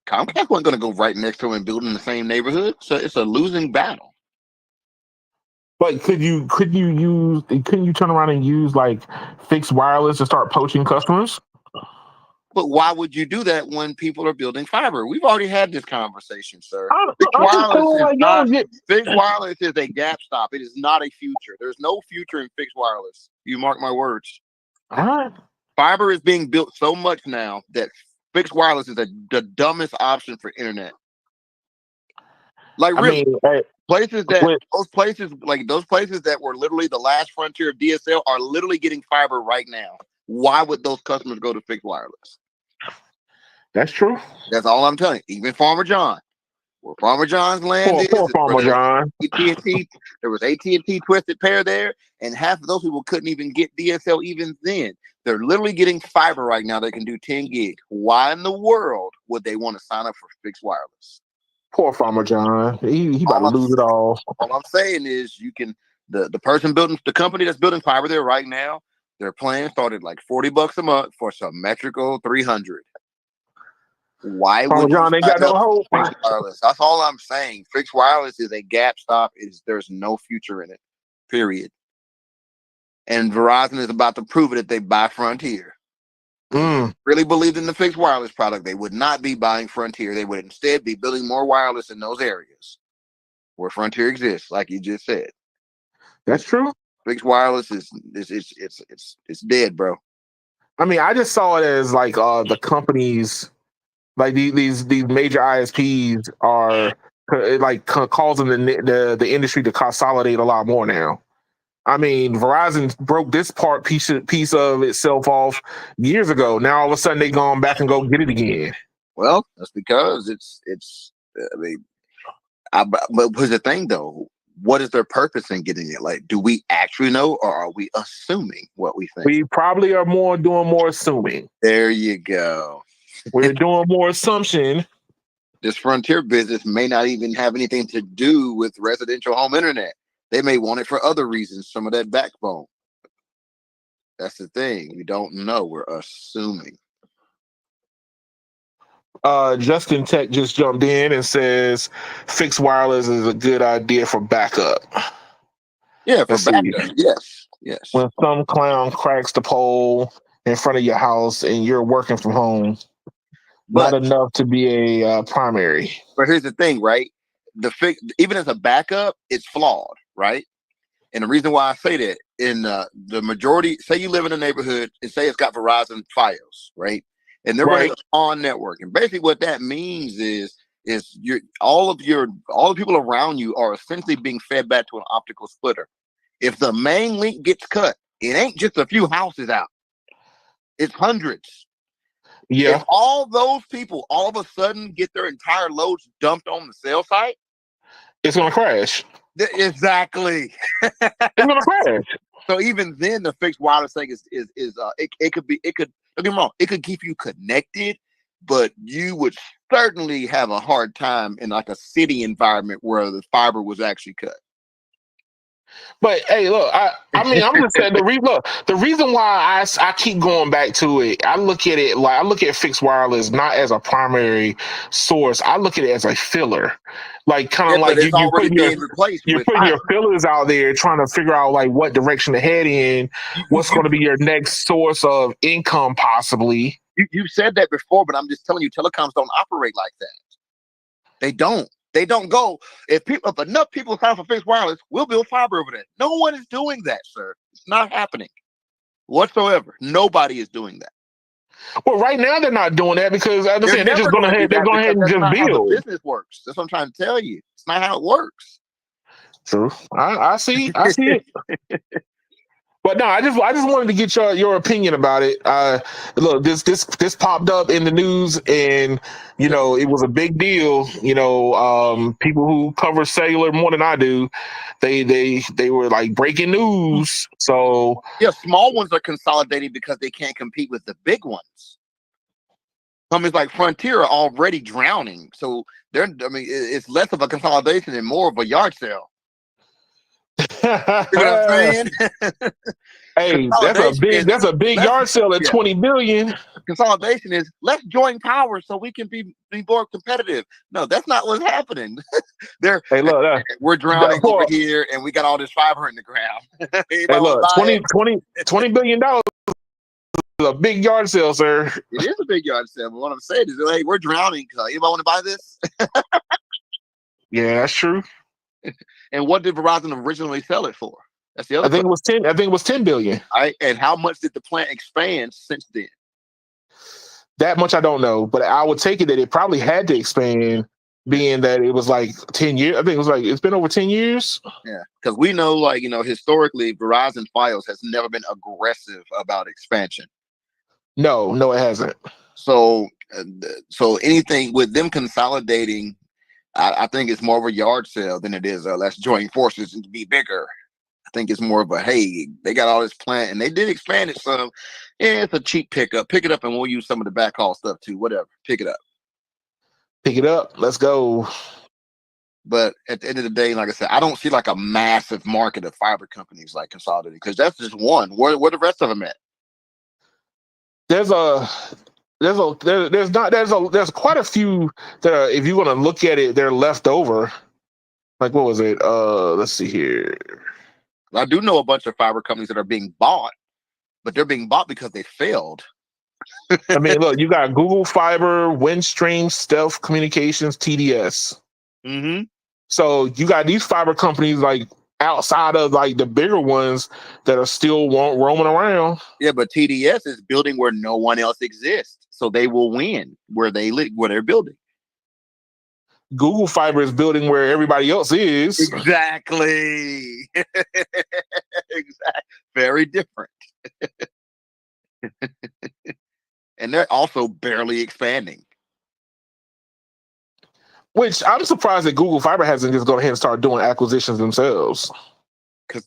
Comcast wasn't going to go right next to him and build in the same neighborhood, so it's a losing battle. But couldn't you turn around and use like fixed wireless to start poaching customers? But why would you do that when people are building fiber? We've already had this conversation, sir. Fixed wireless is a gap stop. It is not a future. There's no future in fixed wireless. You mark my words. All right. Fiber is being built so much now that fixed wireless is the dumbest option for internet. Like, really, places that were literally the last frontier of DSL are literally getting fiber right now. Why would those customers go to fixed wireless? That's true. That's all I'm telling you. Even Farmer John, where Farmer John's land Poor Farmer John. AT&T, there was AT&T Twisted Pair there, and half of those people couldn't even get DSL even then. They're literally getting fiber right now. They can do 10 gig. Why in the world would they want to sign up for fixed wireless? Poor Farmer John. He about to lose it all. All I'm saying is the person building the company that's building fiber there right now, their plan started like $40 a month for symmetrical 300. Why Farmer would John ain't got no hope. fixed wireless? That's all I'm saying. Fixed wireless is a gap stop. There's no future in it. Period. And Verizon is about to prove it if they buy Frontier. Really believed in the fixed wireless product, they would not be buying Frontier. They would instead be building more wireless in those areas where Frontier exists, like you just said. That's true. Fixed wireless is dead, bro. I mean, I just saw it as like the companies, like these major ISPs are like causing the industry to consolidate a lot more now. I mean, Verizon broke this piece of itself off years ago. Now all of a sudden they gone back and go get it again. Well, that's because but here's the thing though. What is their purpose in getting it? Like, do we actually know, or are we assuming what we think? We probably are doing more assuming. There you go. We're doing more assumption. This Frontier business may not even have anything to do with residential home internet. They may want it for other reasons, some of that backbone. That's the thing. We don't know. We're assuming. Justin Tech just jumped in and says fixed wireless is a good idea for backup. Yeah, for backup. Yes. When some clown cracks the pole in front of your house and you're working from home, not enough to be a primary. But here's the thing, right? Even as a backup, it's flawed, right? And the reason why I say that, in the majority, say you live in a neighborhood and say it's got Verizon Fios, right? And they're running on network. And basically what that means is all the people around you are essentially being fed back to an optical splitter. If the main link gets cut, it ain't just a few houses out. It's hundreds. Yeah. If all those people all of a sudden get their entire loads dumped on the cell site, it's going to crash. Exactly. It's going to crash. So even then, the fixed wireless thing it could don't get me wrong, it could keep you connected, but you would certainly have a hard time in like a city environment where the fiber was actually cut. But hey, look, I mean, I'm just saying the reason why I keep going back to it, I look at fixed wireless not as a primary source. I look at it as a filler, like kind of like you're putting your fillers out there trying to figure out like what direction to head in, what's going to be your next source of income possibly. You've said that before, but I'm just telling you, telecoms don't operate like that. They don't. They don't go. If enough people sign for fixed wireless, we'll build fiber over there. No one is doing that, sir. It's not happening whatsoever. Nobody is doing that. Well, right now they're not doing that because I understand they're just going ahead. They're going ahead and just build. How the business works. That's what I'm trying to tell you. It's not how it works. True. I see it. But no, I just wanted to get your opinion about it. Look, this popped up in the news, and it was a big deal. People who cover cellular more than I do, they were like breaking news. So yeah, small ones are consolidating because they can't compete with the big ones. Companies like Frontier are already drowning, so it's less of a consolidation and more of a yard sale. You know what I'm saying? Hey, that's a big yard sale at $20 billion. Consolidation is let's join powers so we can be more competitive. No, that's not what's happening. We're drowning over here, and we got all this fiber in the ground. Hey, look, $20 billion is a big yard sale, sir. It is a big yard sale, but what I'm saying is, hey, we're drowning. Anybody want to buy this? Yeah, that's true. And what did Verizon originally sell it for? That's the other. I think it was $10 billion. All right, and how much did the plant expand since then? That much I don't know, but I would take it that it probably had to expand being that it was like 10 years. I think it's been over 10 years. Yeah, because we know, like, historically, Verizon Fios has never been aggressive about expansion. No, it hasn't. So, so anything with them consolidating, I think it's more of a yard sale than it is let's join forces and be bigger. I think it's more of a, hey, they got all this plant and they did expand it some. Yeah, it's a cheap pickup. Pick it up and we'll use some of the backhaul stuff too. Whatever, pick it up. Pick it up. Let's go. But at the end of the day, like I said, I don't see like a massive market of fiber companies like consolidating, because that's just one. Where the rest of them at? There's quite a few that are, if you want to look at it, they're left over. Like, what was it? Let's see here. I do know a bunch of fiber companies that are being bought, but they're being bought because they failed. I mean, look, you got Google Fiber, Windstream, Stealth Communications, TDS. Mm-hmm. So you got these fiber companies like outside of like the bigger ones that are still roaming around. Yeah, but TDS is building where no one else exists, so they will win where they're building. Google Fiber is building where everybody else is. Exactly. Exactly. Very different. And they're also barely expanding. Which I'm surprised that Google Fiber hasn't just gone ahead and started doing acquisitions themselves. Because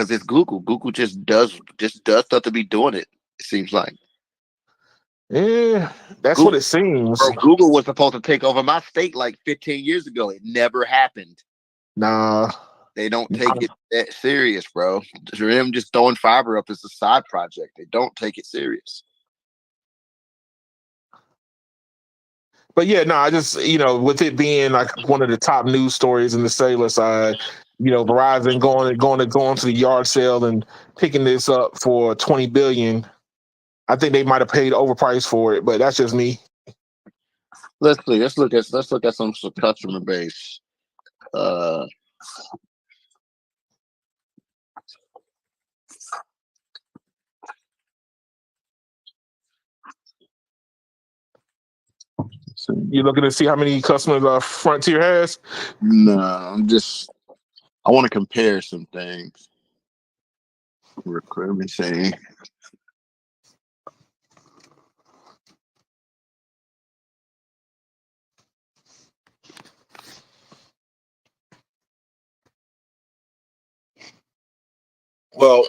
it's Google. Google just does stuff to be doing it. It seems like. Yeah, that's Google, what it seems. Bro, Google was supposed to take over my state like 15 years ago. It never happened. Nah. They don't take it that serious, bro. Them just throwing fiber up as a side project. They don't take it serious. But yeah, no, I just, with it being like one of the top news stories in the cellular side, Verizon going to the yard sale and picking this up for $20 billion. I think they might have paid overpriced for it, but that's just me. Let's see. Let's look at some customer base. So you looking to see how many customers Frontier has? No, I want to compare some things. Let me see. Well,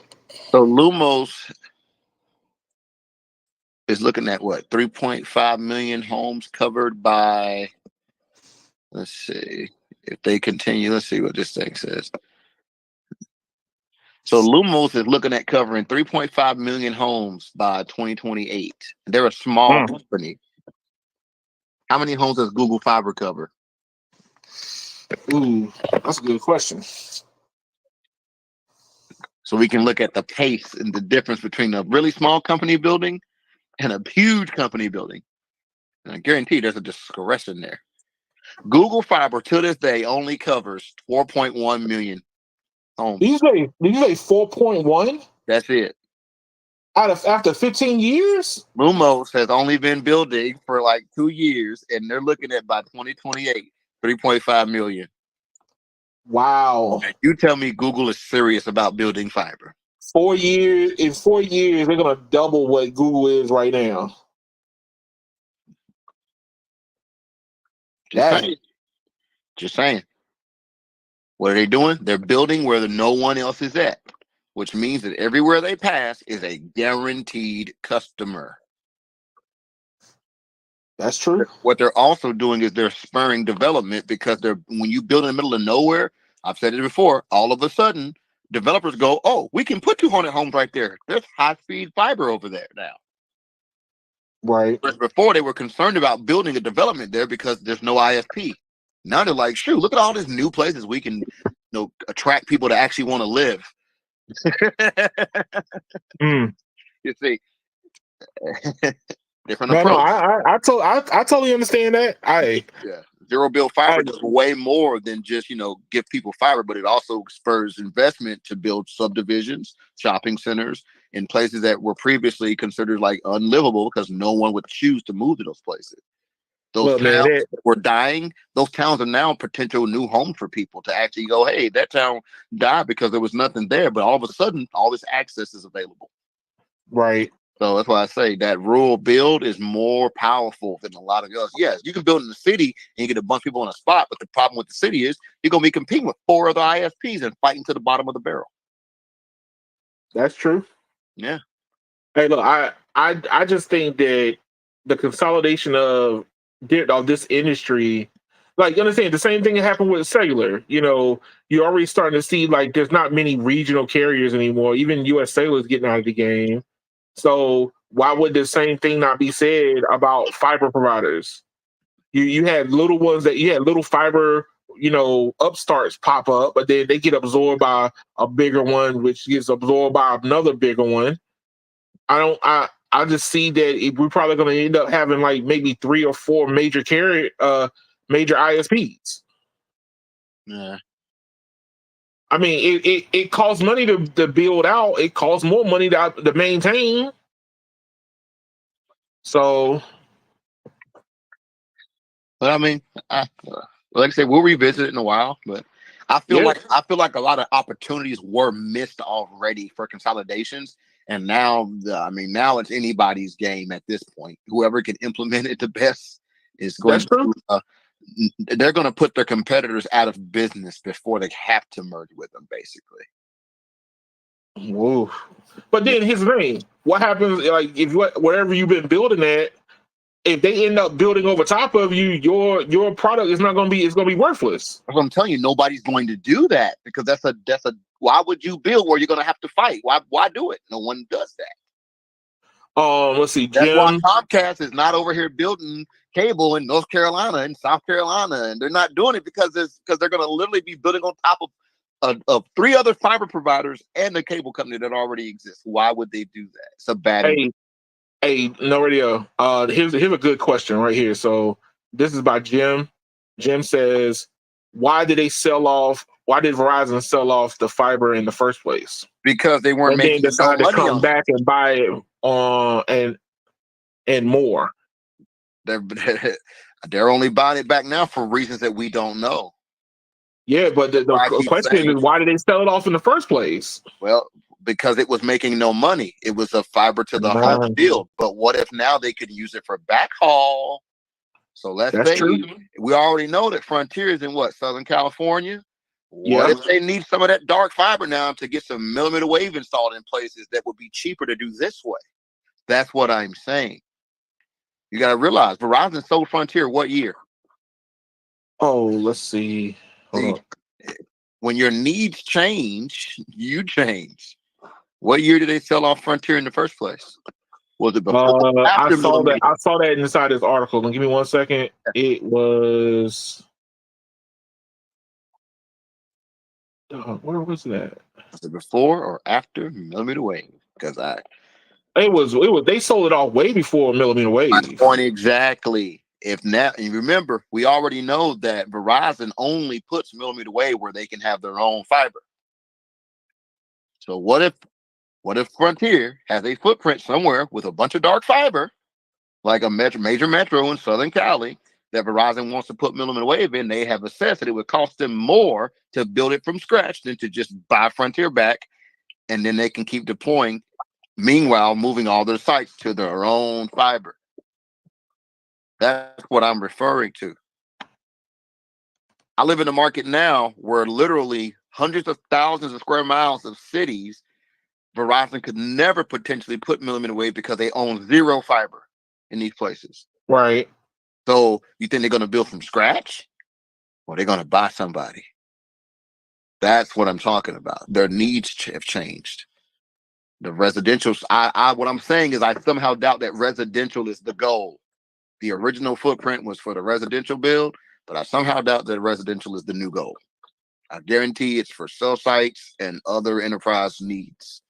so Lumos is looking at what, 3.5 million homes covered by, let's see, if they continue, let's see what this thing says. So Lumos is looking at covering 3.5 million homes by 2028. They're a small company. How many homes does Google Fiber cover? Ooh, that's a good question. So we can look at the pace and the difference between a really small company building and a huge company building. And I guarantee there's a discretion there. Google Fiber to this day only covers 4.1 million homes. Did you say 4.1? That's it. After 15 years? Lumos has only been building for like 2 years, and they're looking at by 2028, 3.5 million. Wow. You tell me Google is serious about building fiber. 4 years. In 4 years, they're going to double what Google is right now. Just saying. What are they doing? They're building where no one else is at, which means that everywhere they pass is a guaranteed customer. That's true. What they're also doing is they're spurring development, because when you build in the middle of nowhere, I've said it before, all of a sudden developers go, oh, we can put 200 homes right there. There's high-speed fiber over there now. Right. But before, they were concerned about building a development there because there's no ISP. Now they're like, shoot, look at all these new places we can attract people to actually want to live. You see. Different approach. No, I totally understand that. Yeah. Zero bill fiber does way more than just, give people fiber, but it also spurs investment to build subdivisions, shopping centers in places that were previously considered like unlivable because no one would choose to move to those places. Those towns were dying. Those towns are now potential new homes for people to actually go, hey, that town died because there was nothing there, but all of a sudden, all this access is available. Right. So that's why I say that rural build is more powerful than a lot of us. Yes, you can build in the city and you get a bunch of people on a spot, but the problem with the city is you're going to be competing with 4 other ISPs and fighting to the bottom of the barrel. That's true. Yeah. Hey, look, I just think that the consolidation of this industry, like, you understand, the same thing that happened with cellular. You know, you're already starting to see like there's not many regional carriers anymore. Even U.S. Cellular is getting out of the game. So why would the same thing not be said about fiber providers? You had little ones that you had little fiber, upstarts pop up, but then they get absorbed by a bigger one, which gets absorbed by another bigger one. I just see that we're probably going to end up having like maybe 3 or 4 major major ISPs. Yeah. I mean, it costs money to build out. It costs more money to maintain. So, but I mean, like I said, we'll revisit it in a while. But I feel like a lot of opportunities were missed already for consolidations. And now, now it's anybody's game at this point. Whoever can implement it the best is going to. They're going to put their competitors out of business before they have to merge with them, basically. Whoa. But then here's the thing: what happens? Like, if whatever you've been building at, if they end up building over top of you, your product is not going to be. It's going to be worthless. That's what I'm telling you. Nobody's going to do that because that's a. Why would you build where you're going to have to fight? Why do it? No one does that. Let's see. That's why Comcast is not over here building cable in North Carolina and South Carolina, and they're not doing it because they're going to literally be building on top of 3 other fiber providers and the cable company that already exists. Why would they do that? It's a bad. Hey, no radio. Here's a good question right here. So this is by Jim. Jim says, why did Verizon sell off the fiber in the first place? Because they weren't making then decided to come back and buy it and more. They're only buying it back now for reasons that we don't know. Yeah, but the question is, why did they sell it off in the first place? Well, because it was making no money. It was a fiber to the home field. But what if now they could use it for backhaul? So let's say we already know that Frontier is in Southern California. What if they need some of that dark fiber now to get some millimeter wave installed in places that would be cheaper to do this way? That's what I'm saying. You got to realize Verizon sold Frontier what year? Oh, let's see. Hold on. When your needs change, you change. What year did they sell off Frontier in the first place? Was it before? I saw that inside this article. Give me 1 second. It was. Where was that? Was it before or after millimeter wave? Because it was. They sold it off way before millimeter wave. My point exactly. If now, and remember, we already know that Verizon only puts millimeter wave where they can have their own fiber. So what if Frontier has a footprint somewhere with a bunch of dark fiber, like a major metro in Southern Cali, that Verizon wants to put millimeter wave in? They have assessed that it would cost them more to build it from scratch than to just buy Frontier back, and then they can keep deploying. Meanwhile, moving all their sites to their own fiber. That's what I'm referring to. I live in a market now where literally hundreds of thousands of square miles of cities, Verizon could never potentially put millimeter wave because they own 0 fiber in these places. Right. So you think they're going to build from scratch, or they're going to buy somebody? That's what I'm talking about. Their needs have changed. The residential, what I'm saying is I somehow doubt that residential is the goal. The original footprint was for the residential build, but I somehow doubt that residential is the new goal. I guarantee it's for cell sites and other enterprise needs.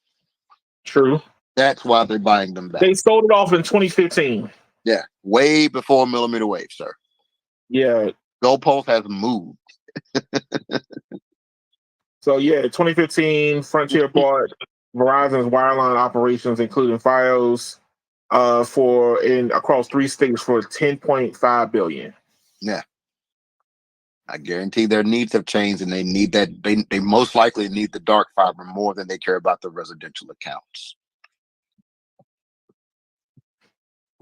True. That's why they're buying them back. They sold it off in 2015. Yeah, way before millimeter wave, sir. Yeah. Goalpost has moved. So, 2015, Frontier bought Verizon's wireline operations, including Fios. for across 3 states for $10.5 billion. Yeah. I guarantee their needs have changed, and they need that. They most likely need the dark fiber more than they care about the residential accounts.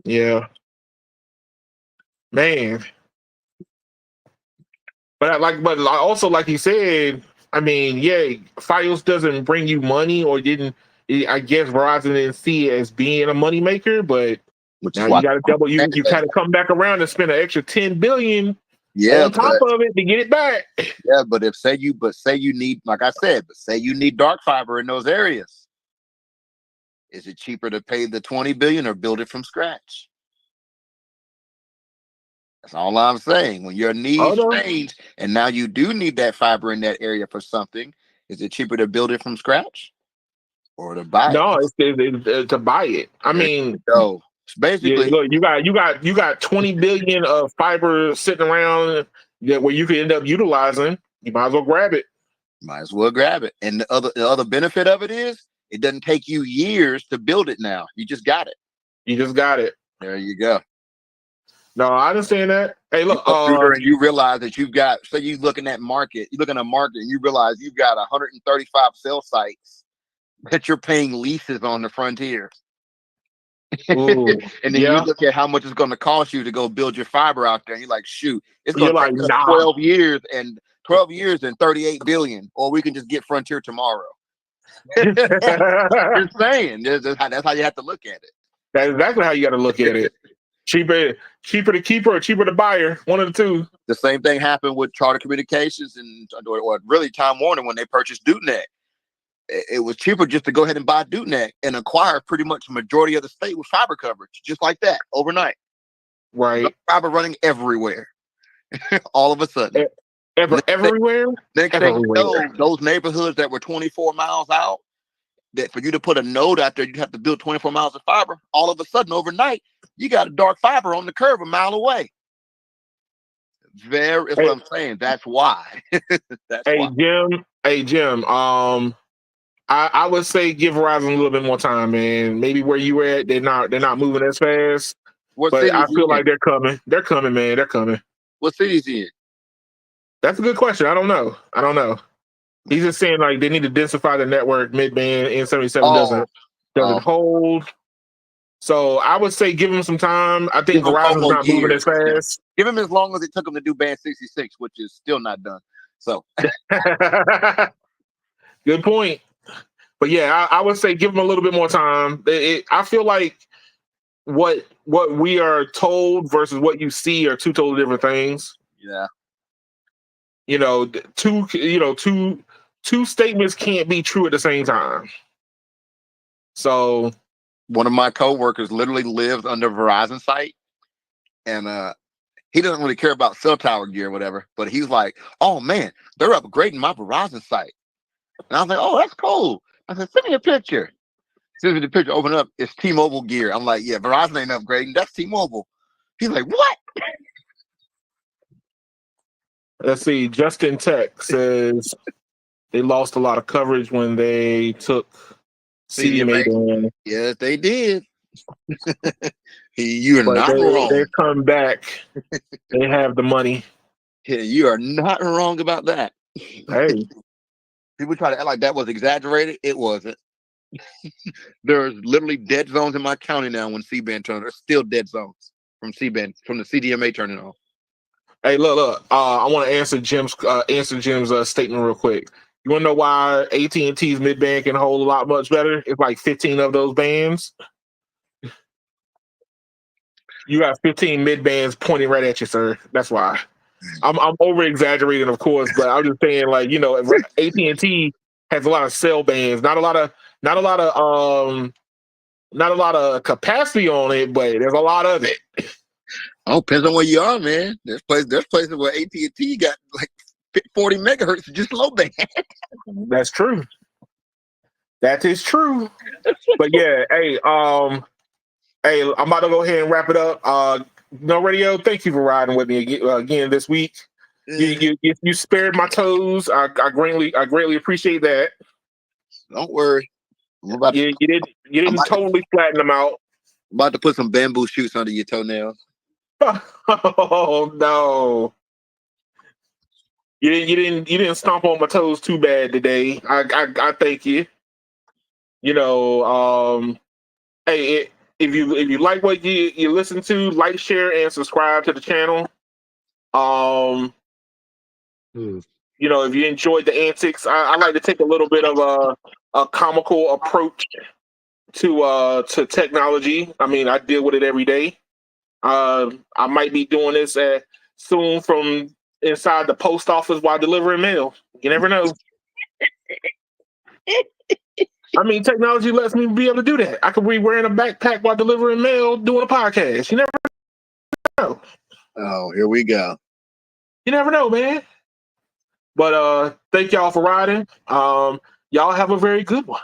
Yeah, man. But also like you said, I mean, yeah, Fios doesn't bring you money, or didn't. I guess Verizon didn't see it as being a moneymaker, but Which now is why you got to double. You kind of come back around and spend an extra $10 billion on top of it to get it back. Yeah, but say you need, like I said, but say you need dark fiber in those areas. Is it cheaper to pay the $20 billion or build it from scratch? That's all I'm saying. When your needs change, and now you do need that fiber in that area for something, is it cheaper to build it from scratch or to buy it? No, it's to buy it. I mean, so basically, look, you got 20 billion of fiber sitting around where you could end up utilizing. You might as well grab it. Might as well grab it. And the other benefit of it is it doesn't take you years to build it now. You just got it. You just got it. There you go. No, I understand that. Hey, look, and you realize that you've got, so you looking at market, you look at a market and you realize you've got 135 cell sites that you're paying leases on the frontier. Ooh, and then you look at how much it's going to cost you to go build your fiber out there, and you're like, shoot, it's going to take us 12 years and 38 billion, or we can just get Frontier tomorrow. You're saying that's how you have to look at it. That's exactly how you got to look at it. Cheaper to keep or cheaper to buy her. One of the two. The same thing happened with Charter Communications or really Time Warner when they purchased DudeNet. It was cheaper just to go ahead and buy DudeNet and acquire pretty much the majority of the state with fiber coverage, just like that, overnight. Right. Fiber running everywhere. All of a sudden. Everywhere? Next thing you know, those neighborhoods that were 24 miles out, that for you to put a node out there, you have to build 24 miles of fiber. All of a sudden, overnight, you got a dark fiber on the curb a mile away. That's what I'm saying. That's why. Jim. I would say give Verizon a little bit more time, man. Maybe where you at, they're not moving as fast. But I feel like they're coming. They're coming, man. They're coming. What city is he in? That's a good question. I don't know. He's just saying like they need to densify the network. Mid-band N77 doesn't hold. So I would say give him some time. I think Verizon's not moving as fast. Give him as long as it took him to do band 66, which is still not done. So good point. But yeah, I would say give him a little bit more time. I feel like what we are told versus what you see are two totally different things. Yeah. Two statements can't be true at the same time. So one of my coworkers literally lives under Verizon site, and he doesn't really care about cell tower gear or whatever, but he's like, oh man, they're upgrading my Verizon site. And I was like, oh, that's cool. I said, send me a picture. Send me the picture, open up, it's T-Mobile gear. I'm like, yeah, Verizon ain't upgrading, that's T-Mobile. He's like, what? Let's see. Justin Tech says they lost a lot of coverage when they took CDMA down. Yes, they did. You are not wrong. They've come back. They have the money. Yeah, you are not wrong about that. Hey. People try to act like that was exaggerated. It wasn't. There's literally dead zones in my county now when C-band turned. There's still dead zones from C-band, from the CDMA turning on. Hey, look. I want to answer Jim's statement real quick. You want to know why AT&T's mid-band can hold a lot much better? It's like 15 of those bands. You got 15 mid-bands pointing right at you, sir. That's why. I'm over-exaggerating, of course, but I'm just saying, like, AT&T has a lot of cell bands, not a lot of capacity on it, but there's a lot of it. Oh, depends on where you are, man. There's places where AT&T got like 40 megahertz just low band. That's true. That is true. But yeah, hey, I'm about to go ahead and wrap it up. No Radio, thank you for riding with me again this week. You spared my toes. I greatly appreciate that. Don't worry. You didn't totally flatten them out. About to put some bamboo shoots under your toenails. Oh no. You didn't stomp on my toes too bad today. I thank you. Hey, if you like what you listen to, like, share, and subscribe to the channel. If you enjoyed the antics, I like to take a little bit of a comical approach to technology. I mean, I deal with it every day. I might be doing this soon from inside the post office while delivering mail. You never know. I mean, technology lets me be able to do that. I could be wearing a backpack while delivering mail, doing a podcast. You never know. Oh, here we go. You never know, man. But thank y'all for riding. Y'all have a very good one.